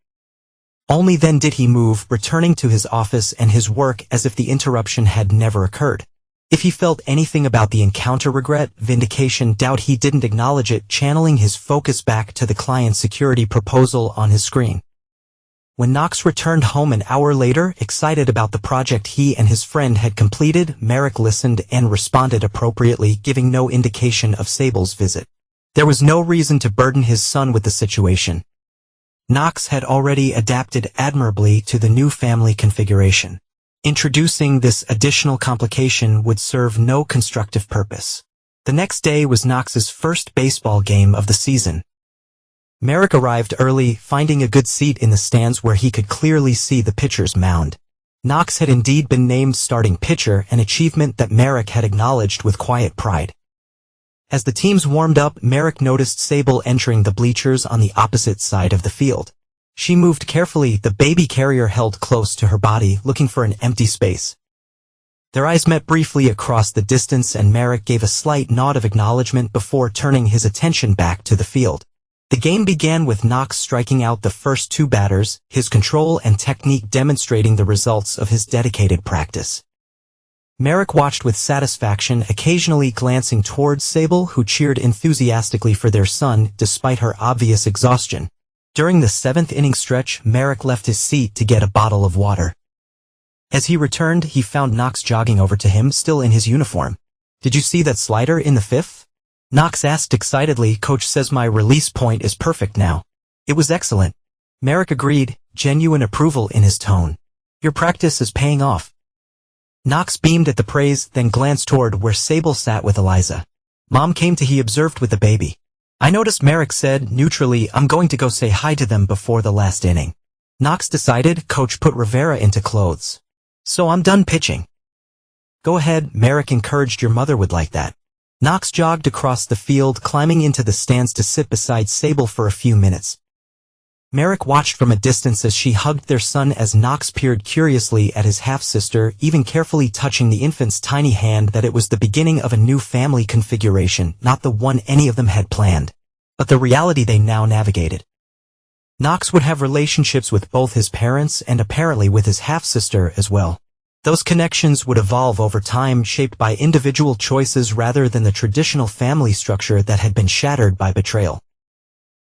Only then did he move, returning to his office and his work as if the interruption had never occurred. If he felt anything about the encounter, regret, vindication, doubt, he didn't acknowledge it, channeling his focus back to the client security proposal on his screen. When Knox returned home an hour later, excited about the project he and his friend had completed, Merrick listened and responded appropriately, giving no indication of Sable's visit. There was no reason to burden his son with the situation. Knox had already adapted admirably to the new family configuration. Introducing this additional complication would serve no constructive purpose. The next day was Knox's first baseball game of the season. Merrick arrived early, finding a good seat in the stands where he could clearly see the pitcher's mound. Knox had indeed been named starting pitcher, an achievement that Merrick had acknowledged with quiet pride. As the teams warmed up, Merrick noticed Sable entering the bleachers on the opposite side of the field. She moved carefully, the baby carrier held close to her body, looking for an empty space. Their eyes met briefly across the distance, and Merrick gave a slight nod of acknowledgement before turning his attention back to the field. The game began with Knox striking out the first two batters, his control and technique demonstrating the results of his dedicated practice. Merrick watched with satisfaction, occasionally glancing towards Sable, who cheered enthusiastically for their son, despite her obvious exhaustion. During the seventh inning stretch, Merrick left his seat to get a bottle of water. As he returned, he found Knox jogging over to him, still in his uniform. "Did you see that slider in the fifth?" Knox asked excitedly. "Coach says my release point is perfect now." "It was excellent." Merrick agreed, genuine approval in his tone. "Your practice is paying off." Knox beamed at the praise, then glanced toward where Sable sat with Eliza. "Mom came to," he observed with the baby. "I noticed," Merrick said, neutrally. "I'm going to go say hi to them before the last inning." Knox decided. "Coach put Rivera into clothes. So I'm done pitching." "Go ahead," Merrick encouraged. "Your mother would like that." Knox jogged across the field, climbing into the stands to sit beside Sable for a few minutes. Merrick watched from a distance as she hugged their son, as Knox peered curiously at his half-sister, even carefully touching the infant's tiny hand. That it was the beginning of a new family configuration, not the one any of them had planned, but the reality they now navigated. Knox would have relationships with both his parents and apparently with his half-sister as well. Those connections would evolve over time, shaped by individual choices rather than the traditional family structure that had been shattered by betrayal.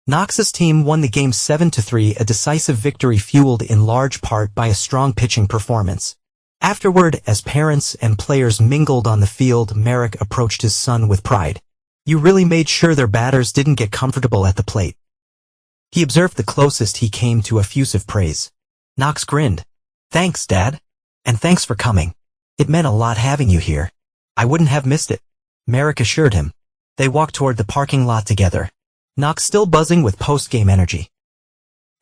Knox's team won the game 7-3, a decisive victory fueled in large part by a strong pitching performance. Afterward, as parents and players mingled on the field, Merrick approached his son with pride. "You really made sure their batters didn't get comfortable at the plate." He observed, the closest he came to effusive praise. Knox grinned. "Thanks, Dad. And thanks for coming. It meant a lot having you here." "I wouldn't have missed it," Merrick assured him. They walked toward the parking lot together, Knox still buzzing with post-game energy.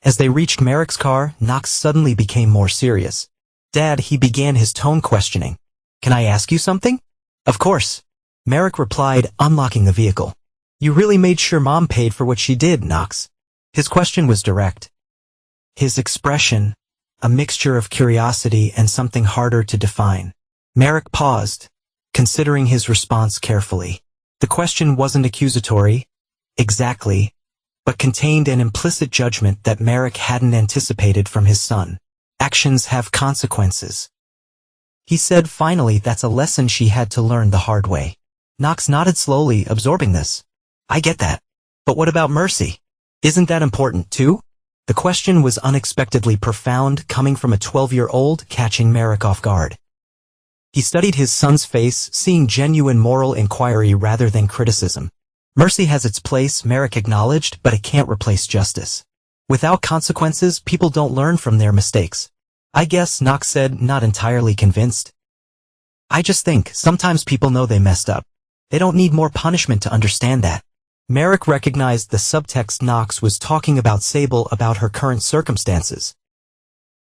As they reached Merrick's car, Knox suddenly became more serious. "Dad," he began, his tone questioning. "Can I ask you something?" "Of course," Merrick replied, unlocking the vehicle. "You really made sure Mom paid for what she did, Knox?" His question was direct. His expression, a mixture of curiosity and something harder to define. Merrick paused, considering his response carefully. The question wasn't accusatory, exactly, but contained an implicit judgment that Merrick hadn't anticipated from his son. Actions have consequences. He said finally, that's a lesson she had to learn the hard way. Knox nodded slowly, absorbing this. I get that. But what about mercy? Isn't that important too? The question was unexpectedly profound, coming from a 12-year-old, catching Merrick off guard. He studied his son's face, seeing genuine moral inquiry rather than criticism. Mercy has its place, Merrick acknowledged, but it can't replace justice. Without consequences, people don't learn from their mistakes. I guess, Knox said, not entirely convinced. I just think, sometimes people know they messed up. They don't need more punishment to understand that. Merrick recognized the subtext. Knox was talking about Sable, about her current circumstances.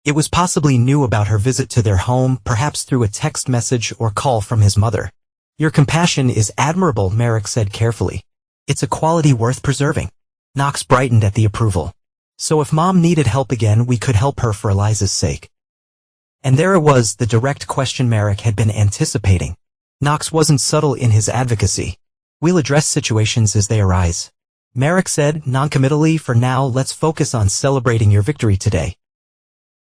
It was possibly new about her visit to their home, perhaps through a text message or call from his mother. Your compassion is admirable, Merrick said carefully. It's a quality worth preserving. Knox brightened at the approval. So if Mom needed help again, we could help her for Eliza's sake. And there it was, the direct question Merrick had been anticipating. Knox wasn't subtle in his advocacy. We'll address situations as they arise. Merrick said, noncommittally, for now let's focus on celebrating your victory today.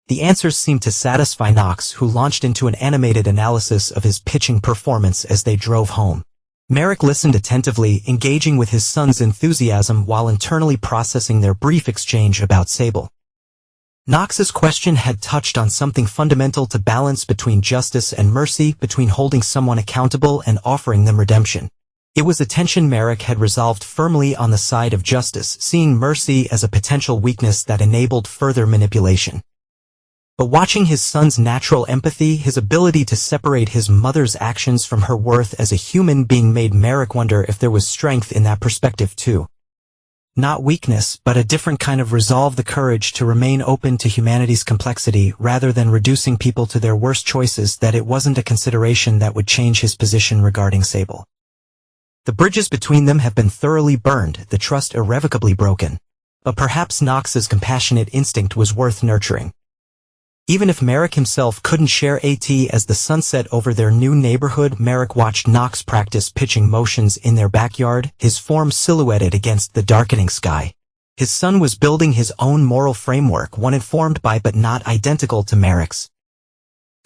The answers seemed to satisfy Knox, who launched into an animated analysis of his pitching performance as they drove home. Merrick listened attentively, engaging with his son's enthusiasm while internally processing their brief exchange about Sable. Knox's question had touched on something fundamental to balance between justice and mercy, between holding someone accountable and offering them redemption. It was a tension Merrick had resolved firmly on the side of justice, seeing mercy as a potential weakness that enabled further manipulation. But watching his son's natural empathy, his ability to separate his mother's actions from her worth as a human being, made Merrick wonder if there was strength in that perspective too. Not weakness, but a different kind of resolve, the courage to remain open to humanity's complexity rather than reducing people to their worst choices. That it wasn't a consideration that would change his position regarding Sable. The bridges between them have been thoroughly burned, the trust irrevocably broken. But perhaps Knox's compassionate instinct was worth nurturing. Even if Merrick himself couldn't share it. As the sun set over their new neighborhood, Merrick watched Knox practice pitching motions in their backyard, his form silhouetted against the darkening sky. His son was building his own moral framework, one informed by but not identical to Merrick's.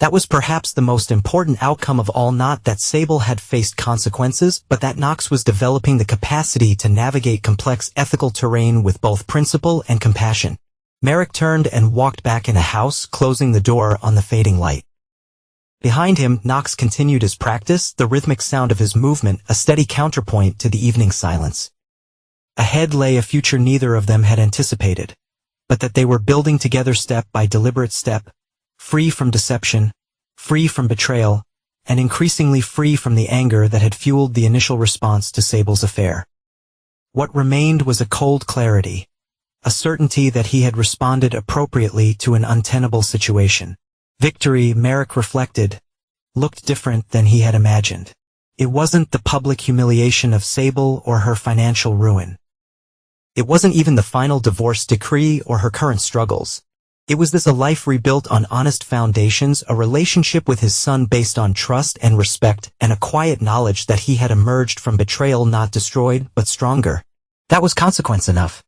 That was perhaps the most important outcome of all, not that Sable had faced consequences, but that Knox was developing the capacity to navigate complex ethical terrain with both principle and compassion. Merrick turned and walked back in the house, closing the door on the fading light. Behind him, Knox continued his practice, the rhythmic sound of his movement a steady counterpoint to the evening silence. Ahead lay a future neither of them had anticipated, but that they were building together step by deliberate step, free from deception, free from betrayal, and increasingly free from the anger that had fueled the initial response to Sable's affair. What remained was a cold clarity, a certainty that he had responded appropriately to an untenable situation. Victory, Merrick reflected, looked different than he had imagined. It wasn't the public humiliation of Sable or her financial ruin. It wasn't even the final divorce decree or her current struggles. It was this: a life rebuilt on honest foundations, a relationship with his son based on trust and respect, and a quiet knowledge that he had emerged from betrayal not destroyed, but stronger. That was consequence enough.